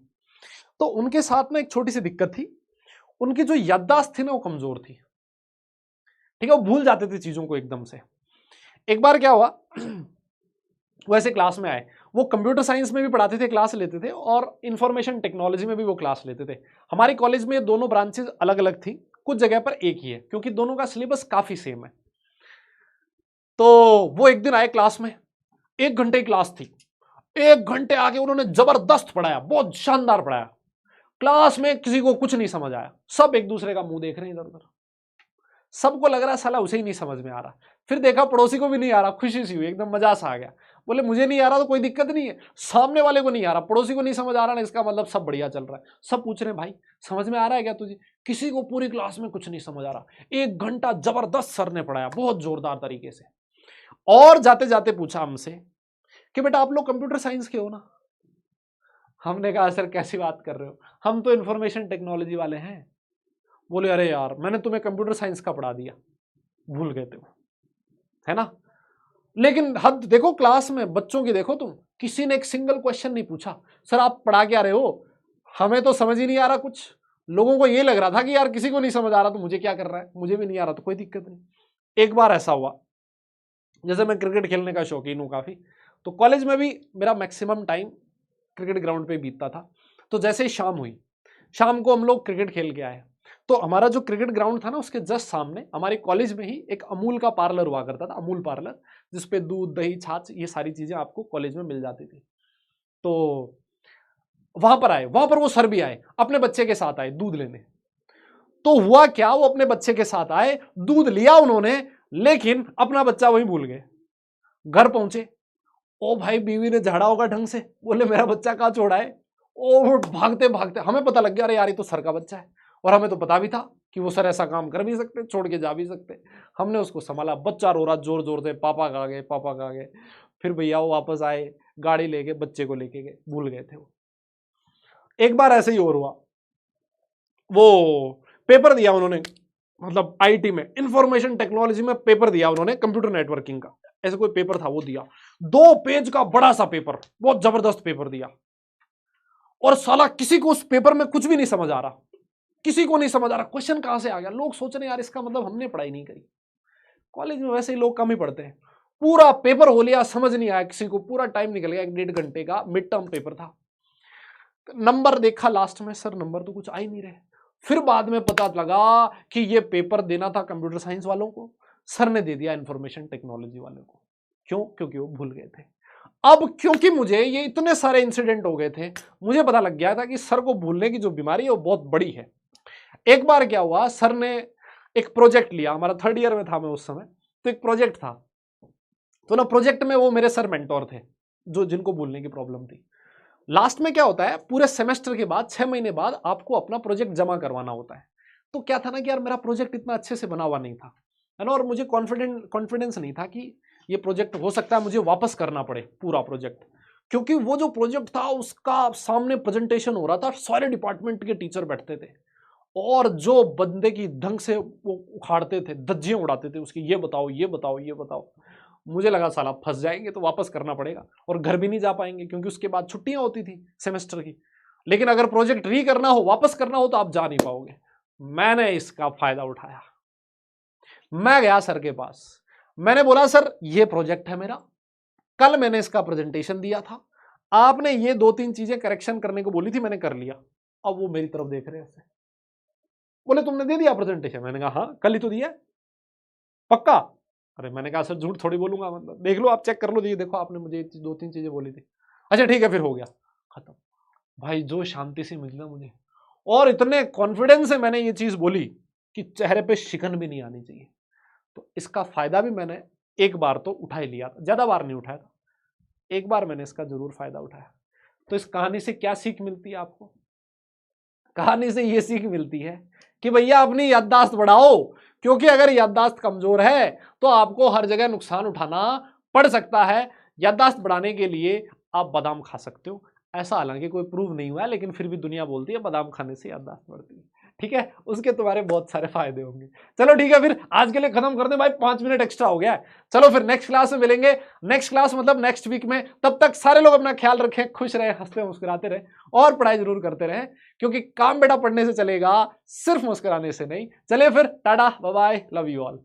तो उनके साथ में एक छोटी सी दिक्कत थी, उनकी जो याददाश्त थी ना वो कमजोर थी, ठीक है। वो भूल जाते थे चीजों को एकदम से। एक बार क्या हुआ, वो ऐसे क्लास में आए, वो कंप्यूटर साइंस में भी पढ़ाते थे, क्लास लेते थे, और इंफॉर्मेशन टेक्नोलॉजी में भी वो क्लास लेते थे। हमारे कॉलेज में दोनों ब्रांचेस अलग अलग थी, कुछ जगह पर एक ही है क्योंकि दोनों का सिलेबस काफी सेम है। तो वो एक दिन आए क्लास में, 1 घंटे की क्लास थी, 1 घंटे आके उन्होंने जबरदस्त पढ़ाया, बहुत शानदार पढ़ाया। क्लास में किसी को कुछ नहीं समझ आया, सब एक दूसरे का मुंह देख रहे हैं इधर उधर, सबको लग रहा है साला उसे ही नहीं समझ में आ रहा। फिर देखा पड़ोसी को भी नहीं आ रहा, खुशी सी हुई, एकदम मजा सा आ गया। बोले मुझे नहीं आ रहा तो कोई दिक्कत नहीं है, सामने वाले को नहीं आ रहा, पड़ोसी को नहीं समझ आ रहा ना, इसका मतलब सब बढ़िया चल रहा है। सब पूछ रहे हैं भाई समझ में आ रहा है क्या तुझे? किसी को पूरी क्लास में कुछ नहीं समझ आ रहा। 1 घंटा जबरदस्त सर ने पढ़ाया, बहुत जोरदार तरीके से। और जाते जाते पूछा हमसे कि बेटा आप लोग कंप्यूटर साइंस के हो ना? हमने कहा सर कैसी बात कर रहे हो, हम तो इंफॉर्मेशन टेक्नोलॉजी वाले हैं। बोले अरे यार मैंने तुम्हें कंप्यूटर साइंस का पढ़ा दिया, भूल गए तुम, है ना। लेकिन हद देखो क्लास में बच्चों की, देखो तुम, किसी ने एक सिंगल क्वेश्चन नहीं पूछा सर आप पढ़ा क्या रहे हो, हमें तो समझ ही नहीं आ रहा कुछ। लोगों को ये लग रहा था कि यार किसी को नहीं समझ आ रहा तो मुझे क्या कर रहा है, मुझे भी नहीं आ रहा तो कोई दिक्कत नहीं। एक बार ऐसा हुआ, जैसे मैं क्रिकेट खेलने का शौकीन हूँ काफी, तो कॉलेज में भी मेरा मैक्सिमम टाइम क्रिकेट ग्राउंड पे बीतता था। तो जैसे ही शाम हुई, शाम को हम लोग क्रिकेट खेल के आए, तो हमारा जो क्रिकेट ग्राउंड था ना उसके जस्ट सामने हमारे कॉलेज में ही एक अमूल का पार्लर हुआ करता था, अमूल पार्लर, जिसपे दूध दही छाछ ये सारी चीजें आपको कॉलेज में मिल जाती थी। तो वहां पर आए, वहां पर वो सर भी आए, अपने बच्चे के साथ आए दूध लेने। तो हुआ क्या, वो अपने बच्चे के साथ आए, दूध लिया उन्होंने, लेकिन अपना बच्चा वहीं भूल गए। घर पहुंचे, ओ भाई बीवी ने झाड़ा होगा ढंग से, बोले मेरा बच्चा कहाँ छोड़ा है। ओ भागते भागते हमें पता लग गया, अरे यार ये तो सर का बच्चा है, और हमें तो पता भी था कि वो सर ऐसा काम कर भी सकते, छोड़ के जा भी सकते। हमने उसको संभाला, बच्चा रो रहा जोर जोर से, पापा कहाँ गए, पापा कहाँ गए। फिर भैया वो वापस आए, गाड़ी लेके बच्चे को लेके गए, भूल गए थे वो। एक बार ऐसे ही और हुआ, वो पेपर दिया उन्होंने, मतलब आईटी में, इंफॉर्मेशन टेक्नोलॉजी में पेपर दिया उन्होंने, कंप्यूटर नेटवर्किंग का ऐसा कोई पेपर था, वो दिया 2 पेज का बड़ा सा पेपर, बहुत जबरदस्त पेपर दिया। और साला किसी को उस पेपर में कुछ भी नहीं समझ आ रहा, किसी को नहीं समझ आ रहा क्वेश्चन कहां से आ गया। लोग सोच रहे हैं यार इसका मतलब हमने पढ़ाई नहीं करी, कॉलेज में वैसे ही लोग कम ही पढ़ते हैं। पूरा पेपर हो लिया, समझ नहीं आया किसी को, पूरा टाइम निकल गया, 1.5 घंटे का मिड टर्म पेपर था। नंबर देखा लास्ट में, सर नंबर तो कुछ आ ही नहीं रहे। फिर बाद में पता लगा कि ये पेपर देना था कंप्यूटर साइंस वालों को, सर ने दे दिया इंफॉर्मेशन टेक्नोलॉजी वालों को। क्यों? क्योंकि वो भूल गए थे। अब क्योंकि मुझे ये इतने सारे इंसिडेंट हो गए थे, मुझे पता लग गया था कि सर को भूलने की जो बीमारी है वो बहुत बड़ी है। एक बार क्या हुआ, सर ने एक प्रोजेक्ट लिया, हमारा 3rd ईयर में था मैं उस समय, तो एक प्रोजेक्ट था, तो ना प्रोजेक्ट में वो मेरे सर मेंटोर थे, जो जिनको भूलने की प्रॉब्लम थी। लास्ट में क्या होता है, पूरे सेमेस्टर के बाद 6 महीने बाद आपको अपना प्रोजेक्ट जमा करवाना होता है। तो क्या था ना कि यार मेरा प्रोजेक्ट इतना अच्छे से बना हुआ नहीं था, है ना, और मुझे कॉन्फिडेंस नहीं था कि ये प्रोजेक्ट हो सकता है मुझे वापस करना पड़े पूरा प्रोजेक्ट, क्योंकि वो जो प्रोजेक्ट था उसका सामने प्रेजेंटेशन हो रहा था, सारे डिपार्टमेंट के टीचर बैठते थे, और जो बंदे की ढंग से वो उखाड़ते थे, धज्जियां उड़ाते थे उसकी, ये बताओ ये बताओ ये बताओ। मुझे लगा साला फंस जाएंगे तो वापस करना पड़ेगा, और घर भी नहीं जा पाएंगे क्योंकि उसके बाद छुट्टियां होती थी सेमेस्टर की। लेकिन अगर प्रोजेक्ट री करना हो, वापस करना हो, तो आप जा नहीं पाओगे। मैंने इसका फायदा उठाया, मैं गया सर के पास, मैंने बोला सर ये प्रोजेक्ट है मेरा, कल मैंने इसका प्रेजेंटेशन दिया था, आपने ये 2-3 चीजें करेक्शन करने को बोली थी, मैंने कर लिया। अब वो मेरी तरफ देख रहे हैं ऐसे, बोले तुमने दे दिया प्रेजेंटेशन? मैंने कहा हाँ कल ही तो दिया, पक्का? अरे मैंने कहा सर झूठ थोड़ी बोलूंगा, मतलब देख लो आप, चेक कर लो, ये देखो आपने मुझे 2-3 चीजें बोली थी। अच्छा ठीक है, फिर हो गया, खत्म। भाई जो शांति से मिली ना मुझे, और इतने कॉन्फिडेंस से मैंने ये चीज बोली कि चेहरे पे शिकन भी नहीं आनी चाहिए। तो इसका फायदा भी मैंने एक बार तो उठा ही लिया था, ज्यादा बार नहीं उठाया था, एक बार मैंने इसका जरूर फायदा उठाया। तो इस कहानी से क्या सीख मिलती है आपको? कहानी से ये सीख मिलती है कि भैया अपनी याददाश्त बढ़ाओ, क्योंकि अगर याददाश्त कमजोर है तो आपको हर जगह नुकसान उठाना पड़ सकता है। याददाश्त बढ़ाने के लिए आप बादाम खा सकते हो, ऐसा हालांकि कोई प्रूव नहीं हुआ है, लेकिन फिर भी दुनिया बोलती है बादाम खाने से याददाश्त बढ़ती है। ठीक है, उसके तुम्हारे बहुत सारे फायदे होंगे। चलो ठीक है, फिर आज के लिए खत्म कर दें भाई, 5 मिनट एक्स्ट्रा हो गया है। चलो फिर नेक्स्ट क्लास में मिलेंगे, नेक्स्ट क्लास मतलब नेक्स्ट वीक में। तब तक सारे लोग अपना ख्याल रखें, खुश रहे, हंसते मुस्कुराते रहे, और पढ़ाई जरूर करते रहें, क्योंकि काम बेटा पढ़ने से चलेगा, सिर्फ मुस्कुराने से नहीं। चलिए फिर, tata bye bye, love you all.